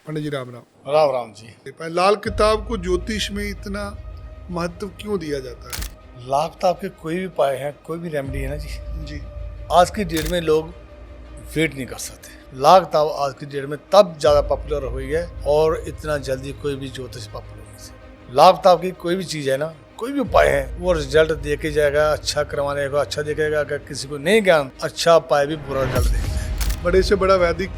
पंडित जी राम राम। राम राम जी। लाल किताब को ज्योतिष में इतना महत्व क्यों दिया जाता है? लाभ तो आपके कोई भी पाए हैं, कोई भी रेमेडी है ना जी। जी आज की डेट में लोग वेट नहीं कर सकते। लाख किताब आज की डेट में तब ज़्यादा पॉपुलर हुई है और इतना जल्दी कोई भी ज्योतिष पॉपुलर नहीं है। लाभ किताब की कोई भी चीज़ है ना, कोई भी उपाय है वो रिजल्ट दे के जाएगा, अच्छा करवाने को अच्छा देखेगा। अगर किसी को नहीं ज्ञान, अच्छा उपाय भी बुरा रिजल्ट देगा। बड़े से बड़ा वैदिक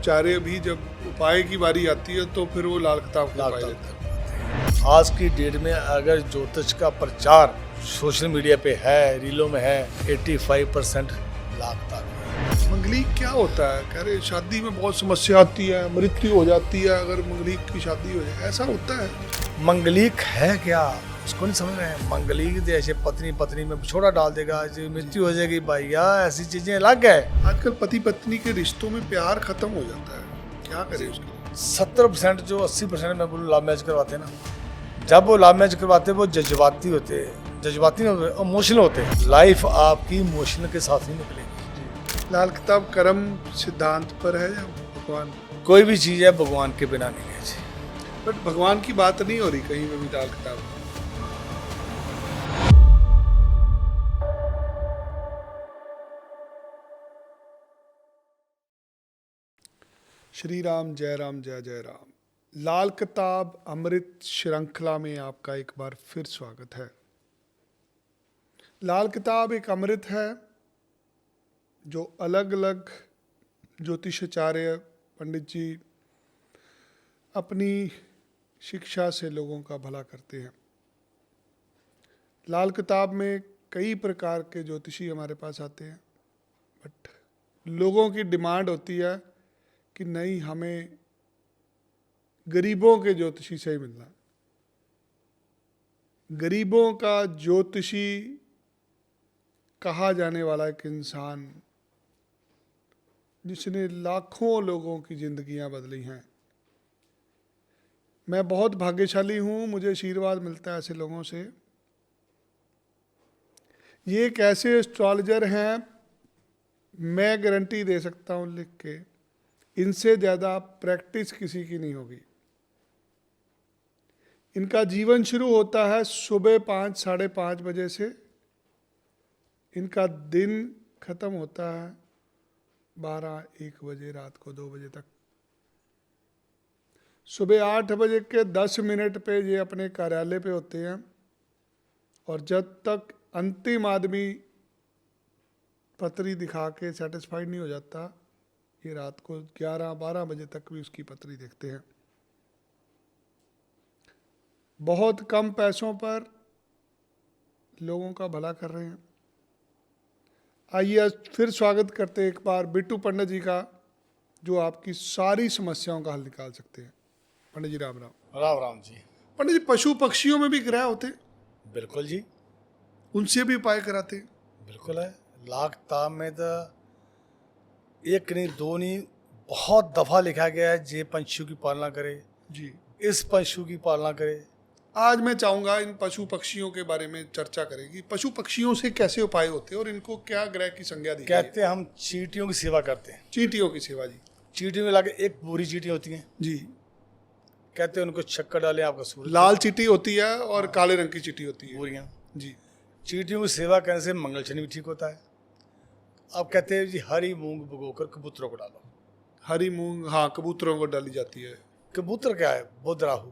चार्य भी जब उपाय की बारी आती है तो फिर वो लाल किताब का उपाय देता है। आज की डेट में अगर ज्योतिष का प्रचार सोशल मीडिया पे है, रीलों में है, 85% लाभ किताब है। मंगलीक क्या होता है? कह रहे शादी में बहुत समस्या आती है, मृत्यु हो जाती है अगर मंगलीक की शादी हो जाए, ऐसा होता है? मंगलीक है क्या, उसको नहीं समझ रहे हैं। मंगलीक जैसे पत्नी में छोड़ा डाल देगा, मृत्यु हो जाएगी, भैया ऐसी चीजें अलग है। आजकल पति पत्नी के रिश्तों में प्यार खत्म हो जाता है, क्या करे उसके लिए? 70% जो 80% मैं बोलूँ लव मैरिज करवाते हैं ना, जब वो लव मैरिज करवाते हैं वो जज्बाती होते हैं, जज्बाती नहीं होते, इमोशनल होते हैं। लाइफ आपकी इमोशनल के साथ ही निकलेगी। लाल किताब कर्म सिद्धांत पर है या भगवान? कोई भी चीज़ है भगवान के बिना नहीं है जी। बट भगवान की बात नहीं हो रही कहीं पे भी लाल किताब में। श्री राम जय राम जय जय राम। लाल किताब अमृत श्रृंखला में आपका एक बार फिर स्वागत है। लाल किताब एक अमृत है जो अलग अलग ज्योतिषाचार्य पंडित जी अपनी शिक्षा से लोगों का भला करते हैं। लाल किताब में कई प्रकार के ज्योतिषी हमारे पास आते हैं, बट लोगों की डिमांड होती है कि नहीं, हमें गरीबों के ज्योतिषी से ही मिलना। गरीबों का ज्योतिषी कहा जाने वाला एक इंसान जिसने लाखों लोगों की जिंदगियां बदली हैं। मैं बहुत भाग्यशाली हूं, मुझे आशीर्वाद मिलता है ऐसे लोगों से। ये एक ऐसे एस्ट्रोलॉजर हैं, मैं गारंटी दे सकता हूं लिख के, इनसे ज़्यादा प्रैक्टिस किसी की नहीं होगी। इनका जीवन शुरू होता है सुबह 5 साढ़े 5 बजे से, इनका दिन खत्म होता है 12-1 बजे, रात को 2 बजे तक। सुबह 8 बजे के 10 मिनट पे ये अपने कार्यालय पे होते हैं और जब तक अंतिम आदमी पत्री दिखा के सेटिस्फाइड नहीं हो जाता, ये रात को 11-12 बजे तक भी उसकी पत्री देखते हैं। बहुत कम पैसों पर लोगों का भला कर रहे हैं। आइए फिर स्वागत करते हैं एक बार बिट्टू पंडित जी का, जो आपकी सारी समस्याओं का हल निकाल सकते हैं। पंडित जी राम राम। राम राम जी। पंडित जी, पशु पक्षियों में भी ग्रह होते हैं? बिल्कुल जी, उनसे भी उपाय कराते हैं? बिल्कुल है। लाख किताब में तो एक नहीं दो नहीं बहुत दफ़ा लिखा गया है, जे पंछियों की पालना करे, जी। इस पशु की पालना करे। आज मैं चाहूँगा इन पशु पक्षियों के बारे में चर्चा करेगी। पशु पक्षियों से कैसे उपाय होते हैं और इनको क्या ग्रह की संज्ञा दी गई है? कहते हैं हम चींटियों की सेवा करते हैं। चींटियों की सेवा? जी। चींटियों में लाके एक पूरी चींटी होती हैं, जी। कहते हैं उनको शक्कर डालें आपका सूरज। लाल चींटी होती है और काले रंग की चींटी होती है। पूरियाँ। जी। चींटियों की सेवा करने से मंगल शनि भी ठीक होता है। अब कहते हैं जी हरी मूंग भिगोकर कबूतरों को डालो। हरी मूंग, हाँ, कबूतरों को डाली जाती है। कबूतर क्या है, बुध राहु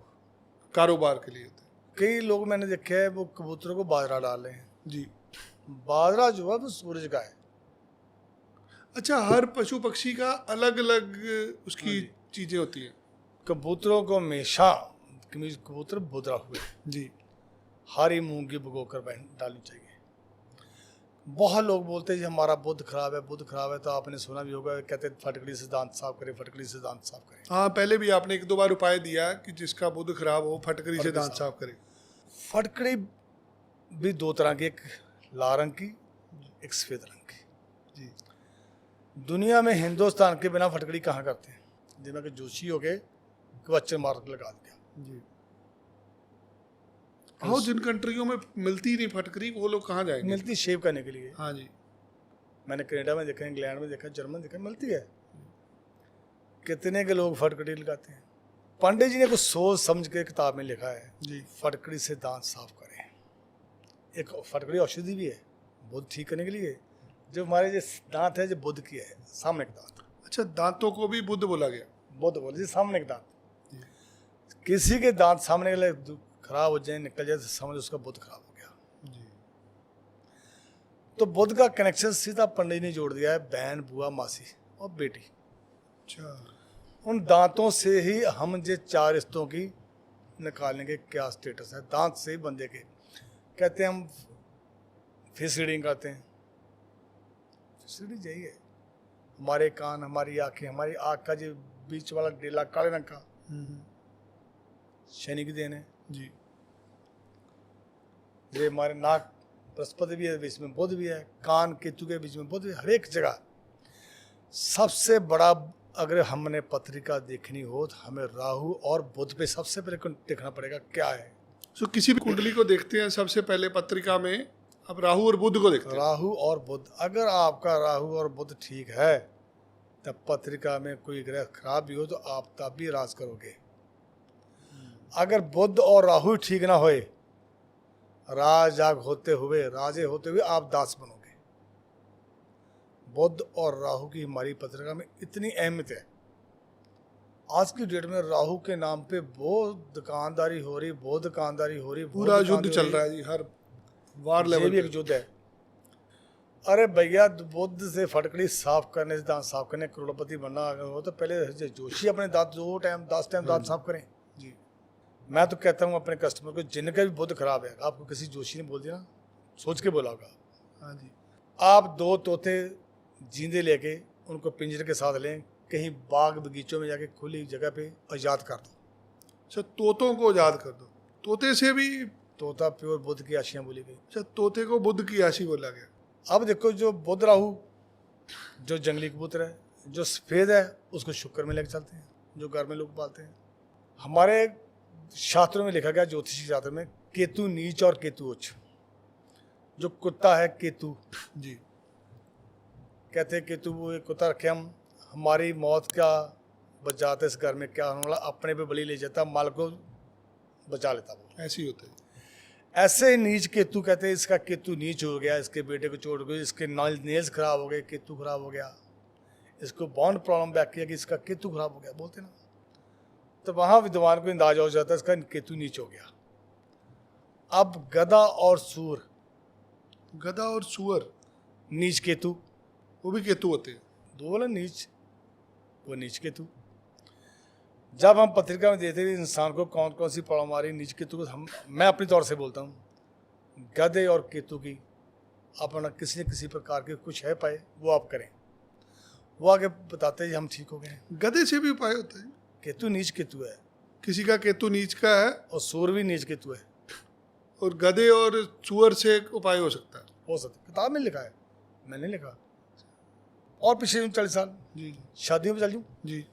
कारोबार के लिए होते हैं। कई लोग मैंने देखे हैं वो कबूतरों को बाजरा डाल रहे हैं। जी। बाजरा जो है वो सूरज का है। अच्छा, हर पशु पक्षी का अलग अलग उसकी चीजें होती हैं। कबूतरों को हमेशा कबूतर बुध राहु है जी। हरी मूंग की भिगोकर डालनी चाहिए। बहुत लोग बोलते हैं जी हमारा बुध खराब है, बुध खराब है, तो आपने सुना भी होगा, कहते हैं फटकड़ी से दांत साफ करें, फटकड़ी से दांत साफ करें। हाँ, पहले भी आपने 1-2 बार उपाय दिया कि जिसका बुध खराब हो फटकरी से दांत साफ करे। फटकड़ी भी 2 तरह की, एक लाल रंग की, एक सफेद रंग की। जी। दुनिया में हिंदुस्तान के बिना फटकड़ी कहाँ करते हैं? जिनमें के जोशी हो गए बच्चे मार के लगा दिया। जी। हाँ, जिन कंट्रियों में मिलती नहीं फटकरी, वो लोग कहाँ जाएंगे? मिलती शेव करने के लिए। हाँ जी। मैंने कनाडा में देखा, इंग्लैंड में देखा, जर्मन देखा, मिलती है। कितने के लोग फटकड़ी लगाते हैं। पांडे जी ने कुछ सोच समझ के किताब में लिखा है, जी फटकड़ी से दांत साफ करें। एक फटकड़ी औषधि भी है बुद्ध ठीक करने के लिए। जो हमारे जो दांत है, जो बुद्ध की है, सामने के दांत, अच्छा, दांतों को भी बुद्ध बोला गया। बुद्ध बोले जी सामने के दांत। किसी के दांत सामने के खराब हो जाए, निकल जाए, तो समझ उसका बुद्ध खराब हो गया। जी तो बुद्ध का कनेक्शन सीधा पंडित ने जोड़ दिया है बहन, बुआ, मासी और बेटी। अच्छा, उन दांतों से ही हम ये 4 रिश्तों की निकालने के क्या स्टेटस है। दांत से ही बंदे के कहते हैं, हम फेस रीडिंग करते हैं। फेस रीडिंग यही है, हमारे कान, हमारी आंखें, हमारी आँख का जो बीच वाला डेला काले रंग का, शनि की देन है जी ये। हमारे नाक बृहस्पति भी है, बीच में बुध भी है, कान केतु के बीच में बुध भी है। हर एक जगह सबसे बड़ा, अगर हमने पत्रिका देखनी हो तो हमें राहु और बुध पे सबसे पहले देखना पड़ेगा क्या है। तो किसी भी कुंडली को देखते हैं सबसे पहले पत्रिका में आप राहु और बुध को देखते हैं। राहु और बुध, अगर आपका राहु और बुध ठीक है तब पत्रिका में कोई ग्रह खराब भी हो तो आप तब भी राज करोगे। अगर बुध और राहु ठीक ना होए, राजाग होते हुए, राजे होते हुए आप दास बनोगे। बुध और राहु की हमारी पत्रिका में इतनी अहमियत है। आज की डेट में राहु के नाम पे बहुत दुकानदारी हो रही, बहुत दुकानदारी हो रही, पूरा युद्ध चल रहा है जी, हर वार ये लेवल भी पे। एक युद्ध है। अरे भैया, बुद्ध से फटकड़ी साफ करने से, दांत साफ करने, करोड़पति बनना हो तो पहले जोशी अपने दांत 10 टाइम दांत साफ करें। जी मैं तो कहता हूँ अपने कस्टमर को, जिनका भी बुद्ध खराब है, आपको किसी जोशी ने बोल दिया ना, सोच के बोला होगा। हाँ जी, आप 2 तोते जींदे लेके उनको पिंजरे के साथ लें, कहीं बाग बगीचों में जाके खुली जगह पे आज़ाद कर दो। अच्छा, तोतों को आजाद कर दो। तोते से भी, तोता प्योर बुद्ध की आशियाँ बोली गई। अच्छा, तोते को बुद्ध की आशी बोला गया। अब देखो, जो बुद्ध राहु, जो जंगली कबूतर है, जो सफ़ेद है, उसको शुक्र में लेके चलते हैं, जो घर में लोग पालते हैं। हमारे शास्त्रों में लिखा गया, ज्योतिषी शास्त्र में, केतु नीच और केतु उच्च। जो कुत्ता है केतु, जी कहते हैं केतु वो एक कुत्ता रखे हम, हमारी मौत का बचाते, इस घर में क्या होने वाला, अपने पे बलि ले जाता, माल को बचा लेता वो। ऐसे ही होता है। ऐसे ही नीच केतु, कहते हैं इसका केतु नीच हो गया, इसके बेटे को चोट गई, इसके नेल्स खराब हो गए, केतु खराब हो गया, इसको बॉन्ड प्रॉब्लम बैक किया कि इसका केतु खराब हो गया, बोलते ना। तो वहाँ विद्वान को अंदाजा हो जाता है इसका केतु नीच हो गया। अब गधा और सूर, गधा और सुअर, नीच केतु, वो भी केतु होते हैं। दो बोला नीच, वो नीच केतु। जब हम पत्रिका में देते हैं इंसान को कौन कौन सी प्रॉब्लम आ रही नीच केतु को, मैं अपनी तौर से बोलता हूँ, गधे और केतु की अपना किसी न किसी प्रकार के कुछ है पाए, वो आप करें, वो आगे बताते हैं हम ठीक हो गए। गधे से भी उपाय होता है। केतु नीच केतु है, किसी का केतु नीच का है और सूर भी नीच केतु है। और गधे और सुअर से उपाय हो सकता है। हो सकता है, किताब में लिखा है, मैंने लिखा। और पिछले 40 साल जी शादियों में चल जाऊँ, जी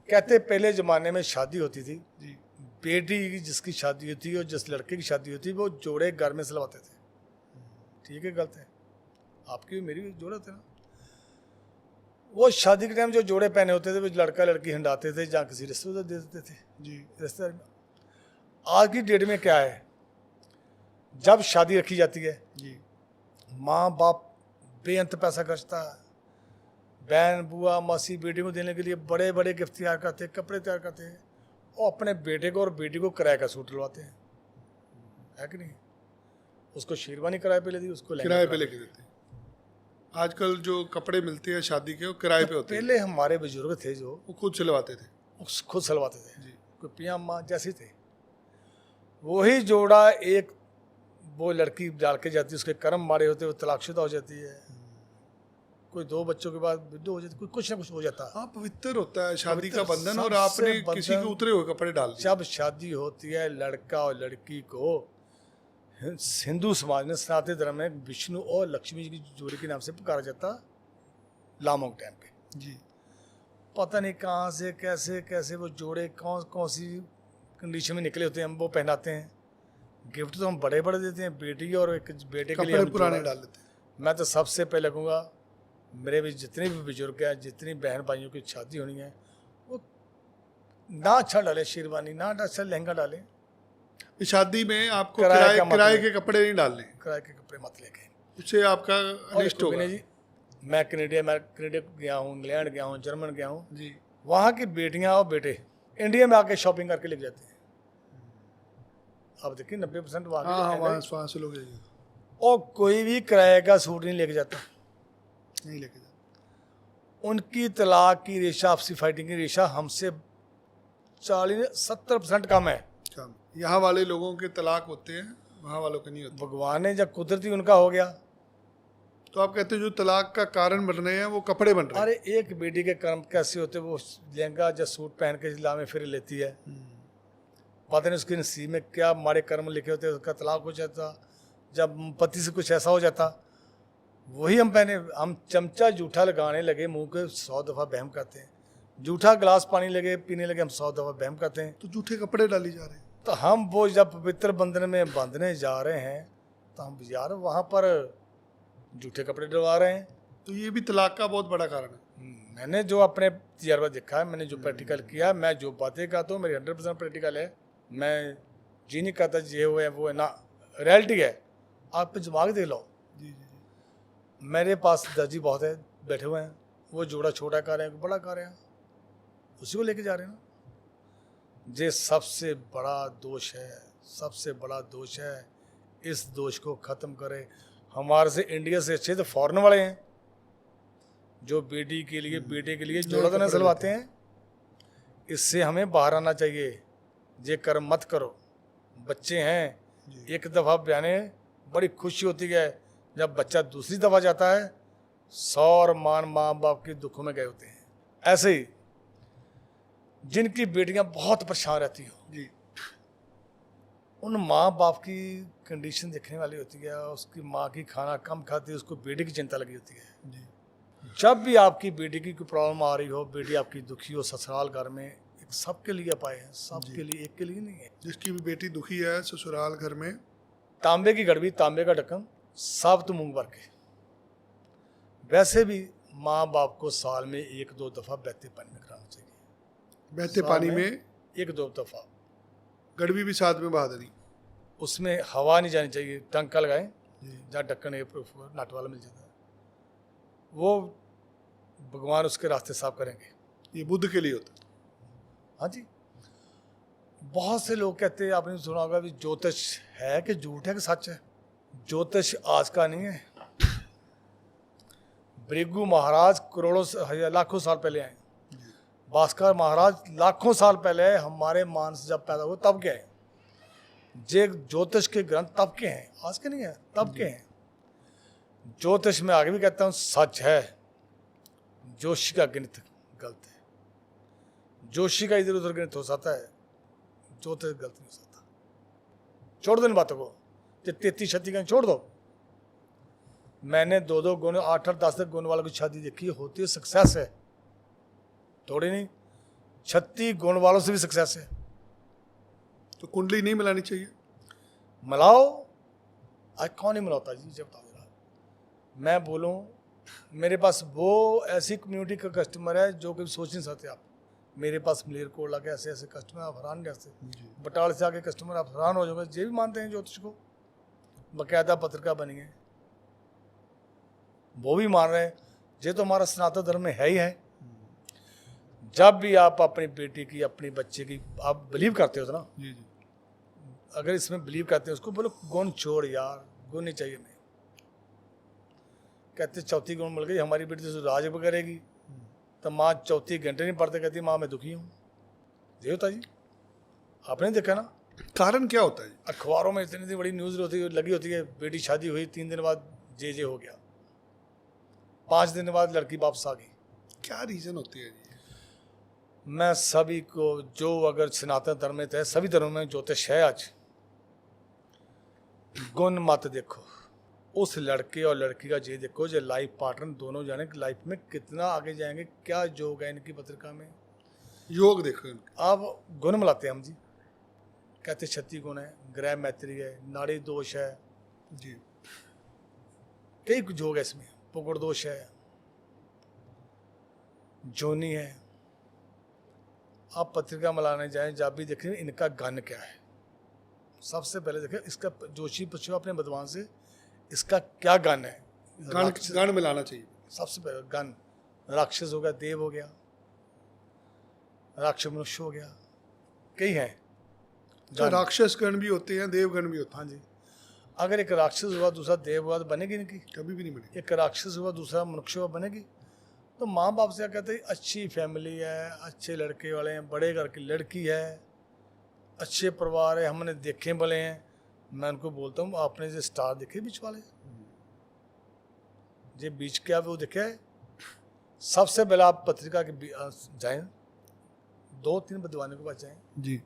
कहते पहले ज़माने में शादी होती थी, जी बेटी की जिसकी शादी होती है और जिस लड़के की शादी होती है, वो जोड़े घर में सिलवाते थे। ठीक है, गलत है? आपकी भी मेरी भी जोड़े होते ना। वो शादी के टाइम जो जोड़े पहने होते थे, वो लड़का लड़की हिंडाते थे, जहाँ किसी रिश्तेदार दे देते थे। जी रिश्तेदार में आज की डेट में क्या है, जब शादी रखी जाती है, जी माँ बाप बेअंत पैसा खर्चता है, बहन बुआ मासी बेटी को देने के लिए बड़े बड़े गिफ्ट तैयार करते हैं, कपड़े तैयार करते हैं, और अपने बेटे को और बेटी को किराए का सूट दिलवाते हैं, है कि नहीं? उसको शेरवानी किराए पे ले दी, उसको लहंगा किराए पे लेके देते हैं। आजकल जो कपड़े मिलते हैं शादी के, वो किराए पे होते हैं। पहले हमारे बुजुर्ग थे जो वो खुद सिलवाते थे। खुद सिलवाते थे, जी कोई पिया माँ जैसे थे। वही जोड़ा, एक वो लड़की डाल के जाती है, उसके कर्म मारे होते, वो तलाकशुदा हो जाती है, कोई 2 बच्चों के बाद विधवा हो जाती, कोई कुछ ना कुछ हो जाता। हाँ, पवित्र होता है शादी का पवित्र, बंधन, और सबसे आपने किसी बंधन। के उतरे हुए कपड़े डाल दिए। जब शादी होती है, लड़का और लड़की को हिंदू समाज में, सनातन धर्म में विष्णु और लक्ष्मी जी की जोड़ी के नाम से पुकारा जाता। लामोंग टाइम पे जी पता नहीं कहाँ से कैसे कैसे वो जोड़े कौन कौन सी कंडीशन में निकले होते हैं, हम वो पहनाते हैं। गिफ्ट तो हम बड़े बड़े देते हैं, बेटी और एक बेटे के लिए कपड़े हम पुराने जोड़ा। डाल देते हैं। मैं तो सबसे पहले कहूँगा, मेरे भी जितने भी बुजुर्ग हैं, जितनी बहन भाइयों की शादी होनी है, वो ना अच्छा डाले शेरवानी, ना अच्छा लहंगा डाले, इस शादी में आपको किराए का मत किराए ले। के कपड़े नहीं डालने, किराए के कपड़े मत लेके। उससे आपका और अनिष्ट एक होगा। जी, मैं कनेडा गया हूँ, इंग्लैंड गया हूँ, जर्मन गया हूँ, जी वहाँ की बेटियाँ और बेटे इंडिया में आके शॉपिंग करके लेके जाते हैं। अब देखिए 90% वहाँ हाँ हाँ, के वहाँ से लोग जाइए, और कोई भी किराए का सूट नहीं लेके जाता। नहीं लेके जाते। उनकी तलाक की रेशा, आपसी फाइटिंग की रेशा हमसे 40-70% कम है। काम यहाँ वाले लोगों के तलाक होते हैं, वहाँ वालों के नहीं होते। भगवान ने जब कुदरती उनका हो गया। तो आप कहते हो जो तलाक का कारण बन रहे हैं वो कपड़े बन रहे हैं। अरे एक बेटी के कर्म कैसे होते, वो लहंगा या सूट पहन के लामे फिर लेती है, पता नहीं उसके नसीब में क्या माड़े कर्म लिखे होते, उसका तलाक हो जाता, जब पति से कुछ ऐसा हो जाता, वही हम पहने, हम चमचा जूठा लगाने लगे मुंह के 100 दफ़ा बहम करते हैं, जूठा गिलास पानी लगे पीने लगे हम 100 दफ़ा बहम करते हैं। तो जूठे कपड़े डाली जा रहे हैं। तो हम वो जब पवित्र बंधन में बांधने जा रहे हैं तो हम यार वहाँ पर जूठे कपड़े डलवा रहे हैं। तो ये भी तलाक का बहुत बड़ा कारण है। मैंने जो अपने तजर्बा देखा है, मैंने जो प्रैक्टिकल किया, मैं जो बातें कहता हूँ मेरी 100% प्रैक्टिकल है। मैं जी नहीं कहता ये वो है वो है ना, रियलिटी है। आप पे दिमाग देख लो। जी जी जी। मेरे पास दर्जी बहुत है बैठे हुए हैं, वो जोड़ा छोटा कर रहे हैं, बड़ा कर रहे हैं, उसी को लेके जा रहे हैं ना। ये सबसे बड़ा दोष है, सबसे बड़ा दोष है। इस दोष को ख़त्म करें। हमारे से इंडिया से अच्छे तो फॉरेन वाले हैं जो बेटी के लिए बेटे के लिए जोड़ा तो नहीं सिलवाते हैं। इससे हमें बाहर आना चाहिए। ये कर्म मत करो। बच्चे हैं, एक दफ़ा बयाने बड़ी खुशी होती है, जब बच्चा दूसरी दफ़ा जाता है 100 और माँ बाप के दुखों में गए होते हैं। ऐसे ही जिनकी बेटियां बहुत परेशान रहती हो, जी उन माँ बाप की कंडीशन देखने वाली होती है। उसकी माँ की खाना कम खाती है, उसको बेटी की चिंता लगी होती है। जी। जब भी आपकी बेटी की कोई प्रॉब्लम आ रही हो, बेटी आपकी दुखी हो ससुराल घर में, एक सबके लिए पाए हैं, सबके लिए, एक के लिए नहीं है। जिसकी भी बेटी दुखी है ससुराल घर में, तांबे की गड़बी, तांबे का ढक्कन, साबुत मूंग भर के। वैसे भी माँ बाप को साल में 1-2 दफ़ा बहते पानी में कराना चाहिए। बहते साल पानी में में 1-2 दफ़ा। गड़बी भी साथ में बहा देनी। उसमें हवा नहीं जानी चाहिए। टंका लगाएं जी जहाँ ढक्कन नट वाला मिल जाता है, वो भगवान उसके रास्ते साफ करेंगे। ये बुद्ध के लिए होता है। हाँ जी। बहुत से लोग कहते हैं, आपने सुना होगा भी ज्योतिष है कि झूठ है कि सच है। ज्योतिष आज का नहीं है। भृगु महाराज लाखों साल पहले आए। भास्कर महाराज लाखों साल पहले हमारे मानस जब पैदा हुए तब के हैं। जे ज्योतिष के ग्रंथ तब के हैं, आज के नहीं है, तब के हैं। ज्योतिष में आगे भी कहता हूँ सच है, जोशी का गणित गलत है। जोशी का इधर उधर गणित हो सकता है, ज्योतिष गलत नहीं हो सकता। छोड़ दो इन बातों को। 33-36 का छोड़ दो। मैंने 2-2 गुण, 8-8, 10 गुण वालों की शादी देखी, होती है, सक्सेस है, थोड़ी नहीं। 36 गुण वालों से भी सक्सेस है। तो कुंडली नहीं मिलानी चाहिए। मिलाओ। आज कौन नहीं मिलाता जी, जब बता दे रहा। मैं बोलूँ, मेरे पास वो ऐसी कम्युनिटी का कस्टमर है जो कभी सोच नहीं सकते आप। मेरे पास मलेरकोटला के ऐसे ऐसे कस्टमर, आप हैरान जैसे बटाल से आके कस्टमर, आप हैरान हो जाओगे। ये भी मानते हैं ज्योतिष को, बाकायदा पत्रिका बनी है, वो भी मान रहे हैं। ये तो हमारा सनातन धर्म में है ही है। जब भी आप अपनी बेटी की, अपनी बच्चे की आप बिलीव करते हो तो ना, जी जी। अगर इसमें बिलीव करते हैं, उसको बोलो गुण छोड़ यार, गुण नहीं चाहिए। मैं कहते चौथी गुण मिल गई, हमारी बेटी तो राज करेगी, तो माँ 34 घंटे नहीं पढ़ते, कहती माँ मैं दुखी हूँ। ये होता जी, आपने देखा ना। कारण क्या होता है? अखबारों में इतनी बड़ी न्यूज़ लगी होती है, बेटी शादी हुई 3 दिन बाद जे हो गया, 5 दिन बाद लड़की वापस आ गई। क्या रीजन होती है जी? मैं सभी को, जो अगर सनातन धर्म में है, सभी धर्मों में ज्योतिष है आज, गुण मत देखो। उस लड़के और लड़की का ये देखो, जो लाइफ पार्टनर दोनों जाने लाइफ में कितना आगे जाएंगे, क्या योग है इनकी पत्रिका में। योग देखो इनके। आप गुण मिलाते हैं हम जी, कहते 36 गुण है, ग्रह मैत्री है, नाड़ी दोष है जी, कई कुछ योग है इसमें, पुकुर दोष है, जोनी है, आप पत्रिका में लाने जाएं, जब भी देखें इनका गन क्या है, सबसे पहले देखें इसका, जोशी पूछो अपने विद्वान से इसका क्या गन है। गण मिलाना चाहिए। सबसे पहले गन, राक्षस हो गया, देव हो गया, राक्षस मनुष्य हो गया, कई हैं। तो राक्षस गण भी होते हैं, देवगण भी होते हाँ जी, अगर एक राक्षस हुआ दूसरा देव हुआ तो बनेगी इनकी? हैं, कभी भी नहीं बनेगी। एक राक्षस हुआ दूसरा मनुष्य हुआ, बनेगी? तो माँ बाप से क्या कहते हैं, अच्छी फैमिली है, अच्छे लड़के वाले हैं, बड़े घर की लड़की है, अच्छे परिवार है, हमने देखे भले हैं। मैं उनको बोलता हूँ आपने जो स्टार देखे बीच वाले, जो बीच के आप वो देखे है, सबसे पहले आप पत्रिका के जाएं, 2-3 विद्वानों के पास जाएं, जी,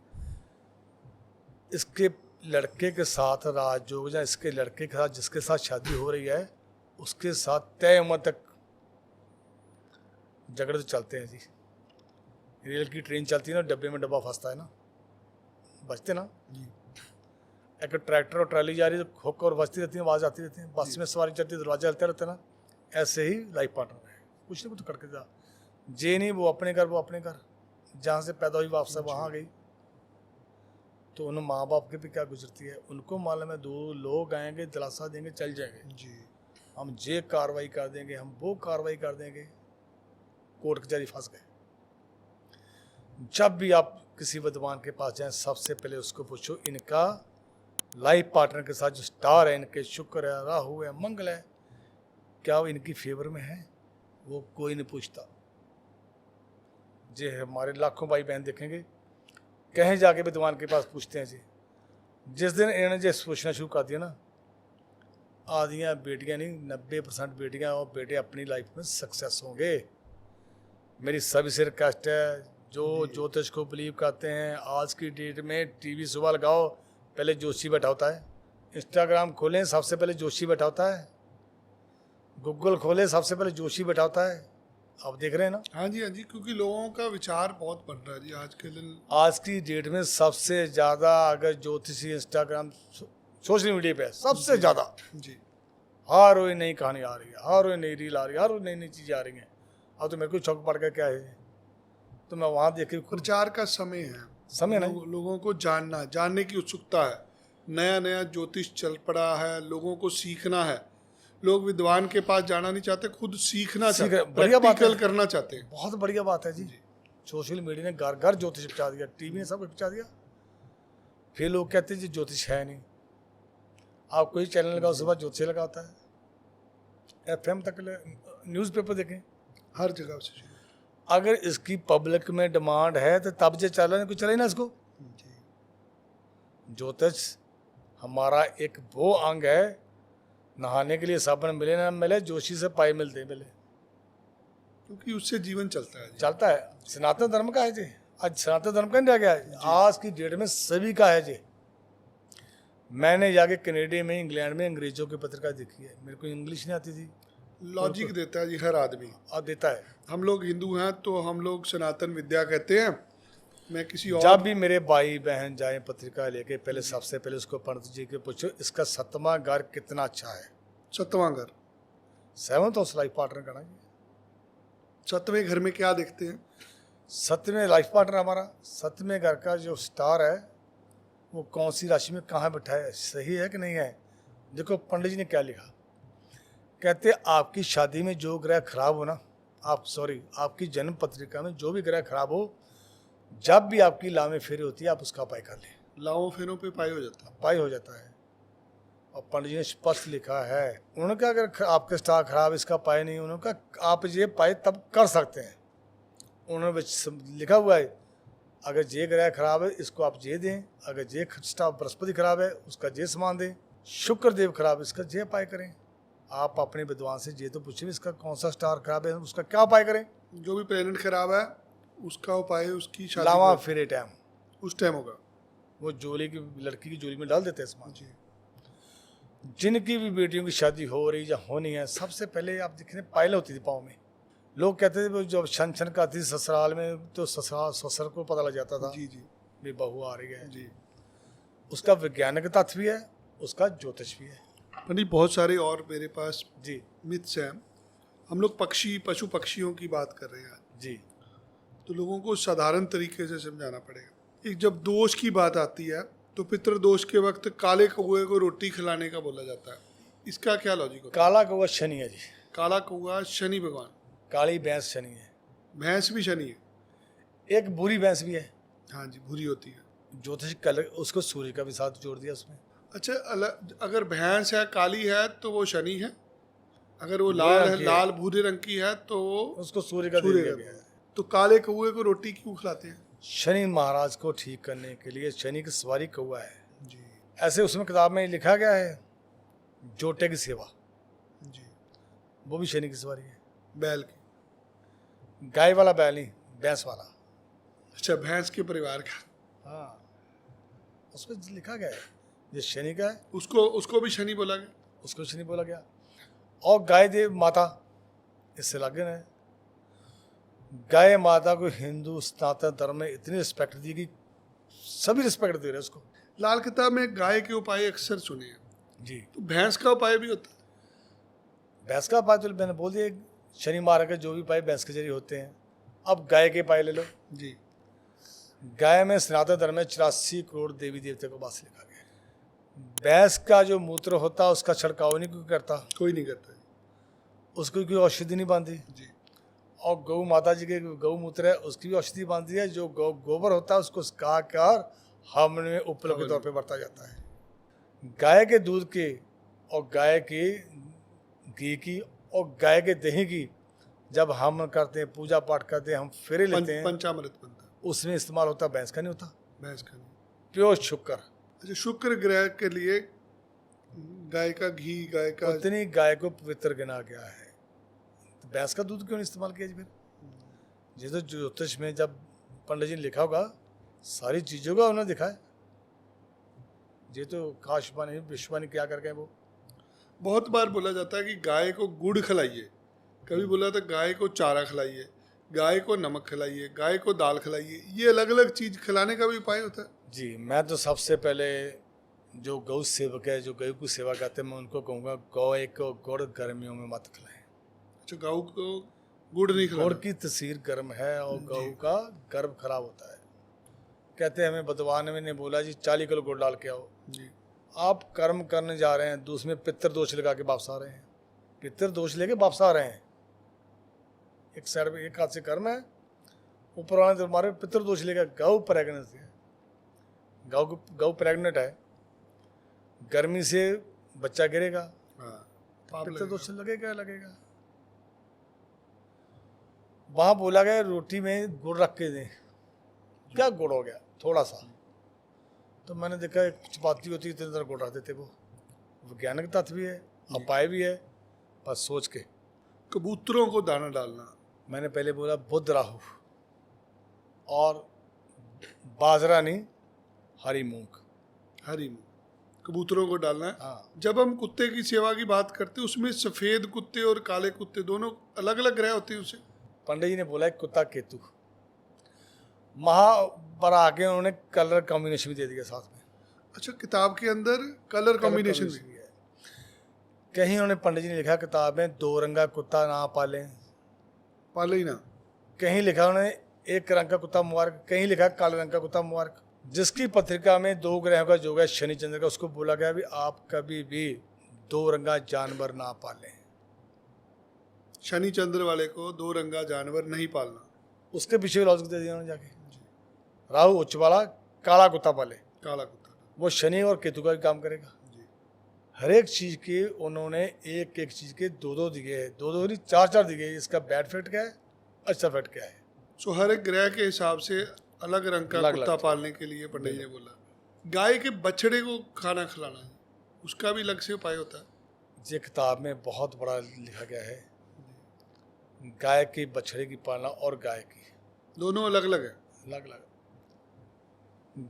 इसके लड़के के साथ राजयोग या इसके लड़के के साथ जिसके साथ शादी हो रही है उसके साथ तय उम्र तक झगड़े तो चलते हैं जी। रेल की ट्रेन चलती है ना, डब्बे में डब्बा फंसता है ना, बचते ना जी, एक ट्रैक्टर और ट्राली जा रही है तो हुक और बजती रहती है, आवाज़ आती रहती है, बस में सवारी चलती है दरवाजा चलते रहते हैं ना, ऐसे ही लाइफ पार्टनर है, कुछ ना कुछ करके जा जे नहीं, वो अपने घर जहाँ से पैदा हुई वापस वहाँ आ गई। तो उन माँ बाप के भी क्या गुजरती है, उनको मालूम है 2 लोग आएंगे, दिलासा देंगे, चल जाएंगे जी, हम ये कार्रवाई कर देंगे, हम वो कार्रवाई कर देंगे, कोर्ट कचहरी फंस गए। जब भी आप किसी विद्वान के पास जाएं, सबसे पहले उसको पूछो इनका लाइफ पार्टनर के साथ जो स्टार है, इनके शुक्र है, राहु है, मंगल है, क्या वो इनकी फेवर में है? वो कोई नहीं पूछता। जे हमारे लाखों भाई बहन देखेंगे, कहीं जाके विद्वान के पास पूछते हैं जी। जिस दिन इन्होंने जो सोचना शुरू कर दिया ना, आधियाँ बेटियाँ नहीं, 90% बेटियाँ और बेटे अपनी लाइफ में सक्सेस होंगे। मेरी सभी से रिक्वेस्ट है, जो ज्योतिष को बिलीव करते हैं, आज की डेट में टीवी सुबह लगाओ, पहले जोशी बैठा होता है, इंस्टाग्राम खोलें सबसे पहले जोशी बैठा होता है, गूगल खोलें सबसे पहले जोशी बैठा होता है। आप देख रहे हैं ना? हाँ जी, हाँ जी, क्योंकि लोगों का विचार बहुत बढ़ रहा है जी आज के दिन। आज की डेट में सबसे ज़्यादा अगर ज्योतिषी इंस्टाग्राम सोशल मीडिया पे है, सबसे ज़्यादा जी, हर रोज नई कहानी आ रही है, हर रोज नई रील आ रही है, हर रोज नई नई चीज़ें आ रही हैं। अब तो मेरे को शौक पड़ गया क्या है, तो मैं वहाँ देख के प्रचार का समय है, समय नहीं, लोगों को जानने की उत्सुकता है, नया नया ज्योतिष चल पड़ा है, लोगों को सीखना है। लोग विद्वान के पास जाना नहीं चाहते, खुद सीखना चाहते हैं, बढ़िया बात है। प्रैक्टिकल करना चाहते हैं। बहुत बढ़िया बात है जी। सोशल मीडिया ने घर घर ज्योतिष पहुँचा दिया, टीवी ने सब कुछ पहुँचा दिया। फिर लोग कहते हैं जी ज्योतिष है नहीं। आप कोई चैनल लगाओ, सुबह ज्योतिष लगा होता है, FM तक न्यूज़पेपर देखें, हर जगह से शुरू। अगर इसकी पब्लिक में डिमांड है तो तब जो चल रहा है, कुछ चले ना इसको। जी, ज्योतिष हमारा एक वो अंग है, नहाने के लिए साबुन मिले ना मिले, जोशी से पाए मिलते मिले, क्योंकि उससे जीवन चलता है जी। चलता है। सनातन धर्म का है जी, आज सनातन धर्म का नहीं रह गया है, आज की डेट में सभी का है जी। मैंने जाके कनेडा में, इंग्लैंड में अंग्रेजों की पत्रिका देखी है, मेरे को इंग्लिश नहीं आती थी। लॉजिक देता है जी हर आदमी। और देता है। हम लोग हिंदू हैं तो हम लोग सनातन विद्या कहते हैं। मैं किसी और जब भी मेरे भाई बहन जाए पत्रिका लेके, पहले सबसे पहले उसको पंडित जी के पूछो इसका 7वां घर कितना अच्छा है। 7वां घर, 7th हाउस लाइफ पार्टनर का ना, 7वें घर में क्या देखते हैं? 7वें लाइफ पार्टनर हमारा, 7वें घर का जो स्टार है वो कौन सी राशि में कहाँ बैठा है, सही है कि नहीं है। देखो पंडित जी ने क्या लिखा, कहते आपकी शादी में जो ग्रह खराब हो ना, आपकी जन्म पत्रिका में जो भी ग्रह खराब हो, जब भी आपकी लामे फेरी होती है आप उसका उपाय कर लें। लाओ फेरों पे पाई हो जाता है। उपाय हो जाता है। और पंडित जी ने स्पष्ट लिखा है, उन्होंने कहा अगर आपके स्टार खराब इसका पाए नहीं, उन्होंने कहा आप ये पाए तब कर सकते हैं। उन्होंने लिखा हुआ है अगर जे ग्रह खराब है इसको आप जे दें, अगर जे स्टार बृहस्पति खराब है उसका जे समान दें, शुक्र देव खराब है इसका जे उपाय करें। आप अपने विद्वान से जे तो पूछे इसका कौन सा स्टार खराब है, उसका क्या उपाय करें। जो भी प्लेनेट खराब है उसका उपाय उसकी शादी लावा फेरे टाइम उस टाइम होगा। वो जोली की लड़की की जोली में डाल देते हैं सामान। जी, जिनकी भी बेटियों की शादी हो रही या होनी है, सबसे पहले आप देखें पायल होती थी पाँव में। लोग कहते थे जब छन छन का थी ससुराल में तो ससुर को पता लग जाता था जी, जी, भी बहू आ रही है जी। उसका वैज्ञानिक तथ्य भी है, उसका ज्योतिष भी है पंडित बहुत सारे और मेरे पास जी। मिथ्स हैं। हम लोग पशु पक्षियों की बात कर रहे हैं। जी, तो लोगों को साधारण तरीके से समझाना पड़ेगा। एक जब दोष की बात आती है तो पितृदोष के वक्त काले कौए को रोटी खिलाने का बोला जाता है, इसका क्या लॉजिक होता काला कौवा शनि है जी, है? काला कौआ शनि भगवान, काली भैंस शनि है, भैंस भी शनि है। एक बुरी भैंस भी है, हाँ जी, बुरी होती है। ज्योतिष कलर उसको सूर्य का भी साथ जोड़ दिया उसमें। अच्छा, अगर भैंस है काली है तो वो शनि है, अगर वो भूरे लाल रंग है, की है। लाल भूरे रंग की है तो वो उसको सूर्य का दे सूर्य दिया का गया है। तो काले कौए को रोटी क्यों खिलाते हैं? शनि महाराज को ठीक करने के लिए शनि की सवारी कौआ है। जी ऐसे उसमें किताब में लिखा गया है, जोटे की सेवा, जी। वो भी शनि की सवारी है। बैल की, गाय वाला बैल नहीं, भैंस वाला। अच्छा, भैंस के परिवार का। हाँ, उसमें लिखा गया है ये शनि का है, उसको भी शनि बोला गया। उसको शनि बोला गया। और गाय देव माता इससे लगे है। गाय माता को हिंदू सनातन धर्म में इतनी रिस्पेक्ट दी कि सभी रिस्पेक्ट दे रहे हैं उसको। लाल किताब में गाय के उपाय अक्सर सुने हैं, जी, तो भैंस का उपाय भी होता है। भैंस का उपाय तो मैंने बोल दिया, शनि महाराज के जो भी उपाय भैंस के जरिए होते हैं। अब गाय के उपाय ले लो। जी गाय में सनातन धर्म में 84 करोड़ देवी देवते को वास लिखा गया है। भैंस का जो मूत्र होता है उसका छिड़काव नहीं कोई करता, कोई नहीं करता है। उसको कोई औषधि नहीं बांधी। जी और गौ माता जी के गौ मूत्र है उसकी भी औषधि बांधी है। जो गोबर होता है उसको सुखा कर हवन में उपलब्ध के तौर पे बरता जाता है। गाय के दूध के और गाय के घी की और गाय के दही की जब हम करते हैं, पूजा पाठ करते हैं, हम फेरे लेते हैं, पंचामृत बनता है, उसमें इस्तेमाल होता है। भैंस का नहीं होता, भैंस का नहीं। प्योर शुक्र। अच्छा, शुक्र ग्रह के लिए गाय का घी, गाय का उतनी गाय को पवित्र गिना गया है, तो भैंस का दूध क्यों नहीं इस्तेमाल किया जी फिर? ये तो ज्योतिष में जब पंडित जी ने लिखा होगा सारी चीज़ों का उन्होंने दिखा है। ये तो काशवाणी विश्वानी क्या कर गए वो। बहुत बार बोला जाता है कि गाय को गुड़ खिलाइए, कभी बोला था गाय को चारा खिलाइए, गाय को नमक खिलाइए, गाय को दाल खिलाइए। ये अलग अलग चीज खिलाने का भी उपाय होता है। जी, मैं तो सबसे पहले जो गौ सेवक है, जो गौ की सेवा करते हैं, मैं उनको कहूँगा गौ को गुड़ गर्मियों में मत खिलाएं। अच्छा, गौ को गुड़ नहीं गुड़ खिलाना। की तसीर गर्म है और गौ का गर्भ खराब होता है। कहते हैं हमें बदवान में ने बोला जी 40 किलो गुड़ डाल के आओ। जी आप कर्म करने जा रहे हैं, दूसरे में पितर दोष लगा के वापस आ रहे हैं, पितर दोष लेके वापस आ रहे हैं। एक साइड में एक हाथ से कर्म है, ऊपर वाले तो हमारे पितर दोष लेगा। गौ प्रेगनेंट है, गौ प्रेगनेंट है, गर्मी से बच्चा गिरेगा, हाँ, पाप पितर लगेगा। दोष लगेगा। वहां बोला गया रोटी में गुड़ रख के दें। क्या गुड़ हो गया थोड़ा सा, तो मैंने देखा एक चपाती होती है इतने अंदर गुड़ रख देते। वो वैज्ञानिक तथ्य भी है, उपाय भी है, बस सोच के। कबूतरों को दाना डालना। मैंने पहले बोला बुध राहु और बाजरा नहीं, हरी मूंग। हरी मूंग कबूतरों को डालना है। हाँ, जब हम कुत्ते की सेवा की बात करते हैं उसमें सफेद कुत्ते और काले कुत्ते दोनों अलग अलग ग्रह होते हैं। उसे पंडित जी ने बोला है कुत्ता केतु। पर आके उन्होंने कलर कॉम्बिनेशन भी दे दिया साथ में। अच्छा, किताब के अंदर कलर कॉम्बिनेशन भी। भी है। कहीं उन्होंने पंडित जी ने लिखा किताब में 2 रंगा कुत्ता ना पालें, पाले ही ना। कहीं लिखा उन्होंने 1 रंग का कुत्ता मुबारक, कहीं लिखा काले रंग का कुत्ता मुबारक। जिसकी पत्रिका में 2 ग्रहों का योग है शनि चंद्र का, उसको बोला गया भी आप कभी भी 2 रंगा जानवर ना पालें। शनि चंद्र वाले को 2 रंगा जानवर नहीं पालना। उसके पीछे लॉजिक दे दिया उन्होंने जाके। राहु उच्च वाला काला कुत्ता पाले, काला कुत्ता। वो शनि और केतु का भी काम करेगा। जी हर एक चीज के उन्होंने एक एक चीज के 2-2 दिए, 2-2 नहीं 4-4 दिए। इसका बैड इफेक्ट क्या है, अच्छा इफेक्ट क्या है। सो हर एक ग्रह के हिसाब से अलग रंग का अलग कुत्ता अलग। पालने के लिए पंडित जी ने बोला। गाय के बछड़े को खाना खिलाना है, उसका भी अलग से उपाय होता है। ये किताब में बहुत बड़ा लिखा गया है। गाय की बछड़े की पालना और गाय की दोनों अलग अलग है। अलग अलग।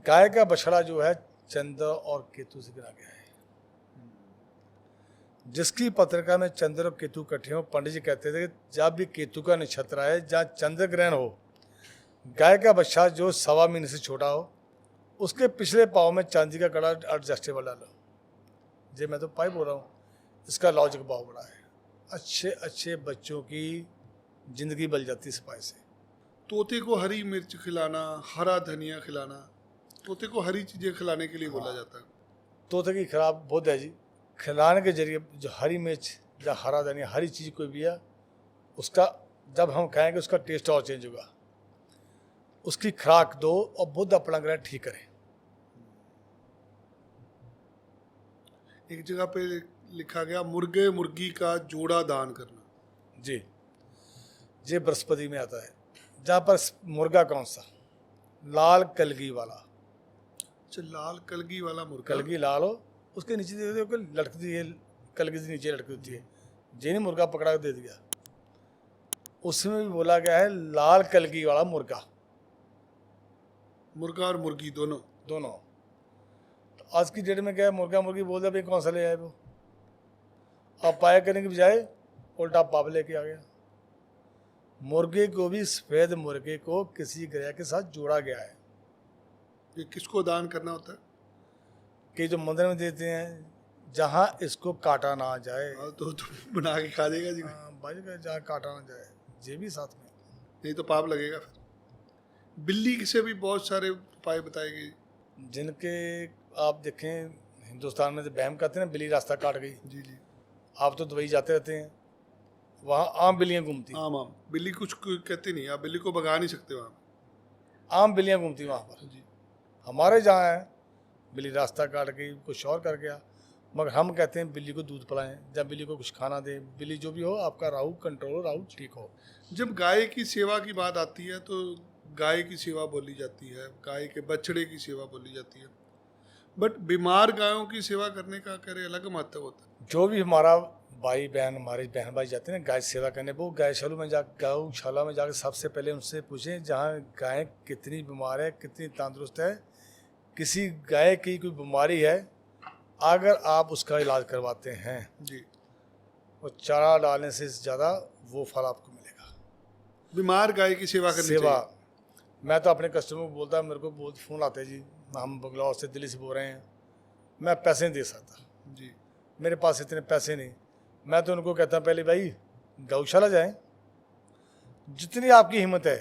गाय का बछड़ा जो है चंद्र और केतु से गिना गया है। जिसकी पत्रिका में चंद्र और केतु इकट्ठे हो, पंडित जी कहते थे कि जब भी केतु का नक्षत्र है, जहाँ चंद्र ग्रहण हो, गाय का बच्चा जो 1.25 महीने से छोटा हो, उसके पिछले पाँव में चांदी का कड़ा एडजस्टेबल डालो। जी मैं तो पाई बोल रहा हूँ, इसका लॉजिक बहुत बड़ा है। अच्छे अच्छे बच्चों की जिंदगी बल जाती है इस उपाय से। तोते को हरी मिर्च खिलाना, हरा धनिया खिलाना, तोते को हरी चीज़ें खिलाने के लिए बोला जाता है। तोते की खराब बहुत है जी। खिलाने के जरिए जो हरी मिर्च या हरा धनिया, हरी चीज़ कोई भी है, उसका जब हम खाएंगे उसका टेस्ट और चेंज होगा। उसकी खुराक दो और बुद्ध अपना ग्रह ठीक करें। एक जगह पे लिखा गया मुर्गे मुर्गी का जोड़ा दान करना। जी, ये बृहस्पति में आता है। जहाँ पर मुर्गा कौन सा? लाल कलगी वाला। अच्छा, लाल कलगी वाला मुर्गा। कलगी लाल हो, उसके नीचे देखो लटकती है, कलगी से नीचे लटकी होती है। जिन्हें मुर्गा पकड़ा के दे दिया, उसमें भी बोला गया है लाल कलगी वाला मुर्गा। मुर्गा और मुर्गी दोनों। तो आज की डेट में क्या है, मुर्गा मुर्गी बोल दिया भाई कौन सा ले आए वो। अब पाया करने की बजाय उल्टा पाप लेके आ गया। मुर्गे को भी, सफेद मुर्गे को किसी ग्रह के साथ जोड़ा गया है। ये किसको दान करना होता है? कि जो मंदिर में देते हैं, जहाँ इसको काटा ना जाए। हाँ, तो बना के खा देगा जी। भाई जहाँ काटा ना जाए, ये भी साथ में, नहीं तो पाप लगेगा फिर। बिल्ली से भी बहुत सारे उपाय बताए गए जिनके आप देखें। हिंदुस्तान में तो बहम कहते हैं ना, बिल्ली रास्ता काट गई। जी जी। आप तो दुबई जाते रहते हैं, वहाँ आम बिल्लियाँ घूमती। आम आम बिल्ली कुछ कहती नहीं, आप बिल्ली को भगा नहीं सकते वहाँ। आम बिल्लियाँ घूमती वहाँ पर। जी। हमारे जहाँ है बिल्ली रास्ता काट गई, कुछ और कर गया, मगर हम कहते हैं बिल्ली को दूध पिलाएं, जब बिल्ली को कुछ खाना दें। बिल्ली जो भी हो, आपका राहु कंट्रोल, राहु ठीक हो। जब गाय की सेवा की बात आती है तो गाय की सेवा बोली जाती है, गाय के बछड़े की सेवा बोली जाती है, बट बीमार गायों की सेवा करने का करे अलग महत्व होता है। जो भी हमारा भाई बहन, हमारे बहन भाई जाते हैं ना गाय सेवा करने, वो गौशाला में गौशाला में जाकर सबसे पहले उनसे पूछें जहाँ गाय कितनी बीमार है, कितनी तंदुरुस्त है। किसी गाय की कोई बीमारी है, अगर आप उसका इलाज करवाते हैं जी, और चारा डालने से ज़्यादा वो फल आपको मिलेगा। बीमार गाय की सेवा करनी सेवा, चाहिए। मैं तो अपने कस्टमर को बोलता, मेरे को बहुत फ़ोन आते हैं जी, हम बंगलौर से, दिल्ली से बोल रहे हैं, मैं पैसे नहीं दे सकता, जी, मेरे पास इतने पैसे नहीं। मैं तो उनको कहता हूँ पहले भाई गौशाला जाएं, जितनी आपकी हिम्मत है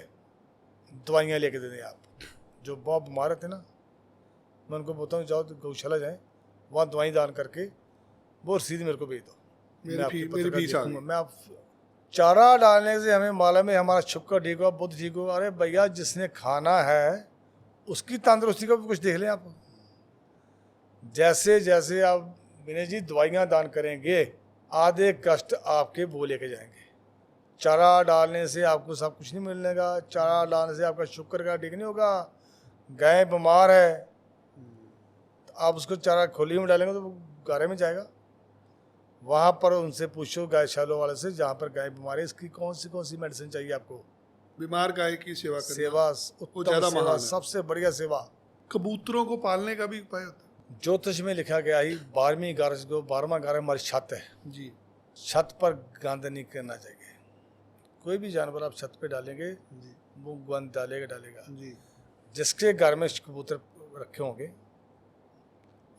दवाइयाँ लेके दे दें। आप जो बहुत बीमार रहते हैं ना, मैं उनको बोलता हूँ जाओ तो गौशाला जाएं, वहाँ दवाई दान करके वो रसीद मेरे को भेज दो, मैं आपकी पत्रकार देखूंगा। मैं आप चारा डालने से हमें मालूम है हमारा शुक्र ठीक हो, बुद्ध ठीक हो। अरे भैया जिसने खाना है उसकी तंदुरुस्ती को भी कुछ देख लें आप। जैसे जैसे आप विनय जी दवाइयाँ दान करेंगे, आधे कष्ट आपके वो लेके जाएंगे। चारा डालने से आपको सब कुछ नहीं मिलेगा, चारा डालने से आपका शुक्र का ठीक नहीं होगा। गाय बीमार है तो आप उसको चारा खोली में डालेंगे तो वो गारे में जाएगा। वहाँ पर उनसे पूछो गौशालों वाले से, जहाँ पर गाय बीमार है, इसकी कौन सी मेडिसिन चाहिए आपको। बीमार गाय की सेवा करना, सेवा वो ज़्यादा उत्तम सेवा, महान है। सबसे बढ़िया सेवा। कबूतरों को पालने का भी उपाय होता है। ज्योतिष में लिखा गया ही 12वीं गारज को, 12वां गारज हमारी छत है, जी छत पर गंद नहीं करना चाहिए। कोई भी जानवर आप छत पे डालेंगे जी वो गंद डालेगा। जी। जिसके घर में कबूतर रखे होंगे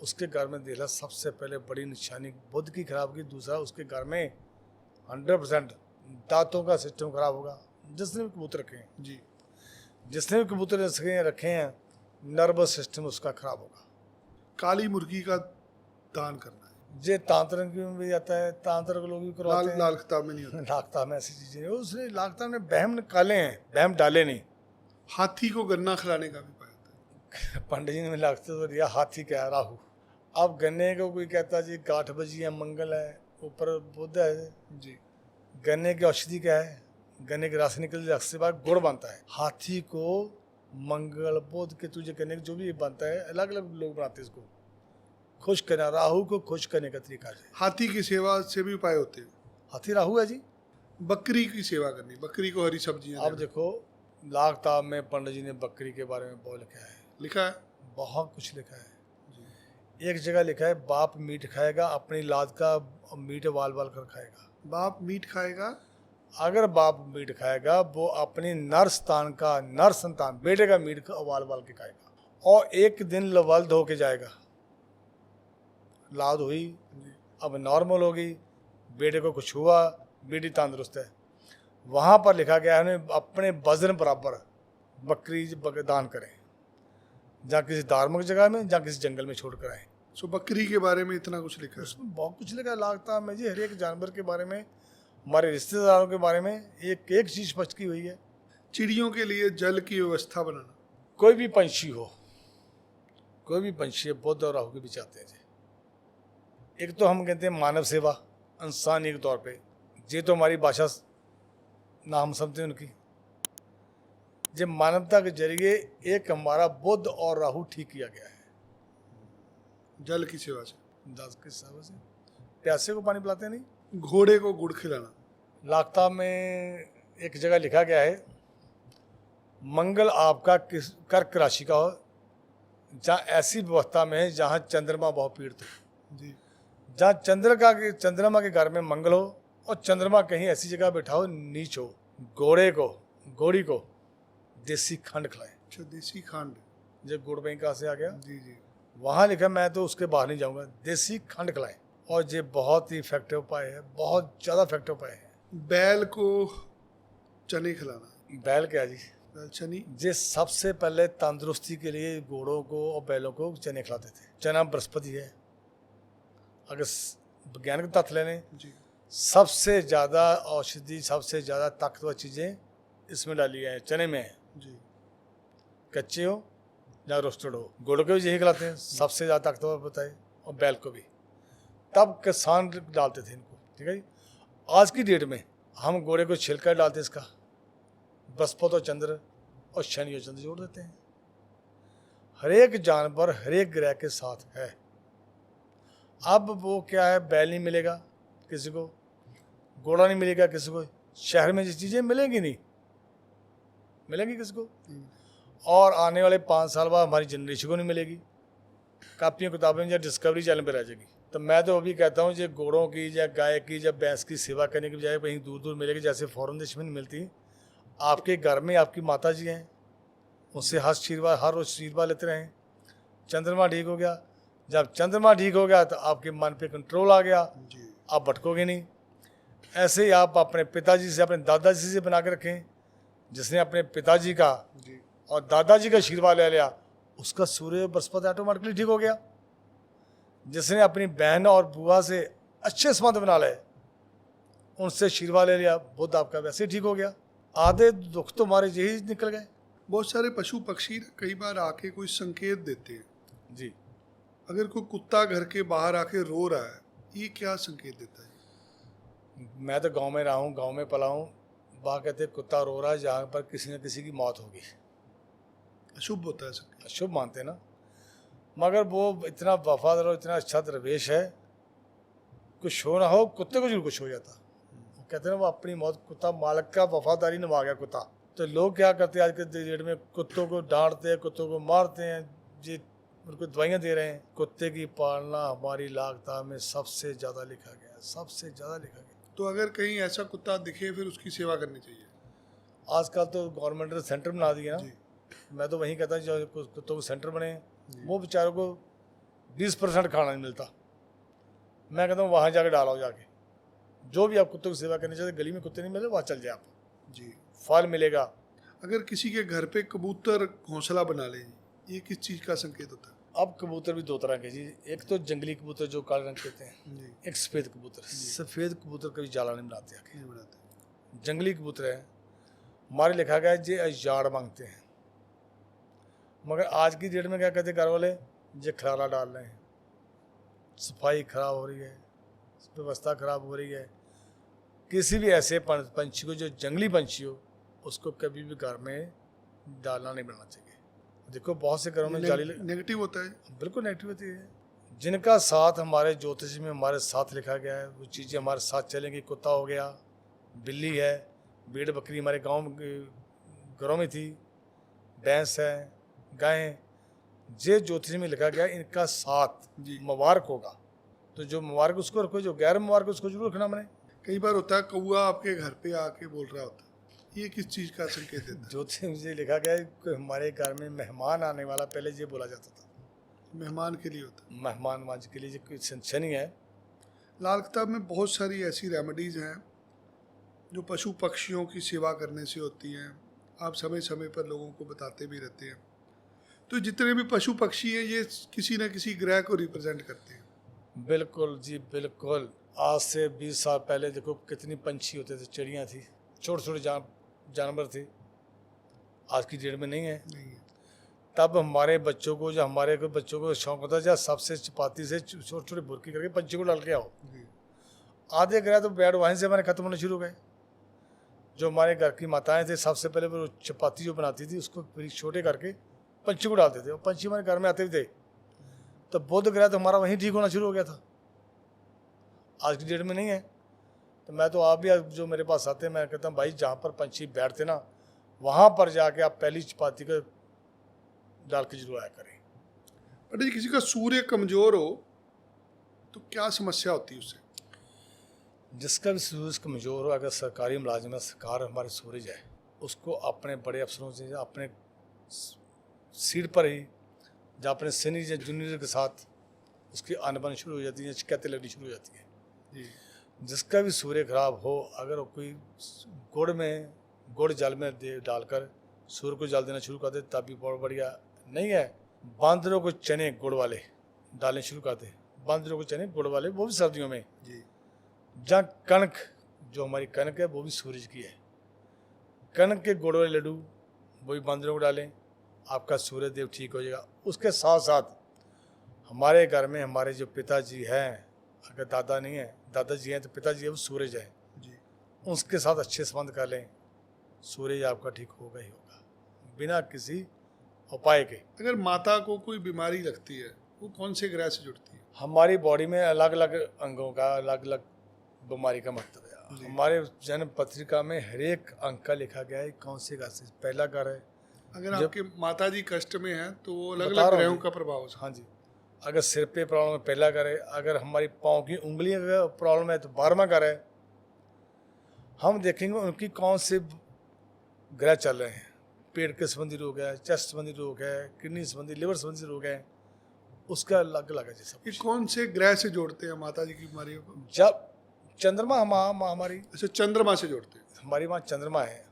उसके घर में देखा सबसे पहले बड़ी निशानी बुध की खराब होगी। दूसरा, उसके घर में 100% दांतों का सिस्टम खराब होगा। जिसने भी कबूतर रखे हैं, जी, जिसने भी कबूतर रखे हैं, नर्वस सिस्टम उसका खराब होगा। काली मुर्गी का दान करना है। ये तांत्र में भी आता है, तांत्रिक लोग भी करवाते हैं। लाल किताब में नहीं होता। लाखता में ऐसी चीजें नहीं, उसने लाखता ने बहम निकाले हैं, बहम डाले नहीं। हाथी को गन्ना खिलाने का भी उपाय होता है। पंडित जी ने लाखते तो दिया, हाथी क्या है, राहु। अब गन्ने को कोई कहता जी गांठ बजी है, मंगल है, ऊपर बुध है। जी, गन्ने की औषधि क्या है, गन्ने के रस निकल रस से बाद गुड़ बनता है। हाथी को मंगल बुध के तुझे गन्ने जो भी बनता है, अलग अलग लोग बनाते हैं इसको। खुश करना, राहु को खुश करने का तरीका है। हाथी की सेवा से भी उपाय होते हैं। हाथी राहु है जी। बकरी की सेवा करनी, बकरी को हरी सब्जियां अब देखो लाखताब में पंडित जी ने बकरी के बारे में बहुत लिखा है, लिखा है। बहुत कुछ लिखा है। एक जगह लिखा है बाप मीट खाएगा, अपनी लाद का मीट वाल वाल कर खाएगा। बाप मीट खाएगा, अगर बाप मीट खाएगा वो अपनी नर संतान बेटे का मीट वाल वाल के खाएगा, और एक दिन लवल्द होके जाएगा। लाद हुई, अब नॉर्मल होगी, बेटे को कुछ हुआ, बेटी तंदुरुस्त है, वहाँ पर लिखा गया है उन्हें अपने वजन बराबर बकरी दान करें, जहाँ किसी धार्मिक जगह में, जहाँ किसी जंगल में छोड़ कर आए। सो बकरी के बारे में इतना कुछ लिखा है। उसमें बहुत कुछ लिखा लागता में जी, हर एक जानवर के बारे में, हमारे रिश्तेदारों के बारे में एक एक चीज़ स्पष्ट की हुई है। चिड़ियों के लिए जल की व्यवस्था बनाना। कोई भी पंछी हो, कोई भी पंछी है, बुद्ध और राहु के बीच आते हैं जी। एक तो हम कहते हैं मानव सेवा, इंसानी के तौर पे, ये तो हमारी भाषा ना हम समझते हैं उनकी। जब मानवता के जरिए एक हमारा बुद्ध और राहु ठीक किया गया है, जल की सेवा से। दास के हिसाब से प्यासे को पानी पिलाते नहीं। घोड़े को गुड़ खिलाना। लाखता में एक जगह लिखा गया है, मंगल आपका किस कर्क राशि का हो, जहाँ ऐसी व्यवस्था में है जहाँ चंद्रमा बहुत पीड़ित हो जी। जहाँ चंद्रमा के घर में मंगल हो और चंद्रमा कहीं ऐसी जगह बैठा हो नीच हो, घोड़ी को देसी खंड खिलाए। अच्छा, देसी खंड। जब गुड़ बैंक कहाँ से आ गया, जी जी। वहाँ लिखा, मैं तो उसके बाहर नहीं जाऊँगा, देसी खंड खिलाएं। और ये बहुत ही इफेक्टिव उपाय है, बहुत ज़्यादा इफेक्टिव उपाय है। बैल को चने खिलाना। बैल क्या जी, बैल चनी। ये सबसे पहले तंदुरुस्ती के लिए घोड़ों को और बैलों को चने खिलाते थे। चना बृहस्पति है, अगर वैज्ञानिक तथ्य लेने, जी। सबसे ज़्यादा औषधि, सबसे ज़्यादा ताकतवर चीज़ें इसमें डाली हैं, चने में है। जी। कच्चे हो या रोस्टेड हो, घोड़ों को भी यही खिलाते हैं, सबसे ज़्यादा ताकतवर बताए, और बैल को भी। तब किसान डालते थे इनको, ठीक है जी। आज की डेट में हम घोड़े को छिलकर डालते हैं, इसका बृहस्पति और चंद्र और शनि और चंद्र जोड़ देते हैं। हर एक जानवर हर एक ग्रह के साथ है। अब वो क्या है, बैल नहीं मिलेगा किसी को, घोड़ा नहीं मिलेगा किसी को, शहर में ये चीज़ें मिलेंगी नहीं, मिलेंगी किसी को, और आने वाले 5 साल बाद हमारी जनरेशन को नहीं मिलेगी। कापियों किताबें या डिस्कवरी चैनल पर रह जाएगी। तो मैं तो अभी कहता हूँ, ये घोड़ों की या गाय की या भैंस की सेवा करने की बजाय कहीं दूर दूर मिलेगी, जैसे फॉरेन देश में नहीं मिलती। आपके घर में आपकी माता जी हैं, उनसे हर रोज आशीर्वाद लेते रहें। चंद्रमा ठीक हो गया, जब चंद्रमा ठीक हो गया तो आपके मन पे कंट्रोल आ गया, जी। आप भटकोगे नहीं। ऐसे ही आप अपने पिताजी से, अपने दादाजी से बना के रखें। जिसने अपने पिताजी का जी। और दादाजी का आशीर्वाद ले लिया, उसका सूर्य बृहस्पति ऑटोमेटिकली ठीक हो गया। जिसने अपनी बहन और बुआ से अच्छे संबंध बना ले, उनसे आशीर्वाद ले लिया, बुद्ध आपका वैसे ठीक हो गया। आधे दुख तो हमारे यही निकल गए। बहुत सारे पशु पक्षी कई बार आके कोई संकेत देते हैं जी। अगर कोई कुत्ता घर के बाहर आके रो रहा है, ये क्या संकेत देता है? मैं तो गांव में रहा हूँ, गांव में पला हूँ। वहाँ कहते कुत्ता रो रहा है जहाँ पर किसी न किसी की मौत होगी, अशुभ होता है संकेत। शुभ मानते हैं ना। मगर वो इतना वफादार और इतना अच्छा दरवेश है, कुछ हो ना हो कुत्ते को जरूर कुछ हो जाता। वो कहते हैं ना, वो अपनी मौत, कुत्ता मालिक का वफादारी निभा गया कुत्ता। तो लोग क्या करते हैं आज के डेट में, कुत्तों को डांटते हैं, कुत्तों को मारते हैं, जी उनको दवाइयाँ दे रहे हैं। कुत्ते की पालना हमारी लागता में सबसे ज़्यादा लिखा गया है, सबसे ज़्यादा लिखा गया। तो अगर कहीं ऐसा कुत्ता दिखे फिर उसकी सेवा करनी चाहिए। आजकल तो गवर्नमेंट ने सेंटर बना दिया ना, जी। मैं तो वहीं कहता हूँ जो कुत्तों के सेंटर बने, वो बेचारों को 20% खाना नहीं मिलता। मैं कहता हूँ वहाँ जाके डालो, जाके जो भी आप कुत्तों की सेवा करनी चाहिए, गली में कुत्ते नहीं मिले वहाँ चल जाए आप, जी। फल मिलेगा। अगर किसी के घर पे कबूतर घोंसला बना ले, ये किस चीज़ का संकेत होता है? अब कबूतर भी 2 तरह के जी, एक तो जंगली कबूतर जो काले रंग के होते हैं, जी। एक सफ़ेद कबूतर। सफ़ेद कबूतर कभी जाला नहीं बनाते आके, नहीं बनाते। जंगली कबूतर है। हमारे लिखा गया है ये अजाड़ मांगते हैं, मगर आज की डेट में क्या कहते हैं घर वाले, ये खलारा डाल रहे हैं, सफाई खराब हो रही है, व्यवस्था खराब हो रही है। किसी भी ऐसे पंछी को जो जंगली पंछी हो, उसको कभी भी घर में डालना नहीं बनाना चाहिए। देखो बहुत से घरों में जाली नेगेटिव होता है। बिल्कुल नेगेटिव होती है। जिनका साथ हमारे ज्योतिष में हमारे साथ लिखा गया है, वो चीज़ें हमारे साथ चलेंगी। कुत्ता हो गया, बिल्ली है, भेड़ बकरी हमारे गांव घरों में थी, भैंस है, गाय, ये ज्योतिष में लिखा गया इनका साथ मुबारक होगा। तो जो मुबारक उसको रखो, जो गैर मुबारक उसको जरूर रखना। मैंने कई बार होता है कौआ आपके घर पे आके बोल रहा होता है, ये किस चीज़ का संकेत देता है? ज्योतिष में लिखा गया है कि हमारे घर में मेहमान आने वाला, पहले ये बोला जाता था मेहमान के लिए होता है। मेहमान वाज के लिए, जो शनि है। लाल किताब में बहुत सारी ऐसी रेमेडीज़ हैं जो पशु पक्षियों की सेवा करने से होती हैं, आप समय समय पर लोगों को बताते भी रहते हैं। तो जितने भी पशु पक्षी हैं ये किसी न किसी ग्रह को रिप्रेजेंट करते हैं। बिल्कुल जी बिल्कुल। आज से 20 साल पहले देखो कितनी पंछी होते थे, चिड़ियाँ थी, छोटे छोटे जानवर थे। आज की डेट में नहीं है। नहीं है। तब हमारे बच्चों को, जो हमारे को बच्चों को शौक होता है, जब सबसे चपाती से छोटे छोटे बुरकी करके पंछी को डाल के आओ। जी। आधे ग्रह तो बैड वहीं से हमारे खत्म होने शुरू हो गए। जो हमारे घर की माताएं थे, सबसे पहले वो चपाती जो बनाती थी उसको छोटे करके पंछी को डालते थे, और पंछी हमारे घर में आते भी थे। तो बुध ग्रह तो हमारा वहीं ठीक होना शुरू हो गया था। आज की डेट में नहीं है। तो मैं तो आप भी जो मेरे पास आते हैं, मैं कहता हूँ भाई जहाँ पर पंछी बैठते ना, वहाँ पर जाके आप पहली चपाती को डाल के जरूर आया करें। पंडित जी, किसी का सूर्य कमजोर हो तो क्या समस्या होती है उससे? जिसका भी सूरज कमजोर हो, अगर सरकारी मुलाजिम है, सरकार हमारे सूरज है, उसको अपने बड़े अफसरों से अपने सीट पर ही या अपने सीनियर या जूनियर के साथ उसकी अनबन शुरू हो जाती है, शिकायतें लगनी शुरू हो जाती है। जी। जिसका भी सूर्य खराब हो, अगर वो कोई गुड़ जल में डालकर सूर्य को जल देना शुरू कर दे तब भी बहुत बढ़िया। नहीं है, बांदरों को चने गुड़ वाले डालने शुरू कर दे, बांदरों को चने गुड़ वाले, वो भी सर्दियों में। जी। जहाँ कणक, जो हमारी कणक है वो भी सूरज की है, कणक के गुड़ वाले लड्डू वो भी बांदरों को डालें, आपका सूर्य देव ठीक हो जाएगा। उसके साथ साथ हमारे घर में हमारे जो पिताजी हैं, अगर दादा नहीं है, दादाजी हैं तो पिताजी है, वो सूरज है जी। उसके साथ अच्छे संबंध कर लें, सूरज आपका ठीक होगा ही होगा बिना किसी उपाय के। अगर माता को कोई बीमारी लगती है, वो कौन से ग्रह से जुड़ती है? हमारी बॉडी में अलग अलग अंगों का अलग अलग बीमारी का मतलब है। हमारे जन्म पत्रिका में हर एक अंग का लिखा गया है कौन से घर से पहला घर है। अगर आपके माता जी कष्ट में हैं तो वो अलग बता अलग रहा हूँ ग्रहों जी। का प्रभाव है। हाँ जी, अगर सिर पे प्रॉब्लम है पहला घर है, अगर हमारी पाँव की उंगलियों का प्रॉब्लम है तो 12वां घर है। हम देखेंगे उनकी कौन से ग्रह चल रहे हैं, पेट के संबंधी रोग है, चेस्ट संबंधी रोग है, किडनी संबंधी, लिवर संबंधी रोग है, उसका अलग अलग है। जैसा ये कौन से ग्रह से जोड़ते हैं माता जी की बीमारियों को? जब चंद्रमा हमारी अच्छा, चंद्रमा से जोड़ते हैं। हमारी माँ चंद्रमा है।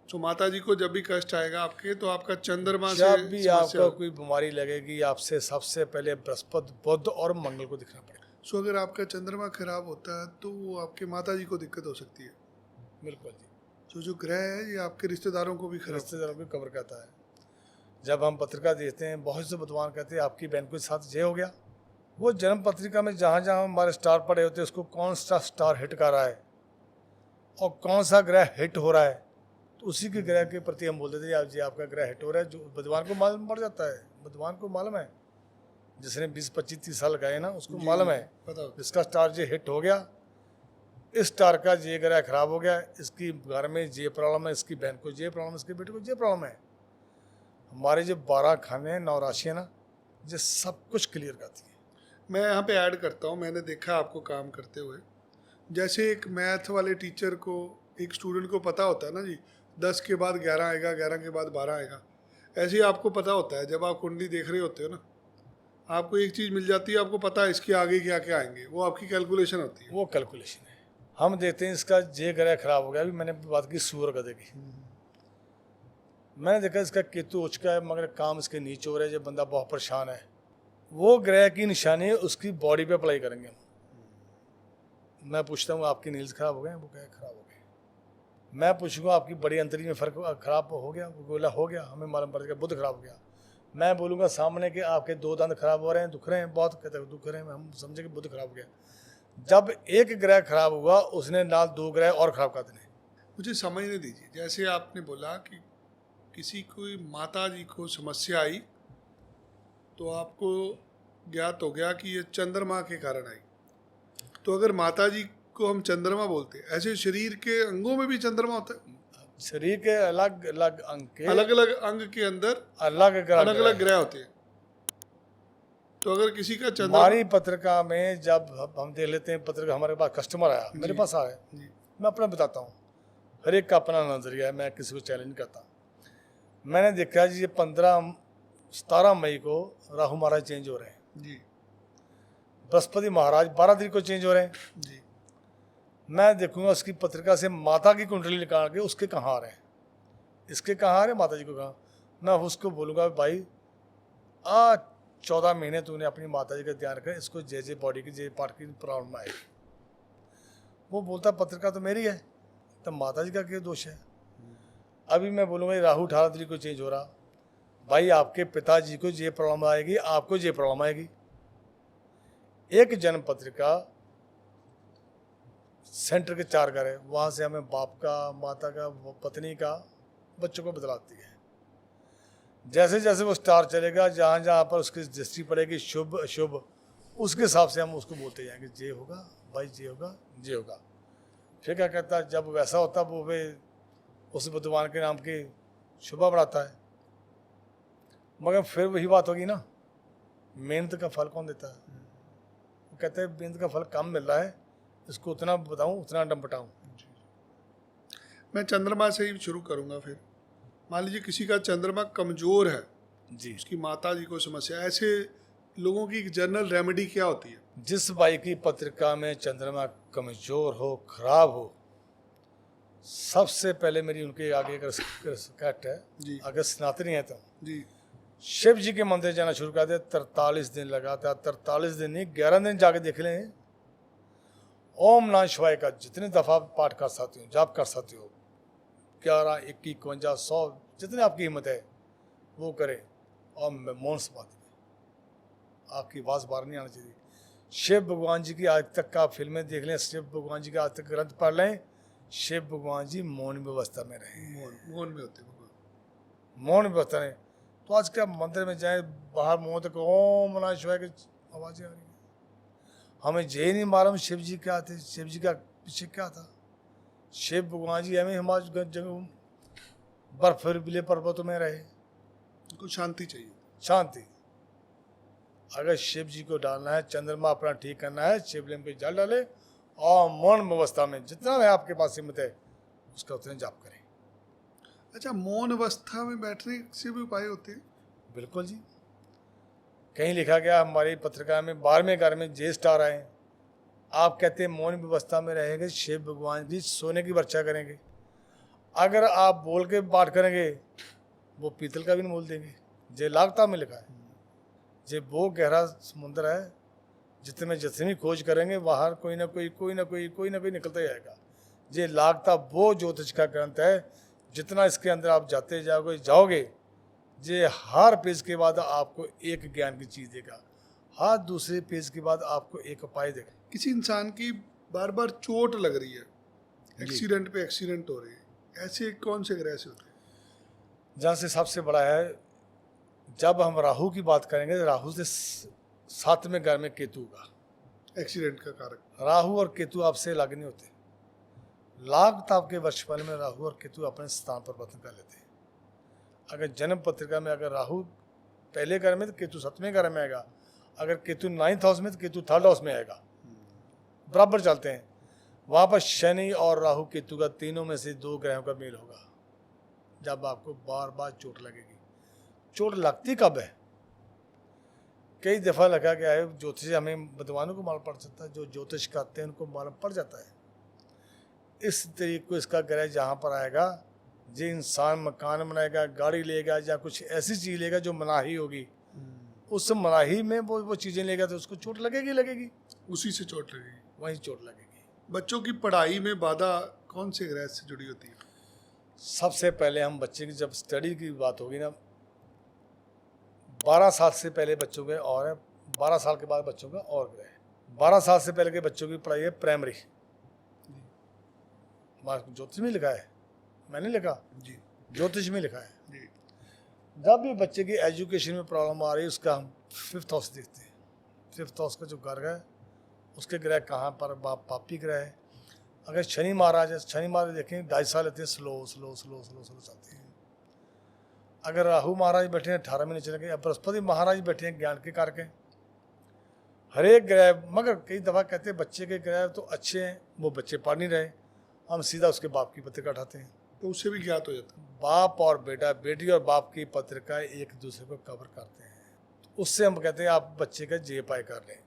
तो माता जी को जब भी कष्ट आएगा आपके, तो आपका चंद्रमा से जब भी समस्या आपका होगी। कोई बीमारी लगेगी, आपसे सबसे पहले बृहस्पति, बुध और मंगल को दिखना पड़ेगा। सो अगर आपका चंद्रमा खराब होता है तो वो आपके माता जी को दिक्कत हो सकती है। बिल्कुल जी, तो जो ग्रह है ये आपके रिश्तेदारों को भी खराब। रिश्तेदारों को कवर करता है। जब हम पत्रिका देते हैं, बहुत से विद्वान कहते हैं आपकी बहन के साथ ये हो गया। वो जन्म पत्रिका में जहाँ जहाँ हमारे स्टार पड़े होते हैं, उसको कौन सा स्टार हिट कर रहा है और कौन सा ग्रह हिट हो रहा है, तो उसी के ग्रह के प्रति हम बोलते थे आप जी आपका ग्रह हिट हो रहा है। जो विद्वान को मालूम पड़ जाता है, विद्वान को मालूम है, जिसने 20, 25, 30 साल गए ना, उसको मालूम है पता होता इसका स्टार जे हिट हो गया, इस स्टार का जे ग्रह खराब हो गया, इसकी घर में जे प्रॉब्लम है, इसकी बहन को जे प्रॉब्लम है, इसके बेटे को जे प्रॉब्लम है। हमारे जो 12 खाने हैं, 9 राशि है ना, ये सब कुछ क्लियर करती है। मैं यहाँ पे ऐड करता हूँ, मैंने देखा आपको काम करते हुए। जैसे एक मैथ वाले टीचर को, एक स्टूडेंट को पता होता है ना जी 10 के बाद 11 आएगा, 11 के बाद 12 आएगा, ऐसे ही आपको पता होता है जब आप कुंडली देख रहे होते हो ना, आपको एक चीज़ मिल जाती है, आपको पता है इसके आगे क्या क्या आएंगे, वो आपकी कैलकुलेशन होती है। वो कैलकुलेशन है। हम देखते हैं इसका जे ग्रह खराब हो गया। अभी मैंने बात की सूर्य गधे की, मैंने देखा इसका केतु उच्च का है, मगर काम इसके नीचे हो रहा है, जब बंदा बहुत परेशान है, वो ग्रह की निशानी उसकी बॉडी पे अप्लाई करेंगे हम। मैं पूछता हूँ आपकी नील्स खराब हो गए, वो कहे खराब हो गए। मैं पूछूंगा आपकी बड़ी अंतरी में फर्क खराब हो गया, वो बोला हो गया, हमें मालूम पड़ गया बुध खराब हो गया। मैं बोलूँगा सामने के आपके 2 दांत खराब हो रहे हैं, दुख रहे हैं बहुत, कहते हैं दुख रहे हैं, हम समझे कि बुध खराब हो गया। जब एक ग्रह खराब हुआ, उसने नाल 2 ग्रह और खराब कर देने। मुझे समझने दीजिए, जैसे आपने बोला कि किसी कोई माता जी को समस्या आई तो आपको ज्ञात हो गया कि ये चंद्रमा के कारण आई। तो अगर माता जी को हम चंद्रमा बोलते हैं, ऐसे शरीर के अंगों में भी चंद्रमा होता है? शरीर के अलग अलग अंग के अलग अलग अंग के अंदर अलग अलग अलग ग्रह होते हैं। तो अगर किसी का चंद्रमा, हमारी पत्रिका में जब हम देख लेते हैं, पत्रिका हमारे पास कस्टमर आया, मेरे पास आया, जी, मैं अपना बताता हूँ, हर एक का अपना नजरिया है, मैं किसी को चैलेंज नहीं करता। मैंने देखा जी ये 17 मई को राहु महाराज चेंज हो रहे हैं, जी, बृहस्पति महाराज 12 तारीख को चेंज हो रहे हैं, जी, मैं देखूंगा उसकी पत्रिका से माता की कुंडली निकाल के उसके कहाँ आ रहे हैं, इसके कहाँ आ रहे हैं, माता जी को कहाँ। मैं उसको बोलूँगा भाई 14 महीने तूने अपनी माता जी का ध्यान रखा, इसको जे बॉडी की जे पार्ट की प्रॉब्लम आएगी। वो बोलता पत्रिका तो मेरी है, तब माता जी का क्या दोष है। अभी मैं बोलूँगा राहु 18 तारीख को चेंज हो रहा, भाई आपके पिताजी को ये प्रॉब्लम आएगी, आपको ये प्रॉब्लम आएगी। एक जन्म पत्रिका सेंटर के 4 घर है, वहाँ से हमें बाप का, माता का, पत्नी का, बच्चों को बतलाती है। जैसे जैसे वो स्टार चलेगा, जहाँ जहाँ पर उसकी दृष्टि पड़ेगी शुभ अशुभ, उसके हिसाब से हम उसको बोलते जाएंगे जे होगा भाई, जे होगा जे होगा। फिर क्या कहता है, जब वैसा होता वो वे उस भगवान के नाम की शुभा बढ़ाता है। मगर फिर वही बात होगी ना, मेहनत का फल कौन देता है। वो कहते हैं मेहनत का फल कम मिल रहा है, इसको उतना बताऊं उतना डंपटाऊं। मैं चंद्रमा से ही शुरू करूंगा। फिर मान लीजिए किसी का चंद्रमा कमजोर है जी, उसकी माता जी को समस्या, ऐसे लोगों की जनरल रेमेडी क्या होती है? जिस भाई की पत्रिका में चंद्रमा कमजोर हो, खराब हो, सबसे पहले मेरी उनके आगे एक रिक्वेस्ट है जी अगर सनातनी है तो जी शिव जी के मंदिर जाना शुरू कर दे। 43 दिन लगातार, 43 दिन नहीं 11 दिन जाके देख लें। ओम नमः शिवाय का जितने दफ़ा पाठ कर सकते हो, जाप कर सकते हो, 11, 21, 52, 100 जितने आपकी हिम्मत है वो करें। और मौन समाधि में आपकी आवाज़ बाहर नहीं आनी चाहिए। शिव भगवान जी की आज तक का फिल्में देख लें, शिव भगवान जी के आज तक ग्रंथ पढ़ लें, शिव भगवान जी मौन व्यवस्था में रहे। मौन में होते हैं भगवान। मौन व्यवस्था में तो आज क्या मंदिर में जाए, बाहर मुँह तक ओम नमः शिवाय की आवाज़ें आ रही हैं। हमें ये नहीं मालूम शिव जी क्या थे, शिव जी का पीछे क्या था। शिव भगवान जी हमें हमारे जगह बर्फीले पर्वतों में रहे, उनको शांति चाहिए। शांति। अगर शिव जी को डालना है, चंद्रमा अपना ठीक करना है, शिवलिंग पे जल डाले और मौन अवस्था में जितना है आपके पास हिम्मत है उसका उतने जाप करें। अच्छा, मौन अवस्था में बैठने से भी उपाय होते हैं? बिल्कुल जी, कहीं लिखा गया हमारी पत्रिका में 12वें घर में जे स्टार आए, आप कहते हैं मौन व्यवस्था में रहेंगे, शिव भगवान जी सोने की वर्षा करेंगे। अगर आप बोल के पाठ करेंगे वो पीतल का भी नहीं बोल देंगे। जे लागता में लिखा है, जे वो गहरा समुद्र है, जितने जितनी खोज करेंगे बाहर कोई ना कोई निकलता ही आएगा। जे लागता वो ज्योतिष का ग्रंथ है, जितना इसके अंदर आप जाते जाओगे जे हर पेज के बाद आपको एक ज्ञान की चीज़ देगा, हर दूसरे पेज के बाद आपको एक उपाय देगा। किसी इंसान की बार बार चोट लग रही है, एक्सीडेंट पे एक्सीडेंट हो रहे हैं, ऐसे कौन से ग्रह से होते हैं? जहाँ से सबसे बड़ा है, जब हम राहु की बात करेंगे तो राहु से 7वें घर में केतु का एक्सीडेंट का कारक। राहु और केतु आपसे अलग नहीं होते। लाख ताप के वर्षफल में राहु और केतु अपने स्थान पर परिवर्तन कर लेते हैं। अगर जन्म पत्रिका में अगर राहु पहले घर में तो केतु 7वें घर में आएगा, अगर केतु 9th हाउस में तो केतु 3rd हाउस में आएगा, बराबर चलते हैं। वहाँ पर शनि और राहु केतु का तीनों में से 2 ग्रहों का मेल होगा। जब आपको बार बार चोट लगेगी, चोट लगती कब है? कई दफ़ा लगा गया है, ज्योतिष हमें विद्वानों को मालूम पड़ सकता है, जो ज्योतिष करते हैं उनको मालूम पड़ जाता है। इस तरीके को इसका ग्रह जहाँ पर आएगा, जो इंसान मकान बनाएगा, गाड़ी लेगा या कुछ ऐसी चीज़ लेगा जो मनाही होगी, उस मनाही में वो चीज़ें लेगा तो उसको चोट लगेगी। उसी से चोट लगेगी, वहीं चोट लगेगी। बच्चों की पढ़ाई में बाधा कौन से ग्रह से जुड़ी होती है? सबसे पहले हम बच्चे की जब स्टडी की बात होगी ना, 12 साल से पहले बच्चों के और है, 12 साल के बाद बच्चों का और ग्रह है। 12 साल से पहले के बच्चों की पढ़ाई है प्राइमरी। ज्योतिष में लिखा है, मैंने लिखा जी, ज्योतिष में लिखा है जी। जब भी बच्चे की एजुकेशन में प्रॉब्लम आ रही है, उसका हम 5th हाउस देखते हैं। 5th हाउस का जो घर है उसके ग्रह कहाँ पर पापी ग्रह है। अगर शनि महाराज है, शनि महाराज देखें 2.5 साल लेते हैं, स्लो चलते हैं। अगर राहु महाराज बैठे हैं 18 महीने चलेंगे। अब बृहस्पति महाराज बैठे हैं ज्ञान के कारक हैं। हर एक ग्रह, मगर कई दफ़ा कहते हैं बच्चे के ग्रह तो अच्छे हैं, वो बच्चे पढ़ नहीं रहे, हम सीधा उसके बाप की पत्रिका उठाते हैं, तो उससे भी ज्ञात हो जाता है। बाप और बेटा, बेटी और बाप की पत्रिका एक दूसरे को कवर करते हैं। उससे हम कहते हैं आप बच्चे का जे पाई कर लें।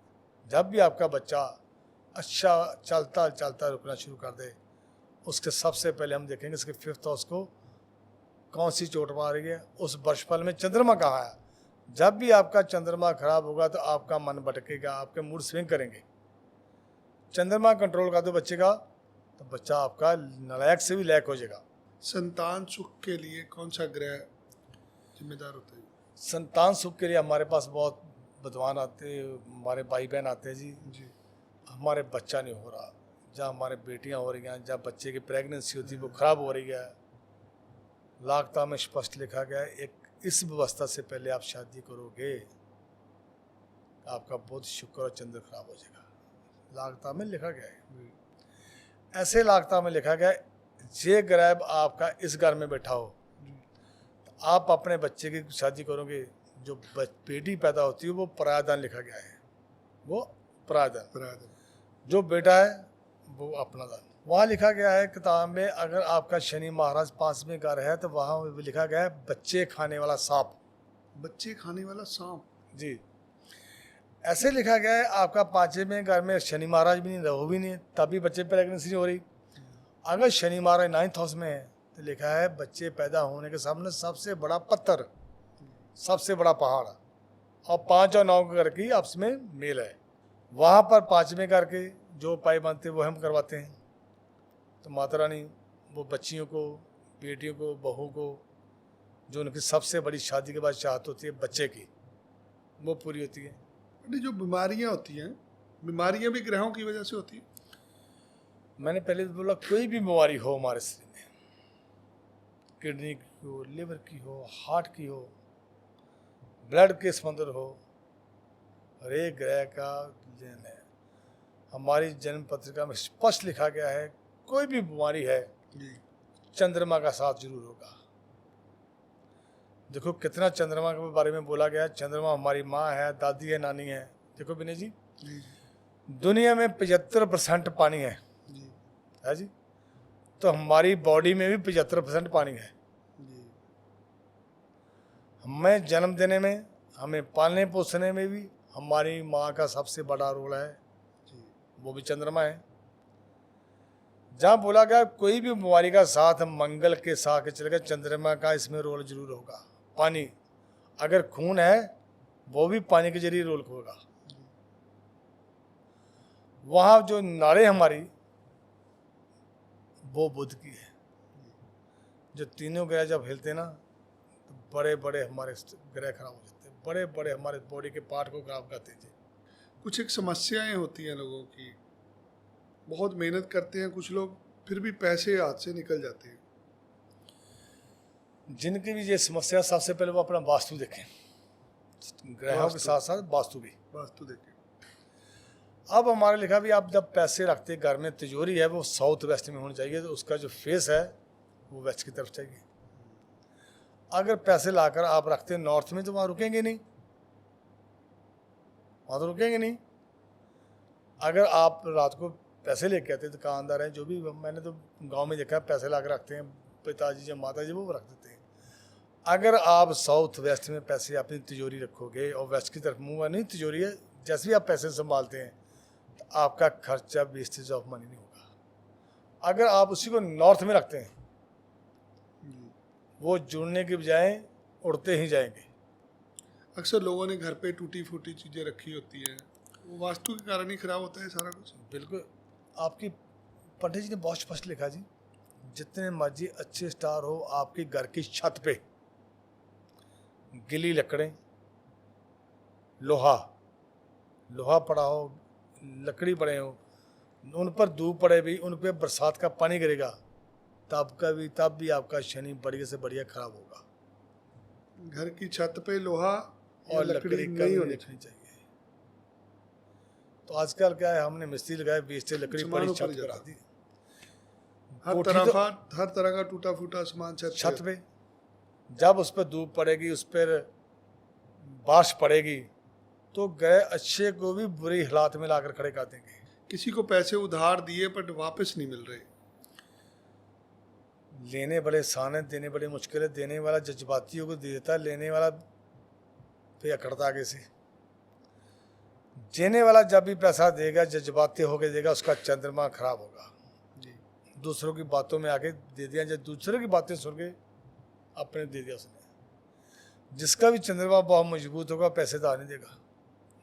जब भी आपका बच्चा अच्छा चलता चलता रुकना शुरू कर दे, उसके सबसे पहले हम देखेंगे इसके 5th हाउस को कौन सी चोट मार रही है, उस वर्षफल में चंद्रमा कहाँ है। जब भी आपका चंद्रमा खराब होगा तो आपका मन भटकेगा, आपके मूड स्विंग करेंगे। चंद्रमा कंट्रोल कर दो बच्चे का तो बच्चा आपका नालायक से भी लायक हो जाएगा। संतान सुख के लिए कौन सा ग्रह जिम्मेदार होता है? संतान सुख के लिए हमारे पास बहुत विद्वान आते हैं, हमारे भाई बहन आते हैं जी। जी हमारे बच्चा नहीं हो रहा, जहाँ हमारे बेटियां हो रही हैं, जहाँ बच्चे की प्रेगनेंसी होती है वो खराब हो रही है, लागता में स्पष्ट लिखा गया है एक इस व्यवस्था से पहले आप शादी करोगे आपका बुध शुक्र और चंद्र खराब हो जाएगा। लागता में लिखा गया है, ऐसे लागता में लिखा गया है ये ग्रह आपका इस घर में बैठा हो तो आप अपने बच्चे की शादी करोगे, जो बेटी पैदा होती है वो परायदान लिखा गया है, वो परायदान, बराबर। जो बेटा है वो अपना दान। वहाँ लिखा गया है किताब में, अगर आपका शनि महाराज 5वें घर है तो वहाँ भी लिखा गया है बच्चे खाने वाला सांप। बच्चे खाने वाला सांप? जी, ऐसे लिखा गया है आपका 5वें घर में शनि महाराज भी नहीं, रहो भी नहीं, तभी बच्चे प्रेगनेंसी नहीं हो रही। अगर शनि महाराज 9th हाउस में है तो लिखा है बच्चे पैदा होने के सामने सबसे बड़ा पत्थर, सबसे बड़ा पहाड़, और 5 और 9 घर की आपस में मेल है। वहाँ पर 5वें घर के जो उपाय बनते वो हम करवाते हैं, तो माता रानी वो बच्चियों को, बेटियों को, बहू को, जो उनकी सबसे बड़ी शादी के बाद चाहत होती है बच्चे की, वो पूरी होती है। ये जो बीमारियां होती हैं, बीमारियां भी ग्रहों की वजह से होती हैं? मैंने पहले भी बोला कोई भी बीमारी हो हमारे शरीर में, किडनी की हो, लिवर की हो, हार्ट की हो, ब्लड के संबंध हो, हर एक ग्रह का लेन है। हमारी जन्म पत्रिका में स्पष्ट लिखा गया है कोई भी बीमारी है जी चंद्रमा का साथ जरूर होगा। देखो कितना चंद्रमा के बारे में बोला गया है, चंद्रमा हमारी माँ है, दादी है, नानी है। देखो विनय जी, जी दुनिया में 75% पानी है जी, तो हमारी बॉडी में भी 75% पानी है। जी हमें जन्म देने में, हमें पालने पोसने में भी हमारी माँ का सबसे बड़ा रोल है, जी वो भी चंद्रमा है। जहाँ बोला गया कोई भी बीमारी का साथ मंगल के साथ के चलेगा, चंद्रमा का इसमें रोल जरूर होगा। पानी, अगर खून है वो भी पानी के जरिए रोल होगा। वहाँ जो नाड़े हमारी वो बुध की है। जो तीनों ग्रह जब हिलते ना तो बड़े बड़े हमारे ग्रह खराब हो जाते हैं, बड़े बड़े हमारे बॉडी के पार्ट को खराब करते थे। कुछ एक समस्याएं होती हैं लोगों की, बहुत मेहनत करते हैं कुछ लोग, फिर भी पैसे हाथ से निकल जाते हैं। जिनकी भी ये समस्या, सबसे पहले वो अपना वास्तु देखें, ग्रहों के साथ साथ वास्तु भी। वास्तु देखें। अब हमारे लिखा भी आप जब पैसे रखते घर में, तिजोरी है वो साउथ वेस्ट में होनी चाहिए, तो उसका जो फेस है वो वेस्ट की तरफ चाहिए। अगर पैसे लाकर आप रखते नॉर्थ में तो वहाँ रुकेंगे नहीं, वहाँ तो रुकेंगे नहीं। अगर आप रात को पैसे लेके आते, दुकानदार हैं जो भी, मैंने तो गांव में देखा पैसे ला कर रखते हैं, पिताजी या माता जी वो रख देते हैं। अगर आप साउथ वेस्ट में पैसे अपनी तिजोरी रखोगे और वेस्ट की तरफ मुँह नहीं, तिजोरी है, जैसे भी आप पैसे संभालते हैं तो आपका खर्चा वेस्टेज ऑफ मनी नहीं होगा। अगर आप उसी को नॉर्थ में रखते हैं वो जुड़ने के बजाय उड़ते ही जाएंगे। अक्सर लोगों ने घर पे टूटी फूटी चीज़ें रखी होती हैं, वो वास्तु के कारण ही खराब होता है सारा कुछ। बिल्कुल, आपकी पंडित जी ने बहुत स्पष्ट लिखा जी, जितने मर्जी अच्छे स्टार हो, आपके घर की छत पे गीली लकड़ें, लोहा पड़ा हो, लकड़ी पड़े हो, उन पर धूप पड़े भी, उन पर बरसात का पानी गिरेगा, तब भी आपका शनि बढ़िया से बढ़िया खराब होगा। घर की छत पे लोहा और लकड़ी नहीं होनी चाहिए। तो आजकल क्या है, हमने मिस्त्री लगाए, बेचते लकड़ी पड़ी छत पे रख दी, हर तरह का टूटा फूटा सामान छत पे। जब उस पर धूप पड़ेगी, उस पर बारिश पड़ेगी, तो ग्रह अच्छे को भी बुरी हालात में लाकर खड़े कर देंगे। किसी को पैसे उधार दिए बट वापस नहीं मिल रहे। लेने बड़े आसान है, देने बड़ी मुश्किल है। देने वाला जज्बातियों को दे देता है, लेने वाला पे अकड़ता आगे से। देने वाला जब भी पैसा देगा जज्बाती होकर देगा, उसका चंद्रमा खराब होगा। जी। दूसरों की बातों में आके दे दिया, जब दूसरों की बातें सुन के अपने दे दिया उसने। जिसका भी चंद्रमा बहुत मजबूत होगा पैसे तो आने देगा,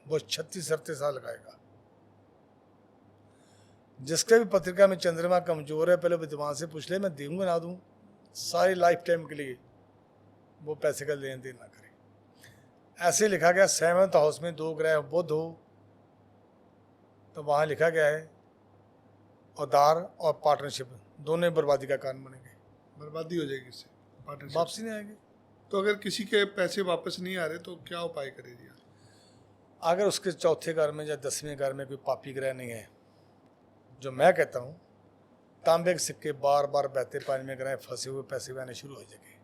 वो 36-37 साल लगाएगा। जिसके भी पत्रिका में चंद्रमा कमजोर है, पहले विद्वान से पूछ ले, मैं दूंगा ना दूं, सारी लाइफ टाइम के लिए वो पैसे का लेन देन ना करे। ऐसे लिखा गया 7th हाउस में 2 ग्रह बुध हो तो वहाँ लिखा गया है उधार और पार्टनरशिप दोनों बर्बादी का कारण बनेंगे, बर्बादी हो जाएगी इससे, पार्टनरशिप। वापसी नहीं आएगी। तो अगर किसी के पैसे वापस नहीं आ रहे तो क्या उपाय करेगी? अगर उसके चौथे घर में या 10वें घर में कोई पापी ग्रह नहीं है, जो मैं कहता हूँ तांबे के सिक्के बार बार बहते पानी में ग्रह फंसे हुए पैसे भी आने शुरू हो जाएंगे।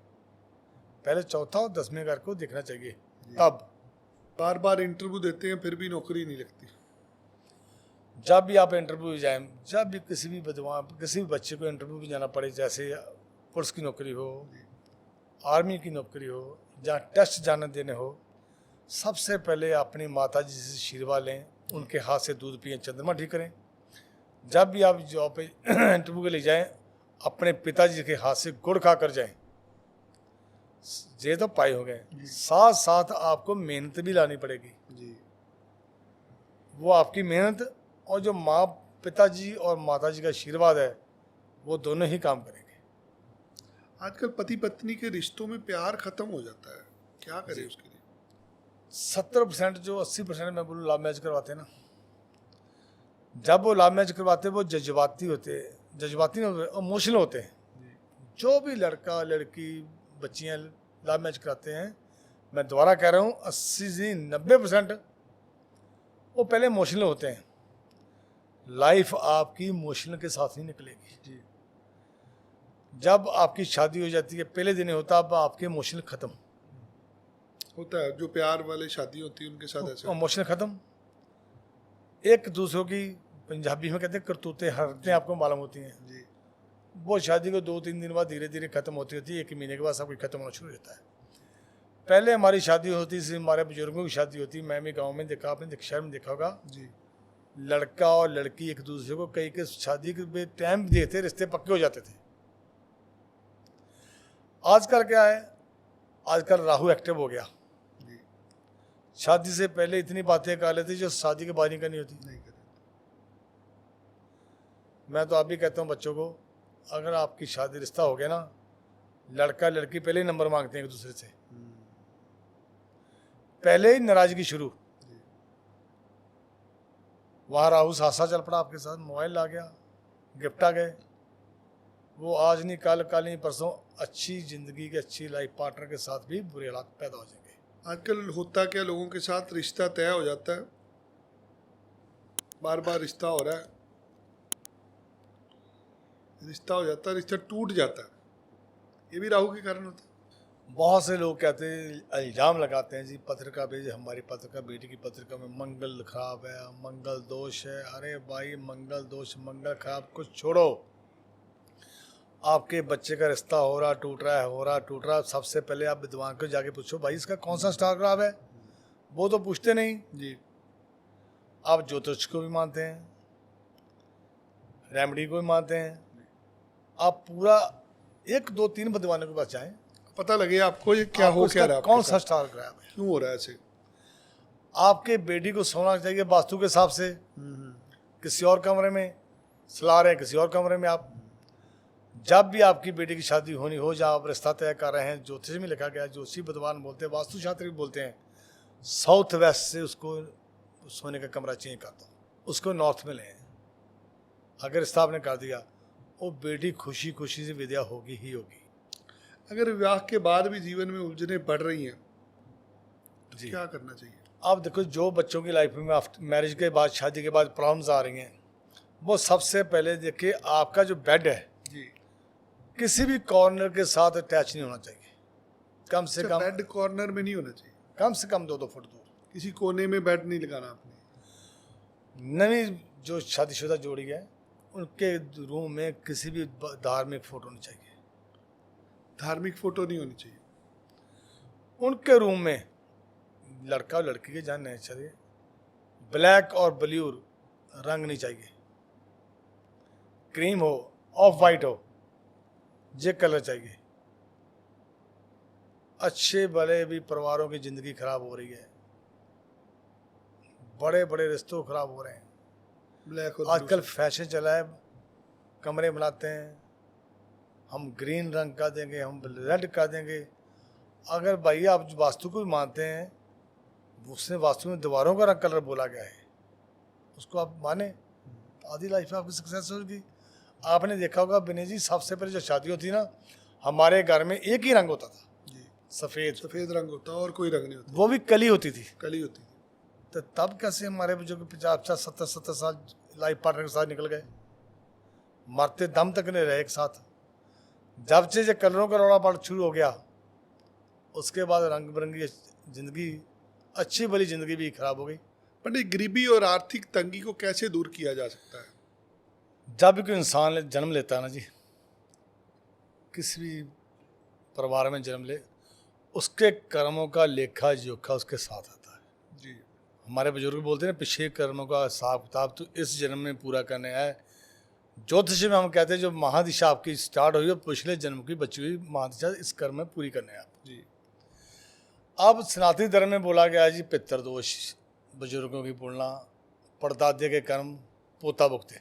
पहले चौथा और 10वें घर को देखना चाहिए। तब बार बार इंटरव्यू देते हैं फिर भी नौकरी नहीं लगती। जब भी आप इंटरव्यू जाएं, जब भी किसी भी विद्वान किसी भी बच्चे को इंटरव्यू भी जाना पड़े, जैसे पुलिस की नौकरी हो, आर्मी की नौकरी हो, जहाँ टेस्ट जाने देने हो, सबसे पहले अपनी माता जी से आशीर्वाद लें, उनके हाथ से दूध पिएं, चंद्रमा ठीक करें। जब भी आप जॉब पे इंटरव्यू के लिए जाएं, अपने पिताजी के हाथ से गुड़ खा कर जाएं, ये तो पाए हो गए। साथ साथ आपको मेहनत भी लानी पड़ेगी जी। वो आपकी मेहनत और जो माँ पिताजी और माताजी का आशीर्वाद है, वो दोनों ही काम करेंगे। आजकल पति पत्नी के रिश्तों में प्यार खत्म हो जाता है, क्या करें उसके लिए? 70% जो 80% मैं बोलूँ लव मैरिज करवाते हैं ना, जब वो लव मैरिज करवाते हैं वो जज्बाती होते हैं, जज्बाती नहीं होते, इमोशनल होते हैं। जो भी लड़का लड़की बच्चियाँ लव मैरिज कराते हैं, मैं दोबारा कह रहा हूँ 80-90% वो पहले इमोशनल होते हैं। लाइफ आपकी इमोशनल के साथ ही निकलेगी जी। जब आपकी शादी हो जाती है, पहले दिन होता है अब आपके इमोशनल ख़त्म होता है, जो प्यार वाले शादी होती है उनके साथ ऐसा इमोशनल ख़त्म। एक दूसरों की पंजाबी में कहते हैं करतूतें हरकतें आपको मालूम होती हैं जी। वो शादी को 2-3 दिन बाद धीरे धीरे ख़त्म होती होती है, 1 महीने के बाद सब कुछ खत्म होना शुरू हो जाता है। पहले हमारी शादी होती थी, हमारे बुजुर्गों की शादी होती, मैं भी गाँव में देखा, आपने शहर में देखा होगा जी। लड़का और लड़की एक दूसरे को कई के शादी के टाइम देते, रिश्ते पक्के हो जाते थे। आजकल क्या है, आजकल राहु एक्टिव हो गया। जी। शादी से पहले इतनी बातें कर लेते जो शादी के बाद नहीं करनी होती। नहीं करें। मैं तो आप भी कहता हूँ बच्चों को, अगर आपकी शादी रिश्ता हो गया ना, लड़का लड़की पहले ही नंबर मांगते हैं एक दूसरे से, पहले ही नाराजगी शुरू। वहाँ राहु सासा चल पड़ा आपके साथ, मोबाइल आ गया, गिफ्ट आ गए, वो आज नहीं कल, कल नहीं परसों अच्छी ज़िंदगी के अच्छी लाइफ पार्टनर के साथ भी बुरे हालात पैदा हो जाएंगे। आजकल होता क्या, लोगों के साथ रिश्ता तय हो जाता है, बार बार रिश्ता हो रहा है, रिश्ता हो जाता है, रिश्ता टूट जाता है, ये भी राहु के कारण होता है। बहुत से लोग कहते हैं, इल्ज़ाम लगाते हैं जी पत्रिका पे, हमारी पत्रिका बेटी की पत्रिका में मंगल खराब है, मंगल दोष है। अरे भाई मंगल दोष मंगल खराब कुछ छोड़ो, आपके बच्चे का रिश्ता हो रहा टूट रहा है, हो रहा टूट रहा, सबसे पहले आप विद्वान को जाके पूछो भाई इसका कौन सा स्टार खराब है। वो तो पूछते नहीं जी। आप ज्योतिष को भी मानते हैं, रेमेडी को भी मानते हैं, आप पूरा 1-2-3 विद्वानों के पास जाएं, पता लगे आपको ये क्या हो, क्या रहा है, कौन सा स्टार खराब है, क्यों हो रहा है ऐसे। आपके बेटी को सोना चाहिए वास्तु के हिसाब से, किसी और कमरे में सला रहे हैं, किसी और कमरे में आप। जब भी आपकी बेटी की शादी होनी हो, जहाँ आप रिश्ता तय कर रहे हैं, ज्योतिष में लिखा गया है, ज्योतिषी विद्वान बोलते हैं, वास्तुशास्त्री भी बोलते हैं, साउथ वेस्ट से उसको सोने का कमरा चेंज कर दो, उसको नॉर्थ में लें। अगर रिश्ता आपने कर दिया, वो बेटी खुशी खुशी से विदा होगी ही होगी। अगर विवाह के बाद भी जीवन में उलझने बढ़ रही हैं तो जी। क्या करना चाहिए? आप देखो, जो बच्चों की लाइफ में मैरिज के बाद, शादी के बाद प्रॉब्लम्स आ रही हैं, वो सबसे पहले देखिए आपका जो बेड है जी। किसी भी कॉर्नर के साथ अटैच नहीं होना चाहिए। कम से कम बेड कॉर्नर में नहीं होना चाहिए, कम से कम 2-2 फुट दूर। किसी कोने में बेड नहीं लगाना आपने। नवी जो शादीशुदा जोड़ी है उनके रूम में किसी भी धार्मिक फोटो नहीं चाहिए, धार्मिक फोटो नहीं होनी चाहिए। उनके रूम में लड़का और लड़की के जान नहीं चाहिए, ब्लैक और ब्लू रंग नहीं चाहिए, क्रीम हो, ऑफ वाइट हो, ये कलर चाहिए। अच्छे भले भी परिवारों की ज़िंदगी खराब हो रही है, बड़े बड़े रिश्तों खराब हो रहे हैं। ब्लैक और आजकल फैशन चला है, कमरे बनाते हैं, हम ग्रीन रंग का देंगे, हम रेड का देंगे। अगर भाई आप वास्तु को भी मानते हैं, उसने वास्तु में दीवारों का रंग कलर बोला गया है, उसको आप माने, आधी लाइफ में आपकी सक्सेस होगी। आपने देखा होगा विनय जी, सबसे पहले जो शादी होती ना, हमारे घर में एक ही रंग होता था, जी, सफ़ेद, सफेद रंग होता और कोई रंग नहीं होता, वो भी कली होती थी। कली होती थी। तो तब कैसे हमारे बुजुर्ग 50 70 साल लाइफ पार्टनर के साथ निकल गए, मरते दम तक नहीं रहे एक साथ। जब से ये कलरों का रौला पड़ शुरू हो गया, उसके बाद रंग बिरंगी ज़िंदगी, अच्छी भली ज़िंदगी भी खराब हो गई। पंडित, गरीबी और आर्थिक तंगी को कैसे दूर किया जा सकता है? जब भी कोई इंसान जन्म लेता है ना जी, किसी भी परिवार में जन्म ले, उसके कर्मों का लेखा जोखा उसके साथ आता है। जी, हमारे बुजुर्ग बोलते हैं पिछले कर्मों का हिसाब किताब तो इस जन्म में पूरा करने है। ज्योतिष में हम कहते हैं जो महादिशा आपकी स्टार्ट हुई है, पिछले जन्म की बची हुई महादिशा इस कर्म में पूरी करने है आप। जी, अब सनातनी धर्म में बोला गया है जी, पितृदोष, बुजुर्गों की बोलना, परदादे के कर्म पोता भुगते।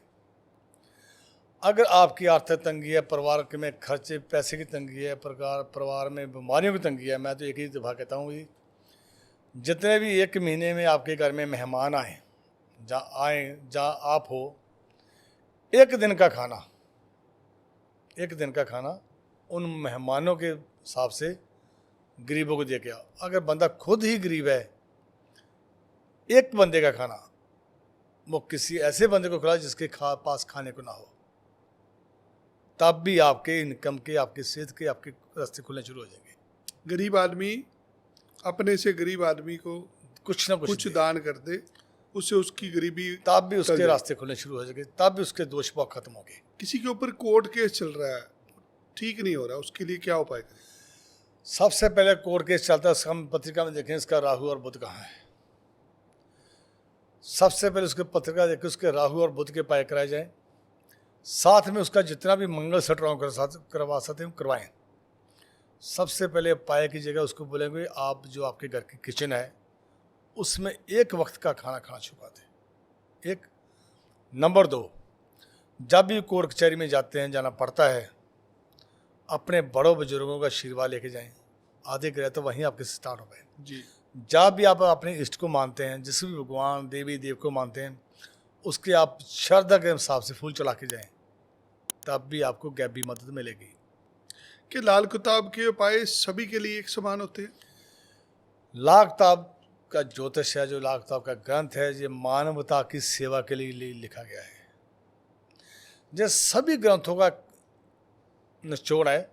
अगर आपकी आर्थिक तंगी है, परिवार के में खर्चे पैसे की तंगी है, परिवार में बीमारियों की तंगी है, मैं तो एक ही दफ़ा कहता हूँ कि जितने भी एक महीने में आपके घर में मेहमान आए, जहाँ आप हो, एक दिन का खाना उन मेहमानों के हिसाब से गरीबों को दे के आओ। अगर बंदा खुद ही गरीब है, एक बंदे का खाना वो किसी ऐसे बंदे को खिलाओ जिसके पास खाने को ना हो, तब भी आपके इनकम के, आपके सेहत के, आपके रास्ते खुलने शुरू हो जाएंगे। गरीब आदमी अपने से गरीब आदमी को कुछ ना कुछ दे, दान कर दे, उससे उसकी गरीबी तब भी टल उसके जाए। रास्ते खुलने शुरू हो जाएंगे, तब भी उसके दोष पाप खत्म हो गए। किसी के ऊपर कोर्ट केस चल रहा है, ठीक नहीं हो रहा, उसके लिए क्या उपाय करें? सबसे पहले कोर्ट केस चलता है, उसका हम पत्रिका में देखें इसका राहु और बुध कहाँ है। सबसे पहले उसके पत्रिका देखें, उसके राहु और बुध के उपाय कराए जाएं, साथ में उसका जितना भी मंगल सटराओं के साथ करवा सकते हैं करवाएं। सबसे पहले उपाय की जगह उसको बोलेंगे आप जो आपके घर की किचन है उसमें एक वक्त का खाना खाना छुपा दें। एक नंबर 2, जब भी कोर्ट कचहरी में जाते हैं, जाना पड़ता है, अपने बड़ों बुजुर्गों का आशीर्वाद लेके जाएं। आधे ग्रह तो वहीं आपके स्टार्ट हो गए। जी, जब भी आप अपने इष्ट को मानते हैं, जिस भी भगवान देवी देव को मानते हैं, उसके आप श्रद्धा के हिसाब से फूल चढ़ा के जाएं, तब भी आपको गैबी मदद मिलेगी। कि लाल किताब के उपाय सभी के लिए एक समान होते हैं? लाल किताब का ज्योतिष है, जो लाल किताब का ग्रंथ है, ये मानवता की सेवा के लिए लिखा गया है। ये सभी ग्रंथों का निचोड़ है,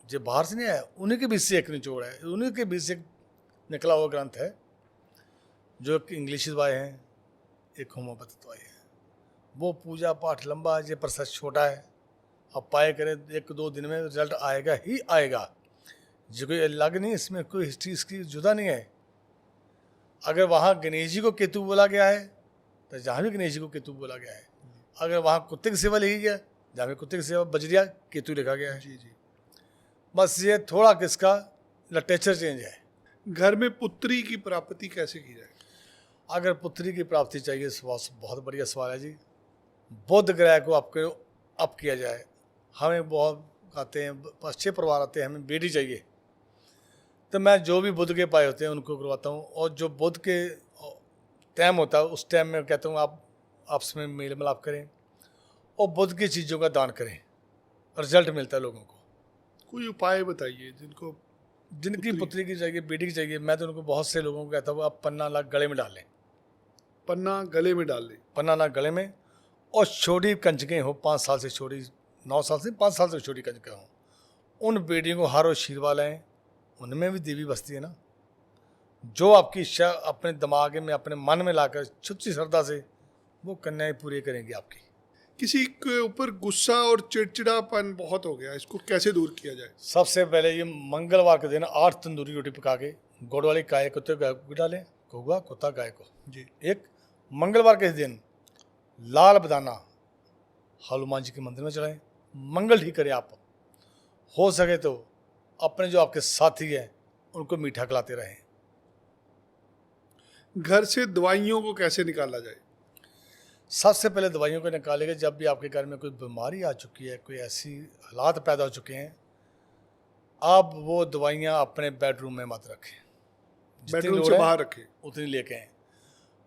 जो बाहर से नहीं आया, उन्हीं के बीच से एक निचोड़ है, उन्हीं के बीच से एक निकला हुआ ग्रंथ है। जो एक इंग्लिश दवाई है, एक होम्योपैथी दवाई है। वो पूजा पाठ लंबा है, ये प्रोसेस छोटा है। अब पाए करें 1-2 दिन में रिजल्ट आएगा ही आएगा। जो कोई अलग नहीं, इसमें कोई हिस्ट्री इसकी जुदा नहीं है। अगर वहाँ गणेश जी को केतु बोला गया है तो जहाँ भी गणेश जी को केतु बोला गया है। अगर वहाँ कुत्ते की सेवा लिखी गया, जहाँ भी कुत्ते की सेवा बजरिया केतु लिखा गया है। जी जी। बस ये थोड़ा किसका लिटरेचर चेंज है। घर में पुत्री की प्राप्ति कैसे की जाए? अगर पुत्री की प्राप्ति चाहिए, बहुत बढ़िया सवाल है जी। बुध ग्रह को आपको अप किया जाए। हमें बहुत आते हैं, अच्छे परिवार आते हैं, हमें बेटी चाहिए, तो मैं जो भी बुध के पाए होते हैं उनको करवाता हूँ। और जो बुध के टाइम होता है उस टाइम में कहता हूँ आप आपस में मेल मिलाप करें और बुध की चीज़ों का दान करें, रिजल्ट मिलता है लोगों को। कोई उपाय बताइए जिनकी पुत्री की चाहिए, बेटी की चाहिए, मैं तो उनको बहुत से लोगों को कहता हूँ आप पन्ना लाख गले में डाल लें। पन्ना गले में डाल लें। पन्ना लाख गले में, और छोटी कंजकें हो, 5 साल से छोटी, 9 साल से 5 साल से छोटी कंजकें हों, उन बेटियों को हर आशीर्वाद लें। उनमें भी देवी बसती है ना। जो आपकी इच्छा अपने दिमाग में, अपने मन में लाकर सच्ची श्रद्धा से वो कन्याएं पूरी करेंगी आपकी। किसी के ऊपर गुस्सा और चिड़चिड़ापन बहुत हो गया, इसको कैसे दूर किया जाए? सबसे पहले ये मंगलवार के दिन 8 तंदूरी रोटी पका के गुड़ वाली काय कुत्ते को डालें, कौवा कुत्ता गाय को। जी। एक मंगलवार के दिन लाल बदाना हनुमान जी के मंदिर में चढ़ाएं, मंगल ठीक करें। आप हो सके तो अपने जो आपके साथी हैं उनको मीठा खिलाते रहें। घर से दवाइयों को कैसे निकाला जाए? सबसे पहले दवाइयों को निकालेंगे जब भी आपके घर में कोई बीमारी आ चुकी है, कोई ऐसी हालात पैदा हो चुके हैं, आप वो दवाइयाँ अपने बेडरूम में मत रखें। जितनी बेडरूम लोड़ से है बाहर रखें। उतनी लेके आएं।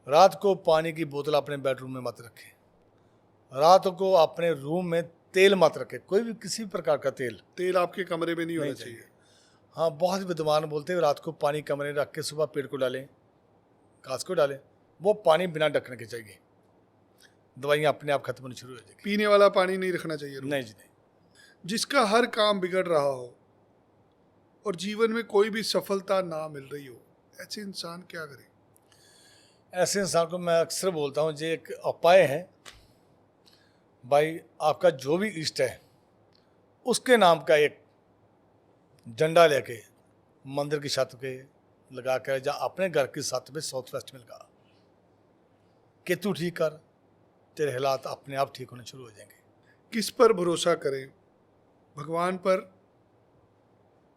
रात को पानी की बोतल अपने बेडरूम में मत रखें। रात को अपने रूम में तेल मत रखें, कोई भी किसी भी प्रकार का तेल तेल आपके कमरे में नहीं होना नहीं चाहिए। चाहिए। हाँ, बहुत विद्वान बोलते हैं रात को पानी कमरे में रख के सुबह पेड़ को डालें, घास को डालें, वो पानी बिना ढकने के चाहिए। दवाइयाँ अपने आप खत्म होनी शुरू हो जाएगी। पीने वाला पानी नहीं रखना चाहिए रोज। नहीं जी नहीं। जिसका हर काम बिगड़ रहा हो और जीवन में कोई भी सफलता ना मिल रही हो, ऐसे इंसान क्या करे? ऐसे इंसान को मैं अक्सर बोलता हूँ, ये एक उपाय है भाई, आपका जो भी इष्ट है उसके नाम का एक झंडा लेके मंदिर की छत पे लगा कर, जहाँ अपने घर की छत पे साउथ वेस्ट में लगा कि तू ठीक कर, तेरे हालात अपने आप ठीक होने शुरू हो जाएंगे। किस पर भरोसा करें, भगवान पर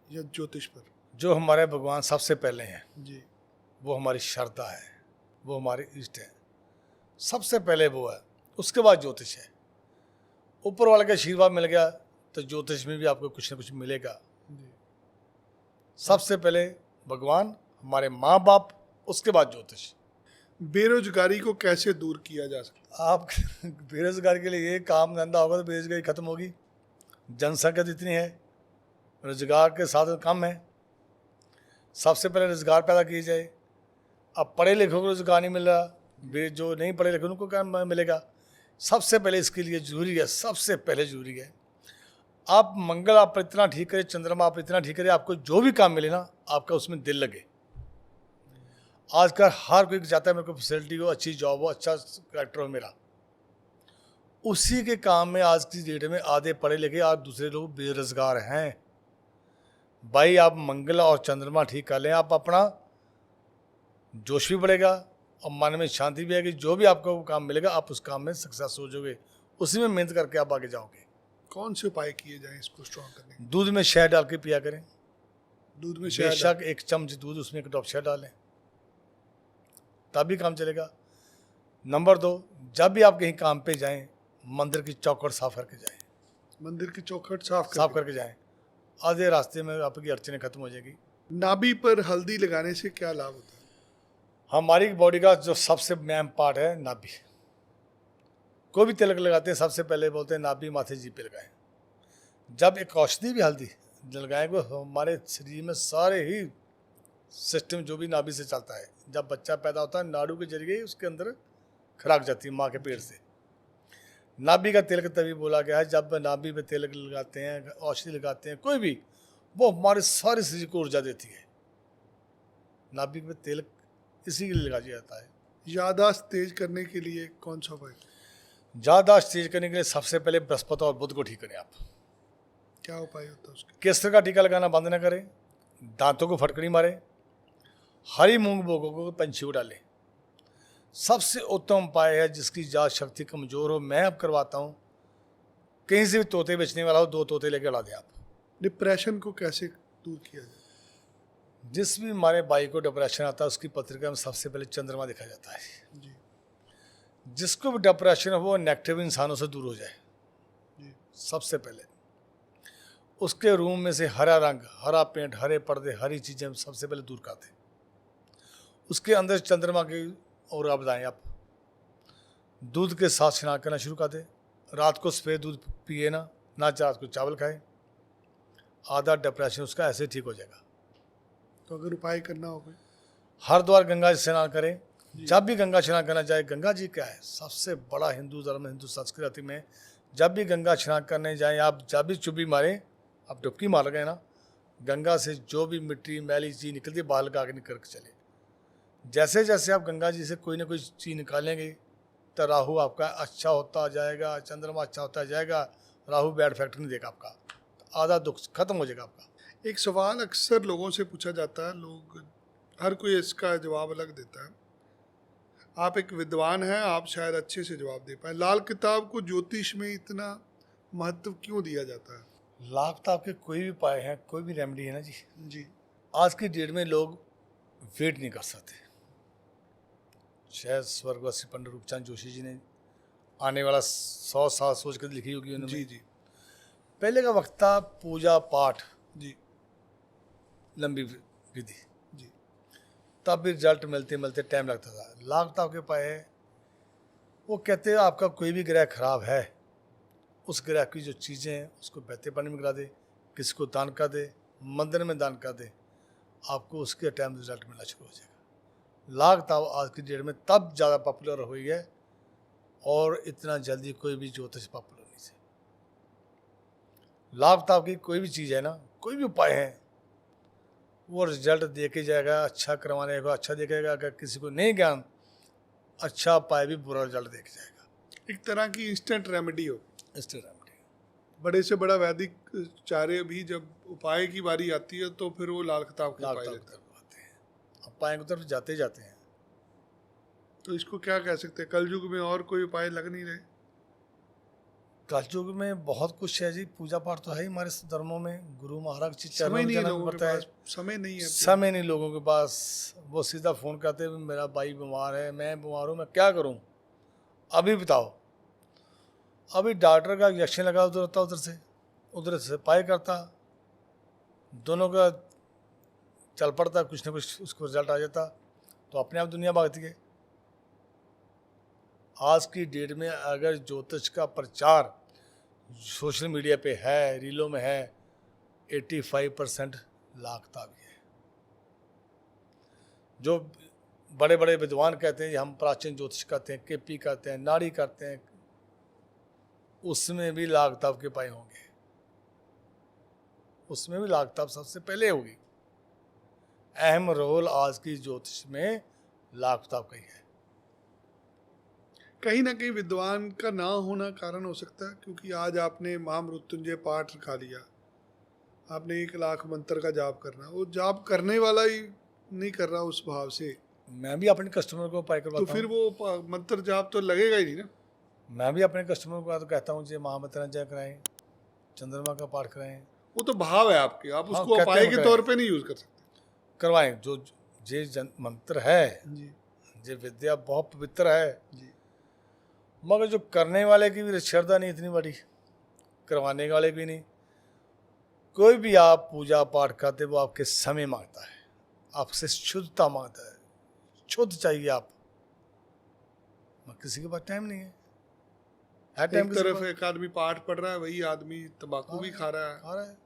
या ज्योतिष पर? जो हमारे भगवान सबसे पहले हैं जी। वो हमारी श्रद्धा है, वो हमारे इष्ट है, सबसे पहले वो है, उसके बाद ज्योतिष है। ऊपर वाले का आशीर्वाद मिल गया तो ज्योतिष में भी आपको कुछ ना कुछ मिलेगा। जी। सबसे पहले भगवान, हमारे माँ बाप, उसके बाद ज्योतिष। बेरोजगारी को कैसे दूर किया जा सकता? आप बेरोजगारी के लिए ये काम धंधा होगा तो बेरोजगारी खत्म होगी। जनसंख्या तो इतनी है, रोजगार के साधन कम है। सबसे पहले रोजगार पैदा किया जाए। अब पढ़े लिखों को रोजगार नहीं मिल रहा, जो नहीं पढ़े लिखे उनको क्या मिलेगा? सबसे पहले इसके लिए जरूरी है, सबसे पहले जरूरी है आप मंगल आप इतना ठीक करें, चंद्रमा आप इतना ठीक करें, आपको जो भी काम मिले ना आपका उसमें दिल लगे। आजकल हर कोई चाहता है मेरे को फैसिलिटी हो, अच्छी जॉब हो, अच्छा कैरेक्टर हो मेरा। उसी के काम में आज की डेट में आधे पढ़े लिखे और दूसरे लोग बेरोजगार हैं। भाई आप मंगल और चंद्रमा ठीक कर लें, आप अपना जोश भी बढ़ेगा और मन में शांति भी आएगी। जो भी आपको काम मिलेगा आप उस काम में सक्सेस हो जाओगे, उसी में मेहनत करके आप आगे जाओगे। कौन से उपाय किए जाएं इसको स्ट्रॉन्ग करने के? दूध में शहद डाल के पिया करें। दूध में शहद बेशक 1 चम्मच दूध, उसमें 1 ड्रॉप शहद डालें, तभी काम चलेगा। नंबर 2, जब भी आप कहीं काम पे जाएं मंदिर की चौखट साफ करके जाएं। मंदिर की चौखट साफ करके जाएं, आधे रास्ते में आपकी अड़चनें खत्म हो जाएगी। नाभि पर हल्दी लगाने से क्या लाभ होता है? हमारी बॉडी का जो सबसे मेन पार्ट है नाभि। कोई भी तिलक लगाते हैं सबसे पहले बोलते हैं नाभि माथे जी पे लगाएं। जब एक औषधि भी हल्दी लगाएंगे हमारे शरीर में सारे ही सिस्टम जो भी नाभि से चलता है। जब बच्चा पैदा होता है नाड़ू के जरिए उसके अंदर खुराक जाती है माँ के पेट से। नाभि का तिलक तभी बोला गया है, जब नाभि पे तिलक लगाते हैं, औषधि लगाते हैं कोई भी, वो हमारे सारे शरीर को ऊर्जा देती है। नाभि पे तिलक इसी के लिए लगाया जाता है। याददाश्त तेज करने के लिए कौन सा उपाय? याददाश्त तेज करने के लिए सबसे पहले बृहस्पति और बुध को ठीक करें। आप क्या उपाय होता है उसके? केसर का टीका लगाना बंद न करें, दांतों को फटकड़ी मारें, हरी मूंग बोगों को पंछी डालें। सबसे उत्तम उपाय है जिसकी याद शक्ति कमजोर हो, मैं अब करवाता हूँ, कहीं से भी तोते बेचने वाला हो 2 तोते लेकर उड़ा दें आप। डिप्रेशन को कैसे दूर किया जाए? जिस भी हमारे भाई को डिप्रेशन आता है उसकी पत्रिका में सबसे पहले चंद्रमा देखा जाता है। जी। जिसको भी डिप्रेशन हो वो नेगेटिव इंसानों से दूर हो जाए। जी। सबसे पहले उसके रूम में से हरा रंग, हरा पेंट, हरे पर्दे, हरी चीज़ें सबसे पहले दूर कर दें। उसके अंदर चंद्रमा की और आप बताएं, आप दूध के साथ स्नान करना शुरू कर दें। रात को सफ़ेद दूध पिए ना रात को चावल खाए, आधा डिप्रेशन उसका ऐसे ठीक हो जाएगा। तो अगर उपाय करना होगा, हरिद्वार गंगा जी स्नान करें। जब भी गंगा स्नान करना चाहे, गंगा जी क्या है सबसे बड़ा हिंदू धर्म, हिंदू संस्कृति में जब भी गंगा स्नान करने जाएं, आप जब भी चुप्पी मारें, आप डुबकी मार गए ना, गंगा से जो भी मिट्टी मैली चीज़ निकलती है बाहर लगा के निकल के चले। जैसे जैसे आप गंगा जी से कोई ना कोई चीज़ निकालेंगे तो राहु आपका अच्छा होता जाएगा, चंद्रमा अच्छा होता जाएगा, राहु बैड फैक्टर नहीं देगा आपका, आधा दुख खत्म हो जाएगा आपका। एक सवाल अक्सर लोगों से पूछा जाता है, लोग हर कोई इसका जवाब अलग देता है। आप एक विद्वान हैं, आप शायद अच्छे से जवाब दे पाए। लाल किताब को ज्योतिष में इतना महत्व क्यों दिया जाता है? लाभ तो आपके कोई भी उपाय है, कोई भी रेमेडी है ना जी, जी आज की डेट में लोग वेट नहीं कर सकते। शायद स्वर्गवासी पंडित रूपचंद जोशी जी ने आने वाला 100 साल सोच कर लिखी होगी उन्होंने। जी जी पहले का वक्त था पूजा पाठ, जी लंबी विधि, जी तब भी रिजल्ट मिलते मिलते टाइम लगता था। लाभ तो आपके पास है, वो कहते हैं आपका कोई भी ग्रह खराब है, उस ग्रह की जो चीज़ें हैं उसको बहते पानी में गिरा दे, किसी को दान कर दे, मंदिर में दान कर दे, आपको उसके टाइम रिजल्ट मिलना शुरू हो जाएगा। लाग ताव आज की डेट में तब ज़्यादा पॉपुलर हुई है, और इतना जल्दी कोई भी ज्योतिष पॉपुलर नहीं है। लाभ ताव की कोई भी चीज़ है ना, कोई भी उपाय है, वो रिजल्ट दे के जाएगा। अच्छा करवाने को अच्छा देखेगा, अगर किसी को नहीं ज्ञान, अच्छा उपाय भी बुरा रिजल्ट दे के जाएगा। एक तरह की इंस्टेंट रेमेडी हो। इस तरह रेमेडी बड़े से बड़ा वैदिक चार्य भी जब उपाय की बारी आती है तो फिर वो लाल किताब के लाभ उपाय ताव लेता है। करवाते हैं, उपाय की तरफ जाते जाते हैं। तो इसको क्या कह सकते हैं, कलयुग में और कोई उपाय लग नहीं रहे? कलयुग में बहुत कुछ है जी, पूजा पाठ तो है ही हमारे धर्मों में, गुरु महाराज जी समय चरणों में नहीं है जाना लोगों के पड़ता है। पास, समय नहीं है। समय नहीं लोगों के पास, वो सीधा फ़ोन करते हैं मेरा भाई बीमार है, मैं बीमार हूँ, मैं क्या करूँ, अभी बताओ। अभी डॉक्टर का इंजेक्शन लगा उधर होता, उधर से पाई करता, दोनों का चल पड़ता, कुछ ना कुछ उसको रिजल्ट आ जाता, तो अपने आप दुनिया भागती है। आज की डेट में अगर ज्योतिष का प्रचार सोशल मीडिया पे है, रीलों में है, 85% लाखता भी है। जो बड़े बड़े विद्वान कहते हैं हम प्राचीन ज्योतिष करते हैं, केपी करते हैं, नाड़ी करते हैं, उसमें भी लाखताब के पाए होंगे, उसमें भी लाखताब सबसे पहले होगी। अहम रोल आज की ज्योतिष में लाखताब का ही है। कहीं ना कहीं विद्वान का ना होना कारण हो सकता है, क्योंकि आज आपने महामृत्युंजय पाठ रखा लिया, आपने 1 लाख मंत्र का जाप करना, वो जाप करने वाला ही नहीं कर रहा उस भाव से, मैं भी अपने कस्टमर को उपाय तो करवाता फिर हूँ। वो मंत्र जाप तो लगेगा ही नहीं ना। मैं भी अपने कस्टमर को तो कहता हूँ जी महामंत्रांजय कराएं, चंद्रमा का पाठ कराएं, वो तो भाव है आपके, आप हाँ, उसको कहते उपाय हैं के करें। तौर पे नहीं यूज कर सकते। करवाएं। जो मंत्र है, जी ये विद्या बहुत पवित्र है, जी मगर जो करने वाले की भी श्रद्धा नहीं इतनी बड़ी, करवाने वाले भी नहीं। कोई भी आप पूजा पाठ करते वो आपके समय मांगता है, आपसे शुद्धता मांगता है, शुद्ध चाहिए आप। मगर किसी के पास टाइम नहीं है। टाइम एक तरफ एक आदमी पाठ पढ़ रहा है, वही आदमी तंबाकू भी खा रहा है, खा रहा है।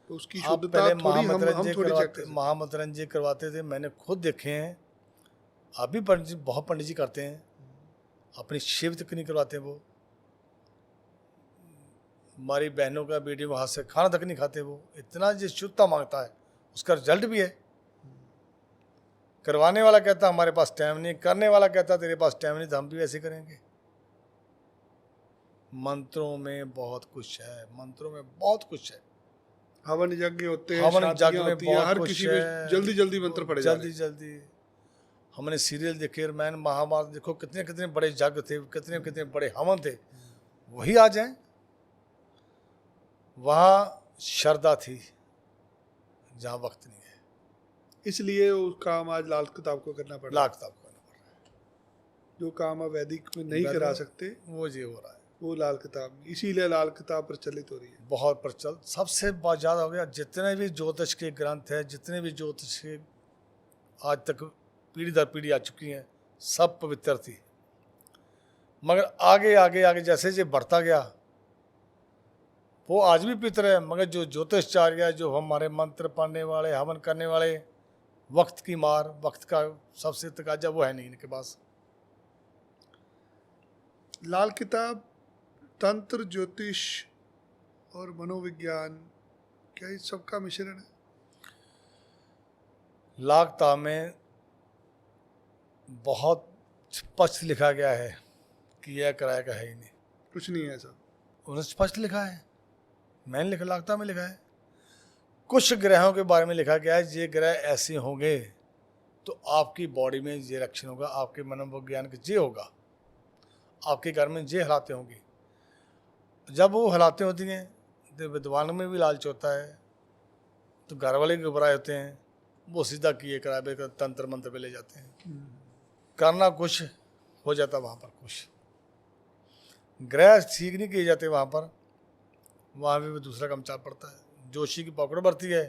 तो उसकी आप शुद्धता पहले थोड़ी हम महामंत्रांजय थोड़ी चेक कर सकते हैं। महामंत्रांजय करवाते थे, मैंने खुद देखे हैं। अभी बहुत पंडित जी करते हैं, अपनी शिव तक नहीं करवाते वो। हमारी बहनों का बेटियों को हाथ से खाना तक नहीं खाते वो, इतना जो शुद्धता मांगता है, उसका रिजल्ट भी है। करवाने वाला कहता हमारे पास टाइम नहीं, करने वाला कहता तेरे पास टाइम नहीं, तो हम भी वैसे करेंगे। मंत्रों में बहुत कुछ है, मंत्रों में बहुत कुछ है। हवन यज्ञ होते हैं, हवन यज्ञ शादियां में होती है, बहुत हर कुछ किसी है। में जल्दी जल्दी मंत्र पढ़े जा रहे जल्दी हैं। जल्दी हमने सीरियल देखे, रामायण महाभारत देखो, कितने कितने बड़े यज्ञ थे, कितने कितने बड़े हवन थे, वही आ जाए। वहाँ श्रद्धा थी, जहाँ वक्त नहीं है। इसलिए वो काम आज लाल किताब को करना पड़ रहा है। लाख तक करना पड़ रहा है, जो काम आप वैदिक में नहीं वैदिक करा में सकते, वो ये हो रहा है। वो लाल किताब में, इसीलिए लाल किताब प्रचलित हो रही है। बहुत प्रचल सबसे बहुत ज़्यादा हो गया। जितने भी ज्योतिष के ग्रंथ है, जितने भी ज्योतिष के आज तक पीढ़ी दर पीढ़ी आ चुकी हैं, सब पवित्र थी। मगर आगे आगे आगे जैसे जैसे बढ़ता गया, वो आज भी पवित्र है। मगर जो ज्योतिषचार्य, जो हमारे मंत्र पढ़ने वाले, हवन करने वाले, वक्त की मार, वक्त का सबसे तकाजा वो है नहीं इनके पास। लाल किताब तंत्र, ज्योतिष और मनोविज्ञान, क्या इस सबका मिश्रण है? लाखता में बहुत स्पष्ट लिखा गया है कि यह किराया का है ही नहीं। कुछ नहीं है ऐसा। उन्होंने स्पष्ट लिखा है, मैंने लिखा, लाखता में लिखा है। कुछ ग्रहों के बारे में लिखा गया है, ये ग्रह ऐसे होंगे तो आपकी बॉडी में ये रिएक्शन होगा, आपके मनोविज्ञान के ये होगा, आपके घर में ये हालातें होंगी। जब वो हालातें होती हैं तो विद्वानों में भी लालच होता है, तो घर वाले घबराए होते हैं, वो सीधा किए कराए तंत्र मंत्र पे ले जाते हैं। करना कुछ हो जाता वहाँ पर कुछ, ग्रह ठीक नहीं किए जाते वहाँ पर, वहाँ भी दूसरा काम चाल पड़ता है। जोशी की पकड़ बढ़ती है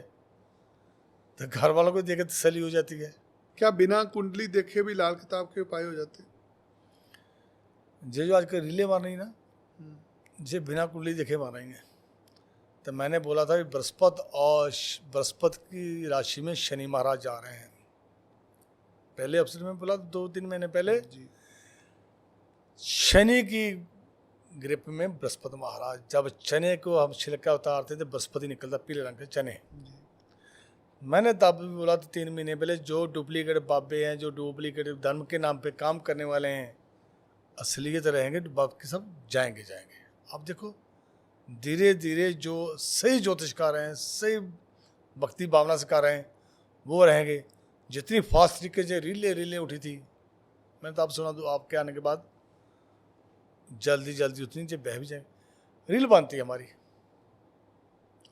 तो घर वालों को देखे तसल्ली हो जाती है। क्या बिना कुंडली देखे भी लाल किताब के उपाय हो जाते हैं? जे जो आजकल रीले मार रही ना, जे बिना कुंडली देखे मार रही हैं। तो मैंने बोला था कि बृहस्पति की राशि में शनि महाराज जा रहे हैं। पहले अवसर में बोला 2-3 महीने पहले, शनि की ग्रिप में बृहस्पति महाराज, जब चने को हम छिलका उतारते थे बृहस्पति निकलता पीले रंग के चने। मैंने तब भी बोला था 3 महीने पहले, जो डुप्लीकेट बाबे हैं, जो डुप्लीकेट धर्म के नाम पे काम करने वाले हैं, असलियत रहेंगे बाकी सब जाएंगे। अब देखो धीरे धीरे जो सही ज्योतिषकार हैं, सही भक्ति भावना से कर रहे हैं, वो रहेंगे। जितनी फास्ट तरीके से रीलें उठी थी, मैंने तो आप सुना दो, आपके आने के बाद जल्दी उतनी जो बह भी जाए। रील बनती है हमारी,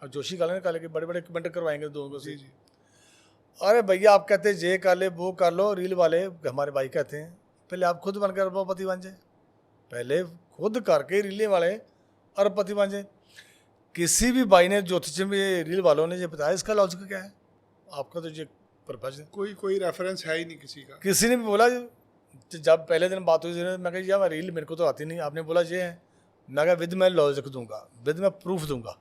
और जोशी काले के बड़े कमेंट करवाएंगे दोनों से। जी। अरे भैया आप कहते हैं ये कर ले वो कर लो, रील वाले हमारे भाई कहते हैं पहले आप खुद बनकर अरबपति बन जाए, पहले खुद करके रीले वाले अरबपति बन जाए। किसी भी भाई ने ज्योतिष में रील वालों ने ये बताया इसका लॉजिक क्या है? आपका तो ये पर्पज है, कोई रेफरेंस है ही नहीं किसी का। किसी ने भी बोला। जब पहले दिन बात हुई मैं कहा यार रील मेरे को तो आती नहीं, आपने बोला ये है, मैं कहा विद मैं लॉजिक दूंगा, विद मैं प्रूफ दूंगा।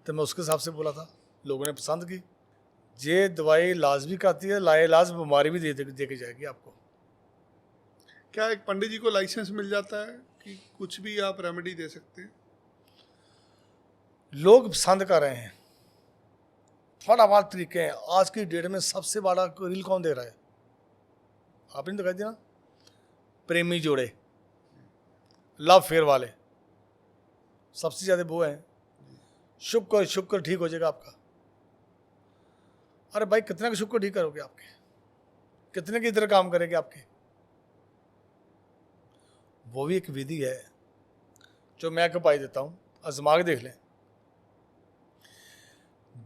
तो मैं उसके हिसाब से बोला था, लोगों ने पसंद की। ये दवाई इलाज भी करती है, लाइलाज बीमारी भी दे के जाएगी आपको। क्या एक पंडित जी को लाइसेंस मिल जाता है कि कुछ भी आप रेमेडी दे सकते हैं? लोग पसंद कर रहे हैं, फटाफट तरीके हैं। आज की डेट में सबसे बड़ा रील कौन दे रहा है? आपने दिखाई दिया ना, प्रेमी जोड़े, लव फेयर वाले, सबसे ज़्यादा वो हैं। शुक्र ठीक हो जाएगा आपका। अरे भाई कितने का शुक्र ठीक करोगे आपके? कितने की इधर काम करेंगे आपके? वो भी एक विधि है जो मैं आपको पाई देता हूँ, आजमा के देख लें।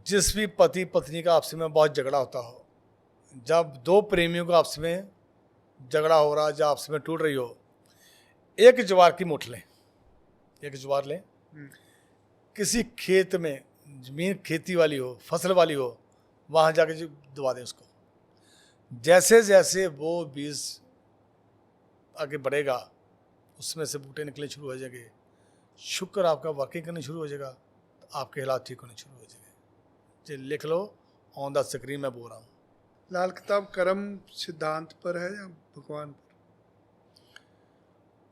जिस भी पति पत्नी का आपस में बहुत झगड़ा होता हो, जब दो प्रेमियों का आपस में झगड़ा हो रहा है, जब आपस में टूट रही हो, एक ज्वार की मुठ लें, एक ज्वार लें, किसी खेत में, जमीन खेती वाली हो, फसल वाली हो, वहाँ जाके जो दबा दें उसको। जैसे जैसे वो बीज आगे बढ़ेगा, उसमें से बूटे निकलने शुरू हो जाएंगे, शुक्र आपका वर्किंग करनी शुरू हो जाएगा, तो आपके हालात ठीक होने शुरू हो जाएंगे। ये लिख लो, ऑन द स्क्रीन मैं बोल रहा हूँ। लाल किताब कर्म सिद्धांत पर है या भगवान पर?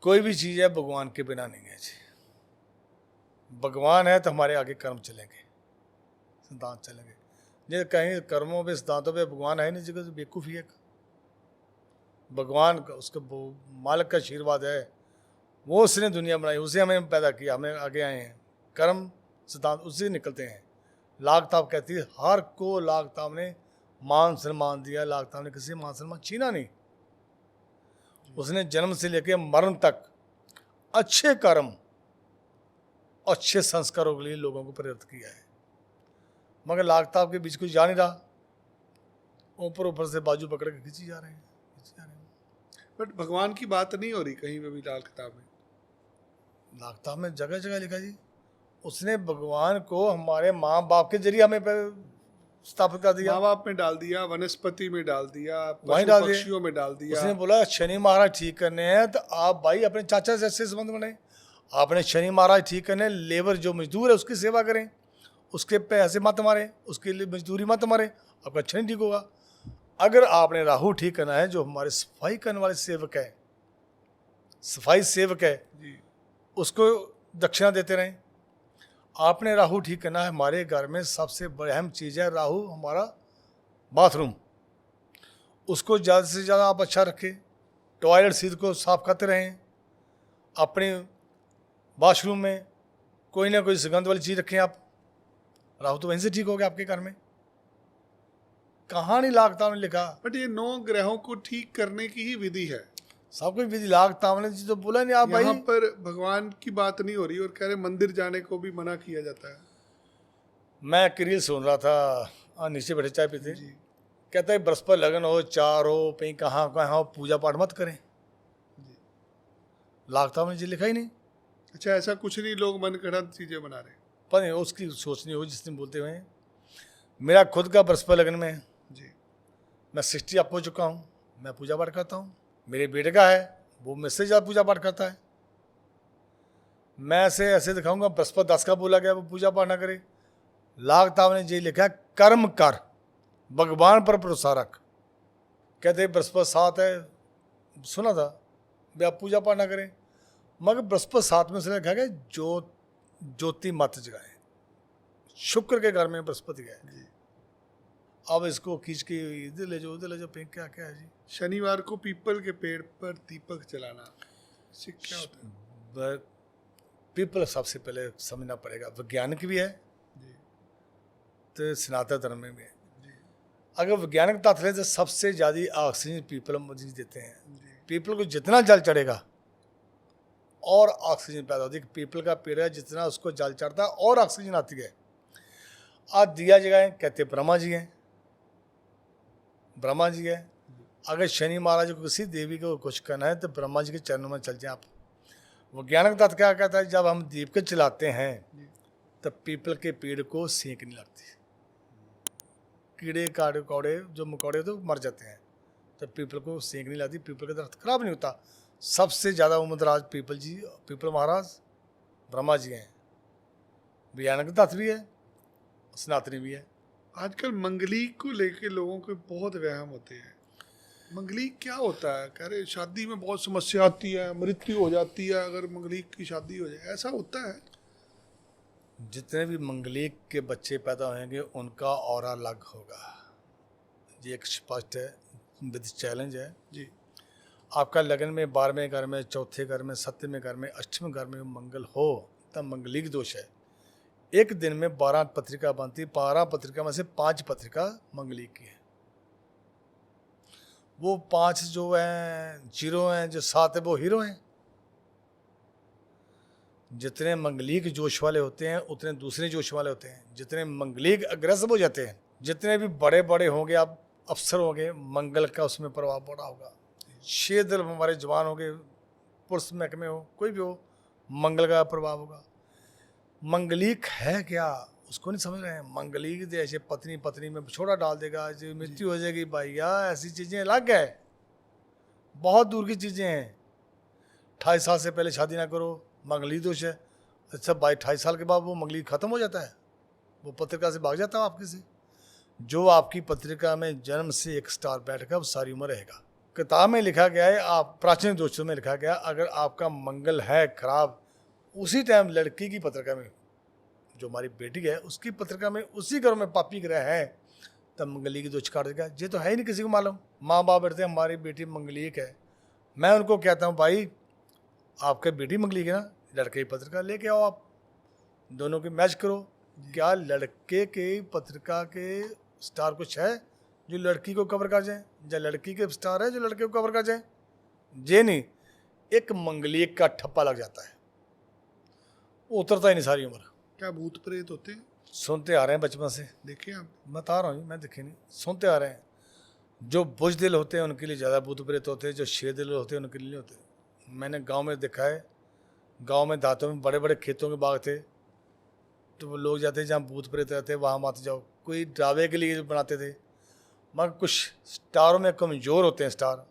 कोई भी चीज़ है भगवान के बिना नहीं है जी। भगवान है तो हमारे आगे कर्म चलेंगे, सिद्धांत चलेंगे। ये कहीं कर्मों पे सिद्धांतों पे भगवान है नहीं, जगह बेवकूफ़ी है। भगवान का, उसके मालिक का आशीर्वाद है, वो उसने दुनिया बनाई, उसे हमें पैदा किया, हमें आगे आए हैं। कर्म सिद्धांत उससे निकलते हैं। लाख ताब कहती है, हर को लाख ताब ने मान सम्मान दिया, लाख ताब ने किसी मान सम्मान छीना नहीं। उसने जन्म से लेकर मरण तक अच्छे कर्म, अच्छे संस्कारों के लिए लोगों को प्रेरित किया है। मगर लाख ताब के बीच कुछ जा नहीं रहा, ऊपर से बाजू पकड़ के खींची जा रहे हैं। बट भगवान की बात नहीं हो रही कहीं पे भी लाल किताब में। लाल किताब में जगह जगह लिखा जी, उसने भगवान को हमारे माँ बाप के जरिए हमें स्थापित कर दिया। माँ बाप में डाल दिया, वनस्पति में डाल दिया, वहीं डाल दिया, पक्षियों में डाल दिया। उसने बोला शनि महाराज ठीक करने हैं तो आप भाई अपने चाचा से ऐसे संबंध बने, आपने शनि महाराज ठीक करने, लेबर जो मजदूर है उसकी सेवा करें, उसके पैसे मत मारें, उसके लिए मजदूरी मत मारें, आपका शनि ठीक होगा। अगर आपने राहु ठीक करना है, जो हमारे सफाई करने वाले सेवक है, सफाई सेवक है, उसको दक्षिणा देते रहें। आपने राहु ठीक करना है, हमारे घर में सबसे अहम चीज़ है राहु, हमारा बाथरूम, उसको ज़्यादा से ज़्यादा आप अच्छा रखें। टॉयलेट सीट को साफ करते रहें। अपने वॉशरूम में कोई ना कोई सुगंध वाली चीज़ रखें आप, राहु तो वहीं से ठीक हो गया आपके घर में। कहानी लाख ने लिखा। बट ये 9 ग्रहों को ठीक करने की ही विधि है। सब कुछ विधि लाख ने जी तो बोला नहीं आप भाई। यहाँ पर भगवान की बात नहीं हो रही और कह रहे मंदिर जाने को भी मना किया जाता है। मैं एक रील सुन रहा था, नीचे बैठे चाय पीते, जी कहता है बृहस्पति लगन हो, चार हो, कहीं कहाँ कहाँ हो, पूजा पाठ मत करें। जी। लाख ने जी लिखा ही नहीं। अच्छा, ऐसा कुछ नहीं, लोग मन गढ़ंत चीजें बना रहे हैं। पर नहीं, उसकी सोचनी हो जिसने बोलते हुए। मेरा खुद का बृहस्पति लगन में है। जी मैं 60 अप हो चुका हूँ, मैं पूजा पाठ करता हूँ। मेरे बेटे का है, वो मुझसे ज़्यादा पूजा पाठ करता है। मैं ऐसे दिखाऊंगा बृहस्पति 10 का बोला गया वो पूजा पाठ ना करे। लाख ने जी लिखा है कर्म कर, भगवान पर भरोसा रख। कहते बृहस्पति 7 है, सुना था भाई आप पूजा पाठ ना करें, मगर बृहस्पति 7 में से लिखा गया ज्योति मत जगाए। शुक्र के घर में बृहस्पति गए। अब इसको खींच के इधर ले जाओ उधर ले जाओ, क्या क्या है जी। शनिवार को पीपल के पेड़ पर दीपक जलाना, इससे क्या होता है? पीपल सबसे पहले समझना पड़ेगा, वैज्ञानिक भी है जी तो सनातन धर्म में भी है। जी अगर वैज्ञानिक तथ्य है तो सबसे ज़्यादा ऑक्सीजन पीपल मरीज देते हैं। जी। पीपल को जितना जल चढ़ेगा और ऑक्सीजन पैदा होती है। पीपल का पेड़ है, जितना उसको जल चढ़ता है और ऑक्सीजन आती है। आज दिया जगाएं, कहते ब्रह्मा जी हैं, ब्रह्मा जी है। अगर शनि महाराज को किसी देवी को कुछ करना है तो ब्रह्मा जी के चरणों में चल जाए आप। वैज्ञानिक तथ्य क्या कहता है, जब हम दीप के चलाते हैं तब पीपल के पेड़ को सेंक नहीं लगती। कीड़े कौड़े जो मकोड़े तो मर जाते हैं, तो पीपल को सेंक नहीं लगती, पीपल का दरख्त खराब नहीं होता। सबसे ज़्यादा उम्रदराज पीपल महाराज ब्रह्मा जी हैं। वैज्ञानिक तथ्य भी है, सनातनी भी है। आजकल मंगलीक को लेके लोगों के बहुत वहम होते हैं। मंगलीक क्या होता है? कह रहे शादी में बहुत समस्या आती है, मृत्यु हो जाती है अगर मंगलीक की शादी हो जाए, ऐसा होता है? जितने भी मंगलीक के बच्चे पैदा होंगे उनका ऑरा अलग होगा, ये एक स्पष्ट है, विद चैलेंज है जी। आपका लगन में 12वें घर में, चौथे घर में, 7वें घर में, 8वें घर में मंगल हो तब मंगलिक दोष है। एक दिन में 12 पत्रिका बनती, 12 पत्रिका में से 5 पत्रिका मंगलिक की है। वो 5 जो हैं जीरो हैं, जो 7 है वो हीरो हैं। जितने मंगलिक जोश वाले होते हैं उतने दूसरे जोश वाले होते हैं। जितने मंगलिक अग्रेसिव हो जाते हैं, जितने भी बड़े बड़े होंगे आप अफसर होंगे, मंगल का उसमें प्रभाव पड़ा होगा। 6 दिल हमारे जवान होंगे, पुरुष महकमे हो, कोई भी हो, मंगल का प्रभाव होगा। मंगलिक है क्या उसको नहीं समझ रहे हैं। मंगलिक जैसे पत्नी पत्नी में छोड़ा डाल देगा, जो मृत्यु हो जाएगी, भैया ऐसी चीज़ें अलग है, बहुत दूर की चीज़ें हैं। 28 साल से पहले शादी ना करो, मंगली दोष है। अच्छा भाई 28 साल के बाद वो मंगली खत्म हो जाता है, वो पत्रिका से भाग जाता है आपके से। जो आपकी पत्रिका में जन्म से एक स्टार बैठेगा वो सारी उम्र रहेगा। किताब में लिखा गया है, आप प्राचीन दोषों में लिखा गया, अगर आपका मंगल है खराब, उसी टाइम लड़की की पत्रिका में, जो हमारी बेटी है उसकी पत्रिका में उसी घर में पापी ग्रह है, तब मंगली की दोष काट देगा। ये तो है ही नहीं किसी को मालूम। माँ बाप बैठते हैं हमारी बेटी मंगलिक है, मैं उनको कहता हूँ भाई आपके बेटी मंगलिक है ना, लड़के की पत्रिका लेके आओ, आप दोनों की मैच करो। क्या लड़के के पत्रिका के स्टार कुछ है जो लड़की को कवर कर जाए, या लड़की के स्टार है जो लड़के को कवर कर जाए? ये नहीं, एक मंगलिक का ठप्पा लग जाता है, वो उतरता ही नहीं सारी उम्र। क्या भूत प्रेत होते हैं? सुनते आ रहे हैं बचपन से, देखे आप? बता रहा हूँ, मैं देखे नहीं, सुनते आ रहे हैं। जो बुजदिल होते हैं उनके लिए ज़्यादा भूत प्रेत होते हैं, जो शेरदिल होते हैं उनके लिए नहीं होते। मैंने गांव में देखा है, गांव में दांतों में बड़े बड़े खेतों के बाग थे, तो वो लोग जाते जहाँ भूत प्रेत रहते वहाँ मत जाओ, कोई ड्रावे के लिए बनाते थे। मगर कुछ स्टारों में कमज़ोर होते हैं स्टार,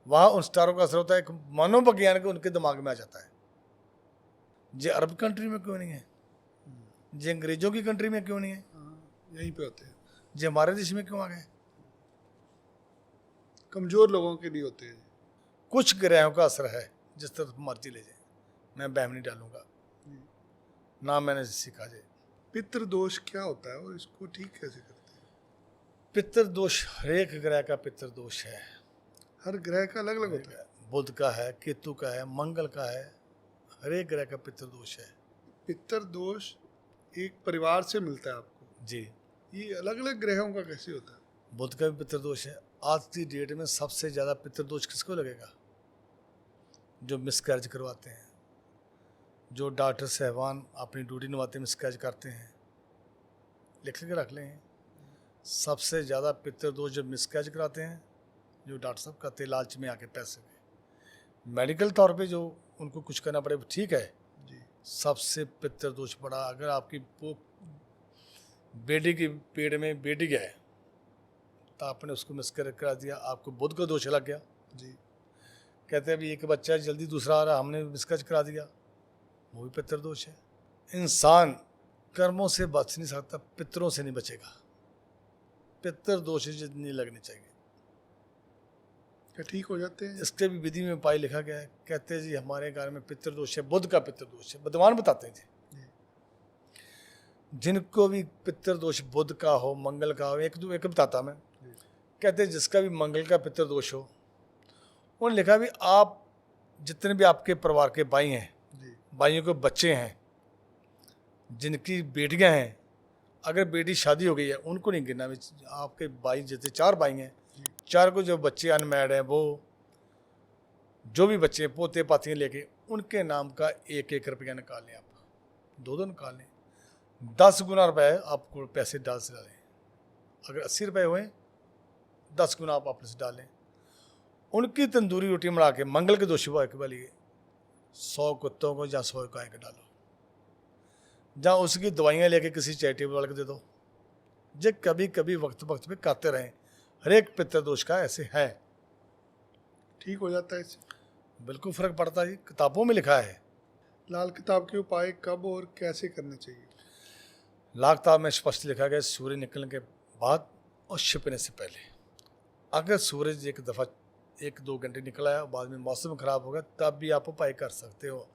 वहाँ उन स्टारों का असर होता है, एक मनोविज्ञान के उनके दिमाग में आ जाता है। ये अरब कंट्री में क्यों नहीं है, ये अंग्रेजों की कंट्री में क्यों नहीं है, यहीं पे होते हैं। ये हमारे देश में क्यों आ गए? कमजोर लोगों के लिए होते हैं। कुछ ग्रहों का असर है, जिस तरफ मर्जी ले जाए, मैं बहम नहीं डालूंगा ना, मैंने सीखा जाए। पितृदोष क्या होता है और इसको ठीक कैसे करते हैं? पितृदोष हर एक ग्रह का पितृदोष है। हर ग्रह का अलग अलग होता है। बुध का है, केतु का है, मंगल का है, हर एक ग्रह का पितृदोष है। पितृदोष एक परिवार से मिलता है आपको जी, ये अलग अलग ग्रहों का कैसे होता है? बुध का भी पितृदोष है। आज की डेट में सबसे ज़्यादा पितृदोष किसको लगेगा? जो मिसकैरेज करवाते हैं, जो डॉक्टर साहबान अपनी ड्यूटी निभाते मिसकैरेज करते हैं, लिख के रख लें। सबसे ज़्यादा पितृदोष जब मिसकैरेज कराते हैं, जो डॉक्टर साहब करते हैं लालच में आके पैसे के, मेडिकल तौर पे जो उनको कुछ करना पड़े ठीक है जी। सबसे पितृदोष पड़ा। अगर आपकी बेटी की पेट में बेटी है तो आपने उसको मिसकैरेज करा दिया, आपको बुध का दोष लग गया जी। कहते हैं अभी एक बच्चा जल्दी दूसरा आ रहा, हमने मिसकैरेज करा दिया, वो भी पितृदोष है। इंसान कर्मों से बच नहीं सकता, पितरों से नहीं बचेगा। पितृदोष जितनी लगनी चाहिए। क्या ठीक हो जाते हैं? इसके भी विधि में उपाय लिखा गया है। कहते हैं जी हमारे घर में पितृदोष है, बुध का पितृदोष है। विद्वान बताते हैं जी जिनको भी पितृदोष बुध का हो, मंगल का हो, एक बताता मैं। कहते हैं जिसका भी मंगल का पितृदोष हो, उन्होंने लिखा भी आप जितने भी आपके परिवार के भाई हैं, भाइयों के बच्चे हैं, जिनकी बेटियां हैं, अगर बेटी शादी हो गई है उनको नहीं गिनना। आपके भाई जैसे 4 भाई हैं, 4 को जो बच्चे अनमैरिड हैं, वो जो भी बच्चे पोते पातियाँ लेके उनके नाम का 1-1 रुपया निकाल लें। आप 2-2 निकाल लें, 10 गुना रुपए आपको पैसे डाल से डालें। अगर 80 रुपये हुए 10 गुना आप अपने से डालें। उनकी तंदूरी रोटी बना के मंगल के दोषी के वाली 100 कुत्तों को या 100 गाय को डालो, जहाँ उसकी दवाइयाँ लेके किसी चैरिटेबल वाले को दे दो। जे कभी कभी वक्त वक्त पे करते रहें। हर एक पितृदोष का ऐसे है, ठीक हो जाता है इससे? बिल्कुल फ़र्क पड़ता है। किताबों में लिखा है। लाल किताब के उपाय कब और कैसे करने चाहिए? लाल किताब में स्पष्ट लिखा गया सूर्य निकलने के बाद और छिपने से पहले। अगर सूरज एक दफ़ा 1-2 घंटे निकला है, बाद में मौसम ख़राब होगा, तब भी आप उपाय कर सकते हो।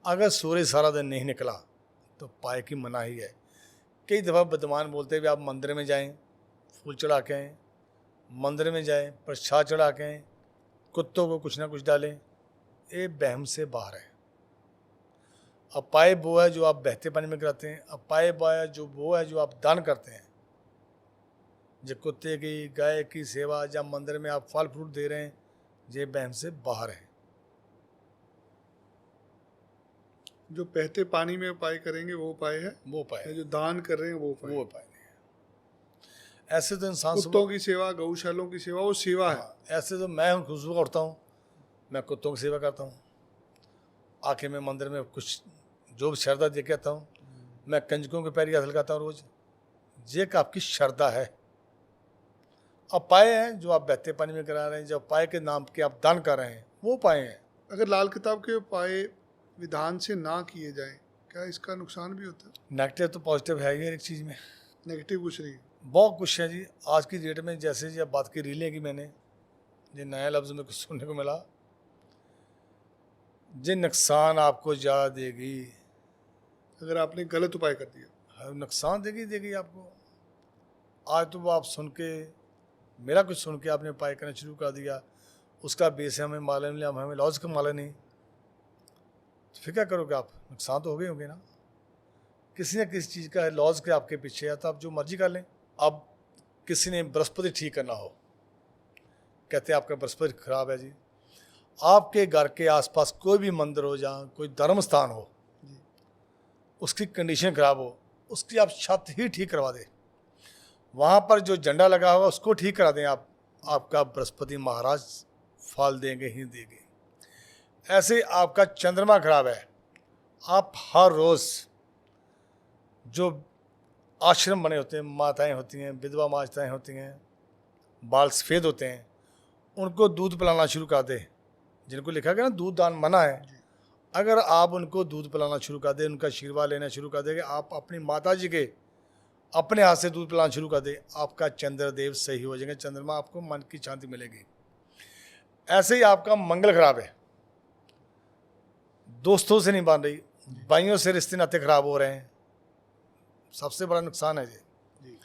अगर सूर्य सारा दिन नहीं निकला तो उपाय की मनाही है। कई दफ़ा विद्वान बोलते हैं आप मंदिर में जाएं, फूल चढ़ा के आएँ, मंदिर में जाएं, प्रसाद चढ़ा के आएँ, कुत्तों को कुछ ना कुछ डालें। ये वहम से बाहर है। अपाय वो है जो आप बहते पानी में कराते हैं, अपाय वो है जो आप दान करते हैं। जो कुत्ते की, गाय की सेवा या मंदिर में आप फल फ्रूट दे रहे हैं, ये वहम से बाहर है। जो बहते पानी में उपाय करेंगे वो उपाय है, वो उपाय है। जो दान कर रहे हैं वो उपाय वो उपाय नहीं है। ऐसे तो इंसान कुत्तों की सेवा, गौशालों की सेवा, वो सेवा है। ऐसे तो मैं खुशबू उठता हूँ, मैं कुत्तों की सेवा करता हूँ। आके मैं मंदिर में कुछ जो भी श्रद्धा दे के आता हूँ, मैं कंजकों के पैर हाथ लगाता हूँ रोज़। ये आपकी श्रद्धा है। उपाय है जो आप बहते पानी में करा रहे हैं, जो उपाय के नाम के आप दान कर रहे हैं, वो उपाय हैं। अगर लाल किताब के उपाय विधान से ना किए जाएं, क्या इसका नुकसान भी होता है? नेगेटिव तो पॉजिटिव है ही हर एक चीज़ में। नेगेटिव कुछ नहीं? बहुत कुछ है जी। आज की डेट में जैसे जी बात की रीलें की, मैंने ये नया लफ्ज़ में कुछ सुनने को मिला, जो नुकसान आपको ज़्यादा देगी। अगर आपने गलत उपाय कर दिया, नुकसान देगी आपको। आज तो वो आप सुन के, मेरा कुछ सुन के आपने उपाय करना शुरू कर दिया, उसका बेस है हमें मालूम नहीं, हमें लॉज का मालूम नहीं, तो फिर क्या करोगे आप? नुकसान तो हो गए होंगे ना। किसी न किसी चीज़ का लॉज के आपके पीछे है, तो आप जो मर्जी कर लें। अब किसी ने बृहस्पति ठीक करना हो, कहते हैं आपका बृहस्पति खराब है जी। आपके घर के आसपास कोई भी मंदिर हो, जहाँ कोई धर्म स्थान हो, उसकी कंडीशन खराब हो, उसकी आप छत ही ठीक करवा दें। वहाँ पर जो झंडा लगा होगा उसको ठीक करा दें आप, आपका बृहस्पति महाराज फल देंगे ही देंगे। ऐसे आपका चंद्रमा खराब है, आप हर रोज़ जो आश्रम बने होते हैं, माताएं होती हैं, विधवा माताएं होती हैं, बाल सफ़ेद होते हैं, उनको दूध पिलाना शुरू कर दें। जिनको लिखा गया ना दूध दान मना है, अगर आप उनको दूध पिलाना शुरू कर दें, उनका आशीर्वाद लेना शुरू कर देंगे, आप अपनी माता जी के अपने हाथ से दूध पिलाना शुरू कर दें, आपका चंद्रदेव सही हो जाएंगे, चंद्रमा आपको मन की शांति मिलेगी। ऐसे ही आपका मंगल खराब है, दोस्तों से नहीं बन रही, भाइयों से रिश्ते नाते खराब हो रहे हैं, सबसे बड़ा नुकसान है जी।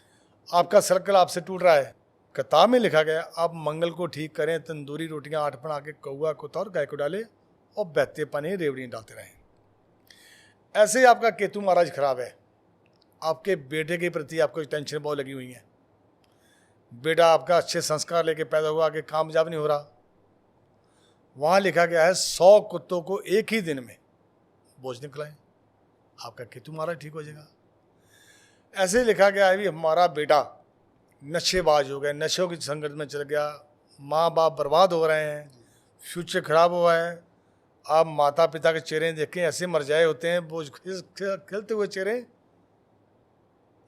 आपका सर्कल आपसे टूट रहा है। किताब में लिखा गया आप मंगल को ठीक करें, तंदूरी रोटियां 8 बना के कौआ कुत्ता और गाय को डाले और बहते पानी रेवड़ियाँ डालते रहें। ऐसे ही आपका केतु महाराज खराब है, आपके बेटे के प्रति आपको टेंशन बहुत लगी हुई है, बेटा आपका अच्छे संस्कार लेके पैदा हुआ, आगे कामयाब नहीं हो रहा। वहाँ लिखा गया है 100 कुत्तों को एक ही दिन में बोझ निकलाएं, आपका केतु महाराज ठीक हो जाएगा। ऐसे ही लिखा गया है भी हमारा बेटा नशेबाज हो गया, नशों की संगत में चल गया, माँ बाप बर्बाद हो रहे हैं, फ्यूचर खराब हुआ है। आप माता पिता के चेहरे देखें, ऐसे मरजाए होते हैं, बोझ खिलते हुए चेहरे,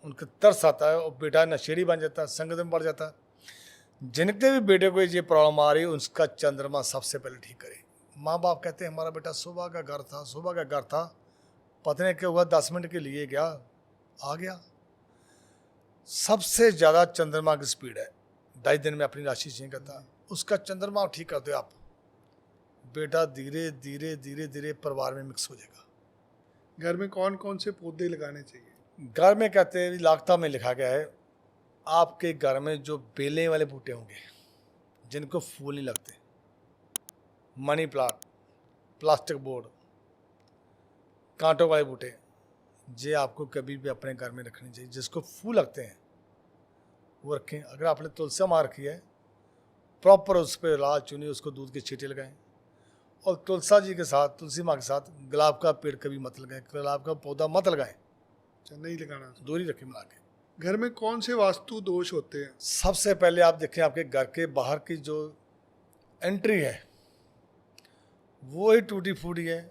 उनका तरस आता है और बेटा नशेड़ी बन जाता है, संगत में बढ़ जाता है। जिनके भी बेटे को ये प्रॉब्लम आ रही है उसका चंद्रमा सबसे पहले ठीक करे। माँ बाप कहते हैं हमारा बेटा सुबह का घर था, सुबह का घर था, पता नहीं क्या हुआ, 10 मिनट के लिए गया आ गया। सबसे ज़्यादा चंद्रमा की स्पीड है, 2.5 दिन में अपनी राशि चेंज करता है। उसका चंद्रमा ठीक कर दो आप, बेटा धीरे धीरे धीरे धीरे परिवार में मिक्स हो जाएगा। घर में कौन कौन से पौधे लगाने चाहिए? घर में कहते हैं लाखता में लिखा गया है, आपके घर में जो बेलें वाले बूटे होंगे जिनको फूल नहीं लगते, मनी प्लांट, प्लास्टिक बोर्ड, कांटों वाले बूटे, ये आपको कभी भी अपने घर में रखने चाहिए। जिसको फूल लगते हैं वो रखें। अगर आपने तुलसी माँ रखी है, प्रॉपर उस पर लाल चुनी, उसको दूध के छींटे लगाएं। और तुलसा जी के साथ, तुलसी माँ के साथ गुलाब का पेड़ कभी मत लगाएं, गुलाब का पौधा मत लगाएं, नहीं लगाना। दूरी रखें मिला के। घर में कौन से वास्तु दोष होते हैं? सबसे पहले आप देखें, आपके घर के बाहर की जो एंट्री है वो ही टूटी फूटी है,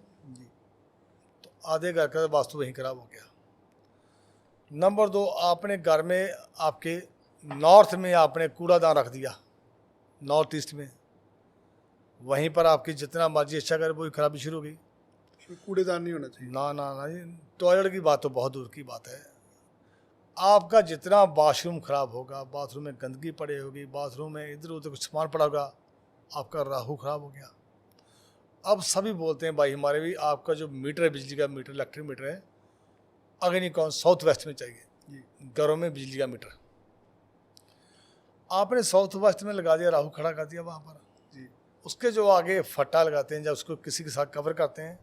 तो आधे घर का वास्तु वहीं खराब हो गया। नंबर 2, आपने घर में आपके नॉर्थ में आपने कूड़ादान रख दिया, नॉर्थ ईस्ट में, वहीं पर आपकी जितना मर्जी अच्छा करे वो ही खराबी शुरू हो गई। कूड़ेदान नहीं होना चाहिए। ना ना ना, ये टॉयलेट की बात तो बहुत दूर की बात है। आपका जितना बाथरूम खराब होगा, बाथरूम में गंदगी पड़ी होगी, बाथरूम में इधर उधर कुछ सामान पड़ा होगा, आपका राहु खराब हो गया। अब सभी बोलते हैं भाई हमारे भी आपका जो मीटर है, बिजली का मीटर, इलेक्ट्रिक मीटर है, अग्निकोण साउथ वेस्ट में चाहिए घरों में बिजली का मीटर। आपने साउथ वेस्ट में लगा दिया, राहु खड़ा कर दिया वहाँ पर जी। उसके जो आगे फट्टा लगाते हैं, जब उसको किसी के साथ कवर करते हैं,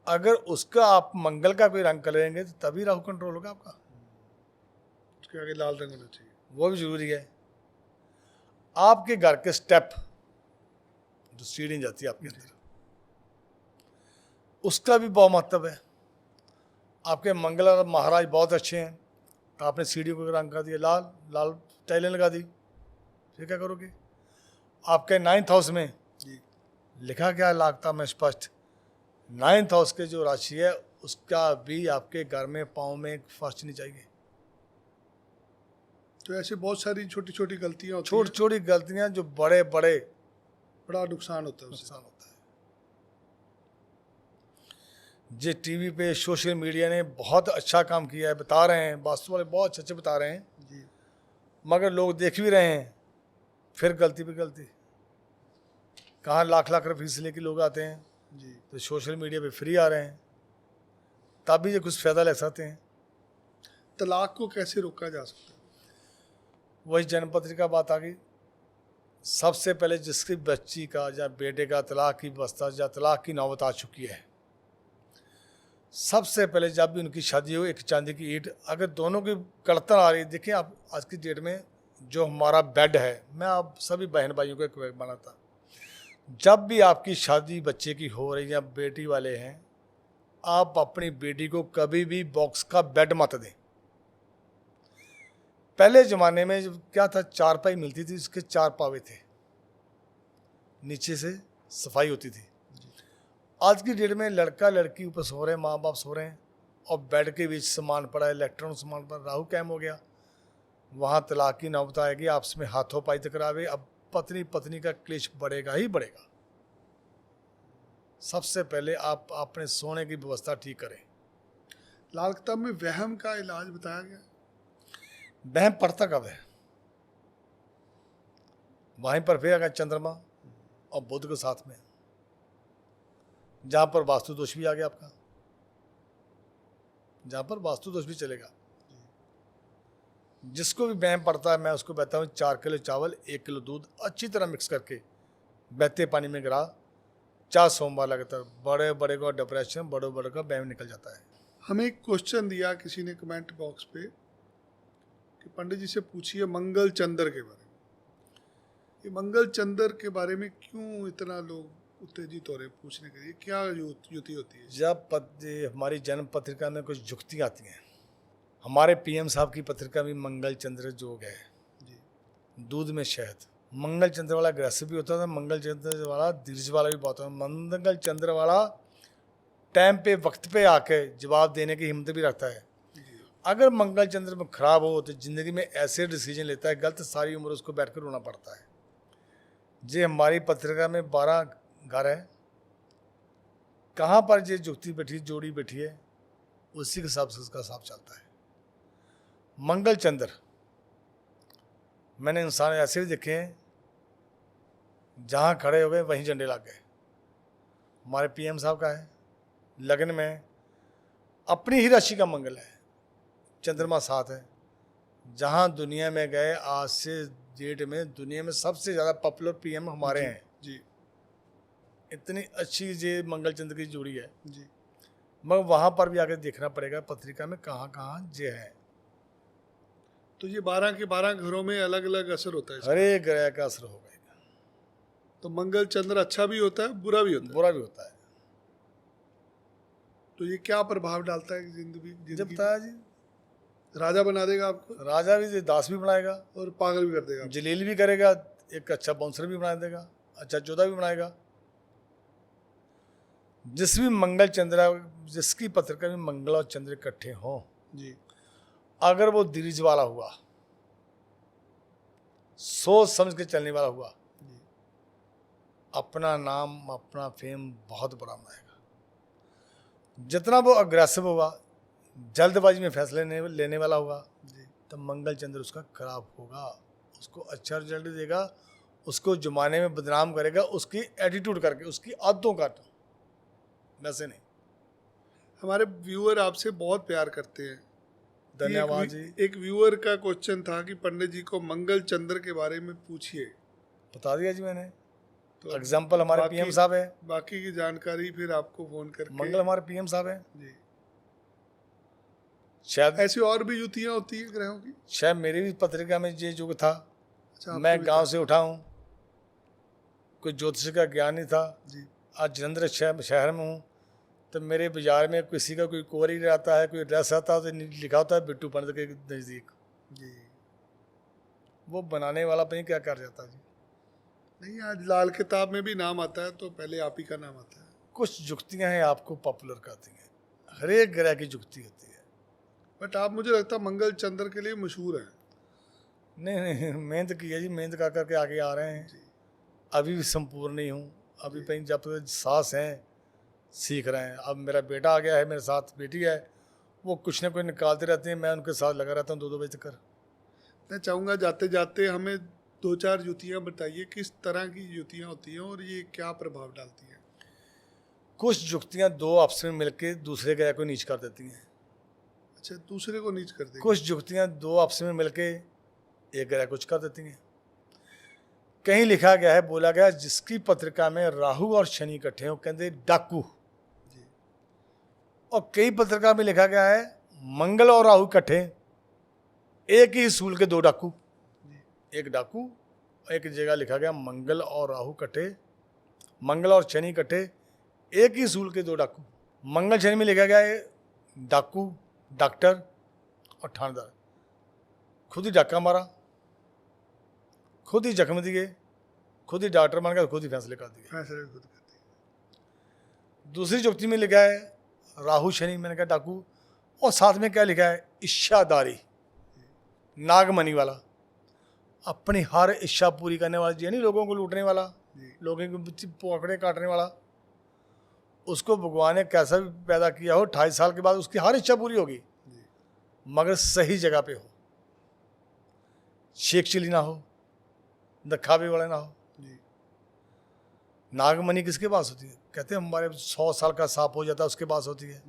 अगर उसका आप मंगल का कोई रंग करेंगे तो तभी राहु कंट्रोल होगा आपका। उसके आगे लाल रंग होना चाहिए, वो भी जरूरी है। आपके घर के स्टेप जो सीढ़ी जाती है आपके अंदर, उसका भी बहुत महत्व है। आपके मंगल और महाराज बहुत अच्छे हैं, तो आपने सीढ़ी को रंग कर दिया लाल, लाल टाइलें लगा दी, फिर क्या करोगे? आपके 9th हाउस में लिखा गया लागता में स्पष्ट, 9th हाउस के जो राशि है उसका भी आपके घर में पाँव में फर्श नहीं चाहिए। तो ऐसे बहुत सारी छोटी छोटी गलतियां होती छोटी छोटी गलतियां जो बड़े बड़े बड़ा नुकसान होता है, नुकसान होता है। जे टीवी पे सोशल मीडिया ने बहुत अच्छा काम किया है, बता रहे हैं, वास्तु वाले बहुत अच्छे अच्छे बता रहे हैं जी। मगर लोग देख भी रहे हैं, फिर गलती पे गलती। कहाँ लाख लाख रुपये फीस लेके लोग आते हैं जी, तो सोशल मीडिया पे फ्री आ रहे हैं, तब भी ये कुछ फ़ायदा ले सकते हैं। तलाक को कैसे रोका जा सकता है? वही जन्मपत्री का बात आ गई। सबसे पहले जिसकी बच्ची का या बेटे का तलाक की व्यवस्था या तलाक की नौबत आ चुकी है, सबसे पहले जब भी उनकी शादी हो, एक चांदी की ईंट, अगर दोनों की कड़तन आ रही है, देखिए आप आज की डेट में जो हमारा बेड है, मैं आप सभी बहन भाइयों को एक बनाता, जब भी आपकी शादी बच्चे की हो रही है, बेटी वाले हैं, आप अपनी बेटी को कभी भी बॉक्स का बेड मत दें। पहले ज़माने में क्या था, चारपाई मिलती थी, उसके 4 पावे थे, नीचे से सफाई होती थी। आज की डेट में लड़का लड़की ऊपर सो रहे हैं, माँ बाप सो रहे हैं, और बेड के बीच सामान पड़ा है, इलेक्ट्रॉनिक सामान पड़ा, राहु कैम हो गया, वहाँ तलाक की नौबत आएगी, आपस में हाथों पाई तकरावे, अब पत्नी पत्नी का क्लेश बढ़ेगा ही बढ़ेगा। सबसे पहले आप अपने सोने की व्यवस्था ठीक करें। लाल किताब में वहम का इलाज बताया गया। वहम पड़ता कब है? वहीं पर फिर अगर चंद्रमा और बुध के साथ में, जहाँ पर वास्तु दोष भी आ गया आपका, जहाँ पर वास्तु दोष भी चलेगा। जिसको भी वहम पड़ता है, मैं उसको कहता हूँ 4 किलो चावल 1 किलो दूध अच्छी तरह मिक्स करके बहते पानी में गिरा, 4 सोमवार लगातार, बड़े बड़े का डिप्रेशन, बड़े बड़े का वहम निकल जाता है। हमें एक क्वेश्चन दिया किसी ने कमेंट बॉक्स पे कि कि पंडित जी से पूछिए मंगल चंद्र के बारे में। ये मंगल चंद्र के बारे में क्यों इतना लोग उत्तेजित हो रहे हैं पूछने के लिए, क्या युति होती है? जब हमारी जन्म पत्रिका में कुछ जुक्ति आती हैं, हमारे पीएम साहब की पत्रिका भी मंगल चंद्र जोग है जी दूध में शहद। मंगल चंद्र वाला अग्रेसिव भी होता था, मंगल चंद्र वाला दीर्घ वाला भी बहुत होता है। मंगल चंद्र वाला टाइम पे वक्त पे आके जवाब देने की हिम्मत भी रखता है। अगर मंगल चंद्र में खराब हो तो ज़िंदगी में ऐसे डिसीजन लेता है गलत, सारी उम्र उसको बैठकर रोना पड़ता है। जे हमारी पत्रिका में 12 घर है, कहाँ पर ये जुक्ति बैठी जोड़ी बैठी है, उसी के हिसाब से उसका हिसाब चलता है। मंगल चंद्र मैंने इंसान ऐसे भी देखे हैं जहाँ खड़े हो गए वहीं झंडे लग गए। हमारे पीएम साहब का है, लगन में अपनी ही राशि का मंगल है, चंद्रमा साथ है। जहाँ दुनिया में गए आज से डेट में दुनिया में सबसे ज़्यादा पॉपुलर पीएम हमारे हैं जी इतनी अच्छी ये मंगल चंद्र की जोड़ी है जी। मगर वहाँ पर भी आके देखना पड़ेगा पत्रिका में कहाँ कहाँ जे है। तो ये 12 के 12 घरों में अलग अलग असर होता है इसका। हर एक ग्रह का असर होगा। तो मंगल चंद्र अच्छा भी होता है, बुरा भी होता है। बुरा भी होता है। तो ये क्या प्रभाव डालता है जिंदगी जब बताया जी, राजा बना देगा आपको, राजा भी दास भी बनाएगा और पागल भी कर देगा आपको। जलील भी करेगा, एक अच्छा बाउंसर भी बना देगा, अच्छा जोधा भी बनाएगा। जिस भी मंगल चंद्र, जिसकी पत्रिका में मंगल और चंद्र इकट्ठे हों जी, अगर वो दीर्घ वाला हुआ, सोच समझ के चलने वाला हुआ, जी। अपना नाम अपना फेम बहुत बड़ा बनाएगा। जितना वो अग्रेसिव होगा, जल्दबाजी में फैसले लेने वाला होगा, तब मंगल चंद्र उसका खराब होगा। उसको अच्छा रिजल्ट देगा, उसको जुमाने में बदनाम करेगा, उसकी एटीट्यूड करके, उसकी आदतों का, वैसे नहीं। हमारे व्यूअर आपसे बहुत प्यार करते हैं। धन्यवाद जी। एक व्यूअर का क्वेश्चन था कि पंडित जी को मंगल चंद्र के बारे में पूछिए। बता दिया जी मैंने। तो एग्जाम्पल हमारे पीएम साहब है। बाकी की जानकारी फिर आपको फोन करके। मंगल हमारे पीएम साहब है जी। शायद ऐसी और भी युतियाँ होती है ग्रहों की। शायद मेरी भी पत्रिका में ये युग था। अच्छा, मैं गांव से उठा हूँ, कोई ज्योतिष का ज्ञान नहीं था। जी आज जलंधर शहर में हूँ, तो मेरे बाजार में किसी का कोई कोरी रहता है, कोई ड्रेस आता है, तो लिखा होता है बिट्टू पंडित के नज़दीक। जी। वो बनाने वाला पता नहीं क्या कर जाता जी। नहीं, आज लाल किताब में भी नाम आता है तो पहले आप ही का नाम आता है। कुछ जुक्तियाँ हैं आपको पॉपुलर करती हैं, हर एक ग्रह की जुक्ति होती है। बट आप, मुझे लगता है मंगल चंद्र के लिए मशहूर है। नहीं नहीं, मेहनत की है जी, मेहनत कर करके आगे आ रहे हैं। अभी भी संपूर्ण नहीं हूँ, अभी कहीं जब तक सास हैं सीख रहे हैं। अब मेरा बेटा आ गया है, मेरे साथ बेटी है, वो कुछ ना कुछ निकालते रहते हैं, मैं उनके साथ लगा रहता हूँ 2-2 बजे तक। मैं चाहूँगा जाते जाते हमें 2-4 युतियाँ बताइए, किस तरह की युतियाँ होती हैं और ये क्या प्रभाव डालती हैं। कुछ जुक्तियाँ दो आपस में मिलकर दूसरे ग्रह को नीच कर देती हैं। अच्छा, दूसरे को नीच कर देंगे। कुछ जुक्तियाँ दो आपस में मिलकर एक ग्रह कुछ कर देती हैं। कहीं लिखा गया है, बोला गया, जिसकी पत्रिका में राहु और शनि इकट्ठे हो कहते डाकू। और कई पत्रिका में लिखा गया है मंगल और राहु इकट्ठे, एक ही सूल के 2 डाकू। एक डाकू, एक जगह लिखा गया मंगल और राहु इकट्ठे, मंगल और शनि इकट्ठे, एक ही सूल के 2 डाकू। मंगल शनि में लिखा गया है डाकू, डॉक्टर और थानेदार। खुद ही डाका मारा, खुद ही जख्म दिए, खुद ही डॉक्टर बन गया, खुद ही फैसले कर दिए। फैसले खुद करते हैं। दूसरी जुक्ति में लिखा है राहु शनि, मैंने कहा डाकू, और साथ में क्या लिखा है इच्छादारी, नागमणि वाला, अपनी हर इच्छा पूरी करने वाला, यानी लोगों को लूटने वाला, लोगों को पकड़े काटने वाला। उसको भगवान ने कैसा भी पैदा किया हो, 28 साल के बाद उसकी हर इच्छा पूरी होगी, मगर सही जगह पे हो, शेख चिली ना हो, दिखावे वाले ना हो। नागमणि किसके पास होती है? कहते हैं हमारे 100 साल का सांप हो जाता है, उसके पास होती है।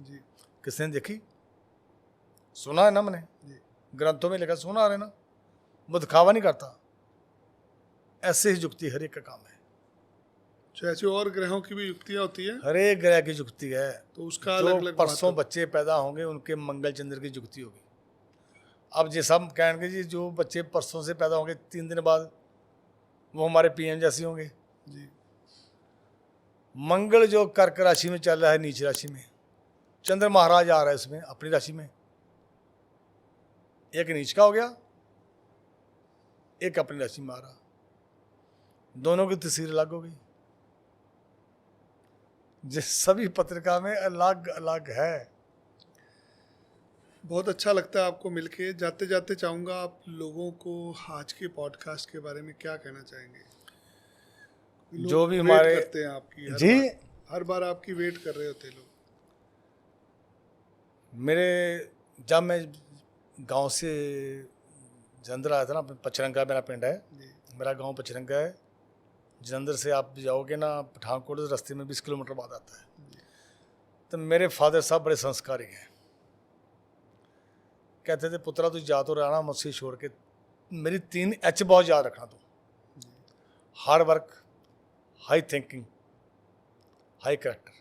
किसने देखी? सुना है ना मैंने, ग्रंथों में लिखा, सुना रहे ना, वो दिखावा नहीं करता। ऐसे ही युक्ति हर एक का काम है। तो ऐसे और ग्रहों की भी युक्तियाँ होती है, हर एक ग्रह की युक्ति है। तो उसका जो अलग अलग परसों बच्चे पैदा होंगे उनके मंगल चंद्र की युक्ति होगी। अब ये सब कहेंगे जी जो बच्चे परसों से पैदा होंगे 3 दिन बाद वो हमारे पीएम जैसे होंगे। जी मंगल जो कर्क राशि में चल रहा है नीच राशि में, चंद्र महाराज आ रहा है उसमें अपनी राशि में, एक नीच का हो गया, एक अपनी राशि में आ रहा, दोनों की तस्वीर अलग हो गई। जिस सभी पत्रिका में अलग अलग है। बहुत अच्छा लगता है आपको मिलके। जाते जाते चाहूँगा आप लोगों को आज के पॉडकास्ट के बारे में क्या कहना चाहेंगे? लोग जो भी वेट हमारे करते हैं आपकी जी हर बार आपकी वेट कर रहे होते हैं लोग। मेरे जब मैं गांव से जलंधर आया था ना, पचरंगा मेरा पिंड है, जी मेरा गांव पचरंगा है। जलंधर से आप जाओगे ना पठानकोट, रास्ते में 20 किलोमीटर बाद आता है। तो मेरे फादर साहब बड़े संस्कारी हैं, कहते थे पुत्रा तू जा तो रहा ना मुझसे छोड़ के, मेरी 3 H बहुत याद रखना तू, hard work, high thinking, high character,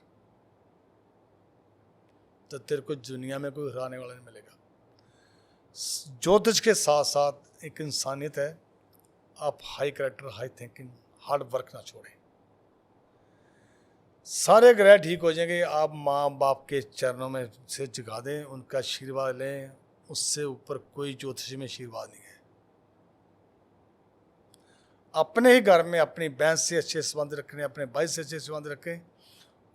तो तेरे को दुनिया में कोई हराने वाला नहीं मिलेगा। ज्योतिष के साथ साथ एक इंसानियत है, आप high character, high thinking, hard work ना छोड़ें, सारे ग्रह ठीक हो जाएंगे। आप माँ बाप के चरणों में से झुका दें, उनका आशीर्वाद लें, उससे ऊपर कोई ज्योतिष में आशीर्वाद नहीं है। अपने ही घर में अपनी बहन से अच्छे संबंध रखने, अपने भाई से अच्छे संबंध रखें,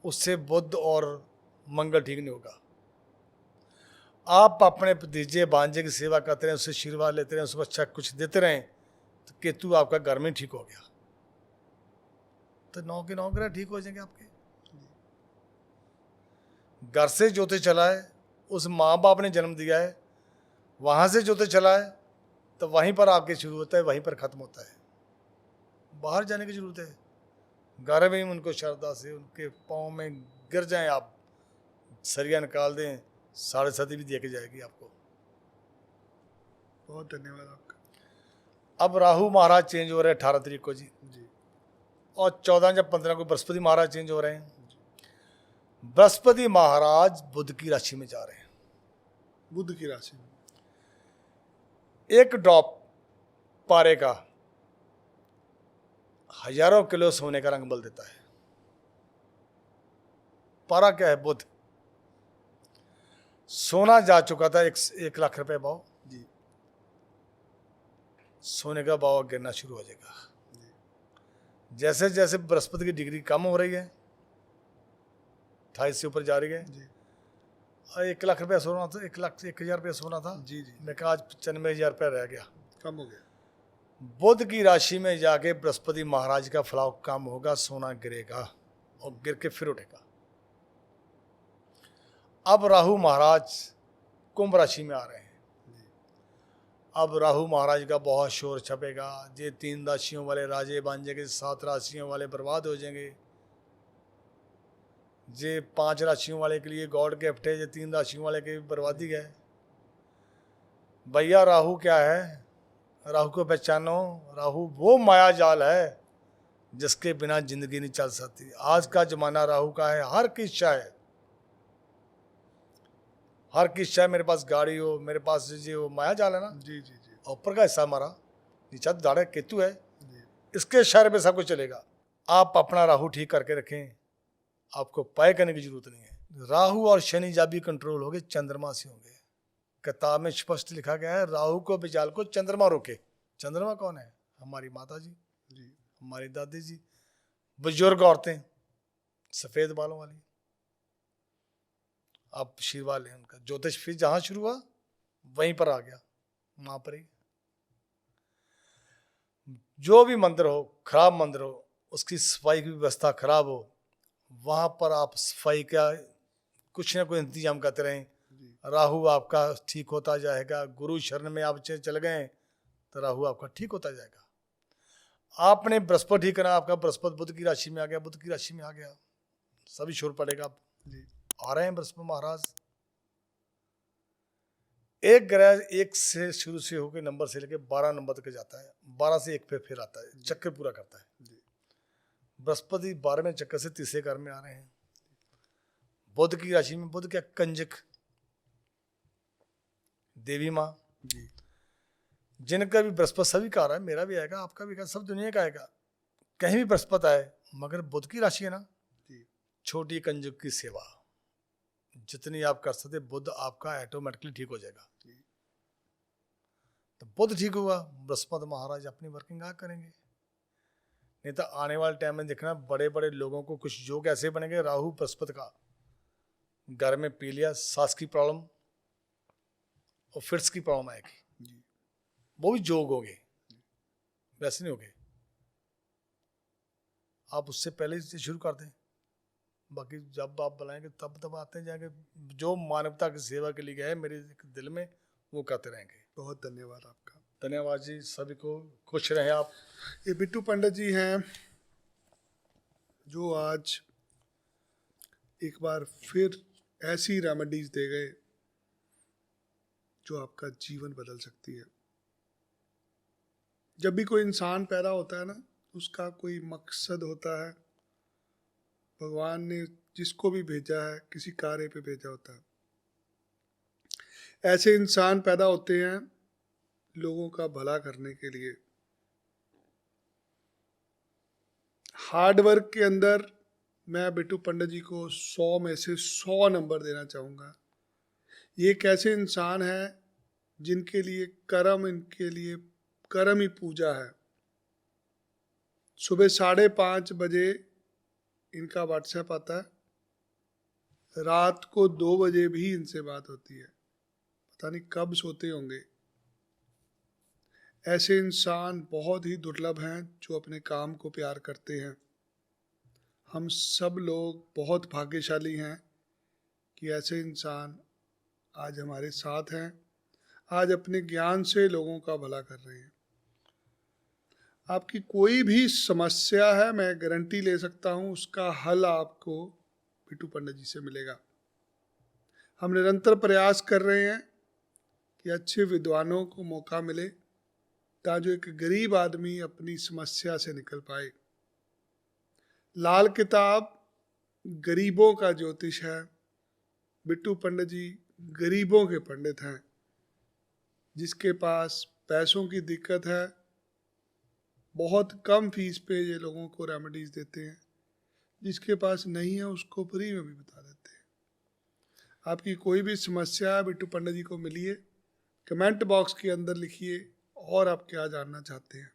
उससे बुध और मंगल ठीक नहीं होगा। आप अपने भतीजे भांजे की सेवा करते रहें, उससे आशीर्वाद लेते रहें, उसको अच्छा कुछ देते रहें, तो केतु आपका घर में ठीक हो गया, तो 9 के 9 ग्रह ठीक हो जाएंगे आपके। घर से ज्योतिष चला है, उस माँ बाप ने जन्म दिया है, वहाँ से ज्योतिष चला है, तो वहीं पर आपके शुरू होता है, वहीं पर ख़त्म होता है। बाहर जाने की जरूरत है। घर में ही उनको श्रद्धा से उनके पाँव में गिर जाएं, आप सरिया निकाल दें, 7.5 भी दे के जाएगी आपको। बहुत धन्यवाद आपका। अब राहु महाराज चेंज हो रहे हैं 18 तारीख को जी, और 14 या 15 को बृहस्पति महाराज चेंज हो रहे हैं। बृहस्पति महाराज बुध की राशि में जा रहे हैं। बुध की राशि में एक ड्रॉप पारे का हजारों किलो सोने का रंग बल देता है। पारा क्या है? बुध। सोना जा चुका था 1 लाख रुपए भाव जी, सोने का भाव गिरना शुरू हो जाएगा। जैसे जैसे बृहस्पति की डिग्री कम हो रही है, 28 से ऊपर जा रही है जी 1 लाख रुपया सोना था, 1,01,000 रुपया सोना था जी जी मैं कहा आज 95,000 रुपया रह गया। कम हो गया। बुध की राशि में जाके बृहस्पति महाराज का फलाव कम होगा, सोना गिरेगा और गिर के फिर उठेगा। अब राहु महाराज कुंभ राशि में आ रहे हैं। अब राहु महाराज का बहुत शोर छपेगा। ये 3 राशियों वाले राजे बांजे के 7 राशियों वाले बर्बाद हो जाएंगे। ये 5 राशियों वाले के लिए गॉड गिफ्ट है, ये 3 राशियों वाले की बर्बादी है। भैया राहु क्या है? राहु को पहचानो, राहु वो माया जाल है जिसके बिना जिंदगी नहीं चल सकती। आज का जमाना राहु का है, हर की इच्छा है, हर की इच्छा है मेरे पास गाड़ी हो, मेरे पास जी हो, माया जाल है ना। जी जी जी ऊपर का हिस्सा हमारा, नीचा दाढ़े केतु है, जी इसके इशारे पे सब कुछ चलेगा। आप अपना राहु ठीक करके रखें, आपको पाए करने की जरूरत नहीं है। राहु और शनि जब भी कंट्रोल होंगे चंद्रमा से होंगे। किताब में स्पष्ट लिखा गया है राहु को बिजाल को चंद्रमा रोके। चंद्रमा कौन है? हमारी माता जी, हमारी दादी जी, बुजुर्ग औरतें सफेद बालों वाली। आप आशीर्वाद लें उनका। ज्योतिष फिर जहां शुरू हुआ वहीं पर आ गया, वहां पर ही। जो भी मंदिर हो, खराब मंदिर हो, उसकी सफाई की व्यवस्था खराब हो, वहां पर आप सफाई का कुछ ना कुछ इंतजाम करते रहें। राहु आपका ठीक होता जाएगा। गुरु शरण में आप चल गए तो राहु आपका ठीक होता जाएगा। आपने बृहस्पति ठीक करना, आपका बृहस्पति बुध की राशि में आ गया, बुध की राशि में आ गया, सभी शोर पड़ेगा। आप आ रहे हैं बृहस्पति महाराज। एक ग्रह 1 से शुरू से होकर नंबर से लेकर 12 नंबर तक जाता है, 12 से 1 पे फिर आता है, चक्कर पूरा करता है। बृहस्पति 12वें चक्कर से 3रे घर में आ रहे हैं। बुध की राशि में, बुध क्या? कंजक देवी माँ, जी जिनका भी बृहस्पति सभी का आ रहा है, मेरा भी आएगा, आपका भी आएगा, सब दुनिया का आएगा। कहीं भी बृहस्पति आए, मगर बुध की राशि है ना, जी छोटी कंजक की सेवा जितनी आप कर सकते, बुध आपका ऑटोमेटिकली ठीक हो जाएगा। जी। तो बुध ठीक हुआ, बृहस्पति महाराज अपनी वर्किंग आ करेंगे। नहीं तो आने वाले टाइम में देखना, बड़े बड़े लोगों को कुछ योग ऐसे बनेंगे, राहु बृहस्पति का घर में पी लिया, सांस की प्रॉब्लम और फिट्स की प्रॉब्लम आएगी। जी वो भी जोग होंगे, वैसे नहीं होंगे। आप उससे पहले से शुरू कर दें, बाकी जब आप बुलाएंगे तब आते जाएंगे। जो मानवता की सेवा के लिए गए मेरे दिल में, वो करते रहेंगे। बहुत धन्यवाद आपका। धन्यवाद जी, सभी को खुश रहे आप। ये बिट्टू पंडित जी हैं जो आज एक बार फिर ऐसी रेमेडीज दे गए जो आपका जीवन बदल सकती है। जब भी कोई इंसान पैदा होता है ना, उसका कोई मकसद होता है, भगवान ने जिसको भी भेजा है किसी कार्य पे भेजा होता है। ऐसे इंसान पैदा होते हैं लोगों का भला करने के लिए। हार्ड वर्क के अंदर मैं बिट्टू पंडित जी को 100 में से 100 नंबर देना चाहूँगा। ये एक ऐसे इंसान है जिनके लिए कर्म, इनके लिए कर्म ही पूजा है। सुबह 5:30 बजे इनका व्हाट्सएप आता है, रात को 2 बजे भी इनसे बात होती है, पता नहीं कब सोते होंगे। ऐसे इंसान बहुत ही दुर्लभ हैं जो अपने काम को प्यार करते हैं। हम सब लोग बहुत भाग्यशाली हैं कि ऐसे इंसान आज हमारे साथ हैं, आज अपने ज्ञान से लोगों का भला कर रहे हैं। आपकी कोई भी समस्या है, मैं गारंटी ले सकता हूँ उसका हल आपको बिट्टू पंडित जी से मिलेगा। हम निरंतर प्रयास कर रहे हैं कि अच्छे विद्वानों को मौका मिले ताकि एक गरीब आदमी अपनी समस्या से निकल पाए। लाल किताब गरीबों का ज्योतिष है। बिट्टू पंडित जी गरीबों के पंडित हैं। जिसके पास पैसों की दिक्कत है, बहुत कम फीस पे ये लोगों को रेमेडीज देते हैं। जिसके पास नहीं है उसको फ्री में भी बता देते हैं। आपकी कोई भी समस्या है, बिट्टू पंडित जी को मिलिए, कमेंट बॉक्स के अंदर लिखिए और आप क्या जानना चाहते हैं।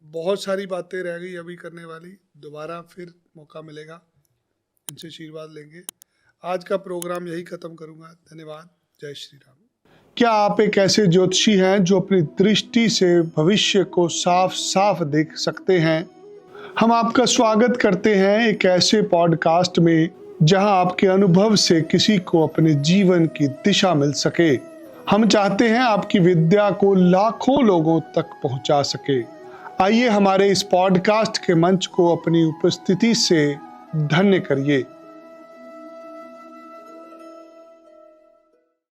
बहुत सारी बातें रह गई अभी करने वाली, दोबारा फिर मौका मिलेगा, इनसे आशीर्वाद लेंगे। आज का प्रोग्राम यही खत्म करूंगा। धन्यवाद। जय श्री राम। क्या आप एक ऐसे ज्योतिषी हैं जो अपनी दृष्टि से भविष्य को साफ साफ देख सकते हैं? हम आपका स्वागत करते हैं एक ऐसे पॉडकास्ट में जहां आपके अनुभव से किसी को अपने जीवन की दिशा मिल सके। हम चाहते हैं आपकी विद्या को लाखों लोगों तक पहुंचा सके। आइए हमारे इस पॉडकास्ट के मंच को अपनी उपस्थिति से धन्य करिए।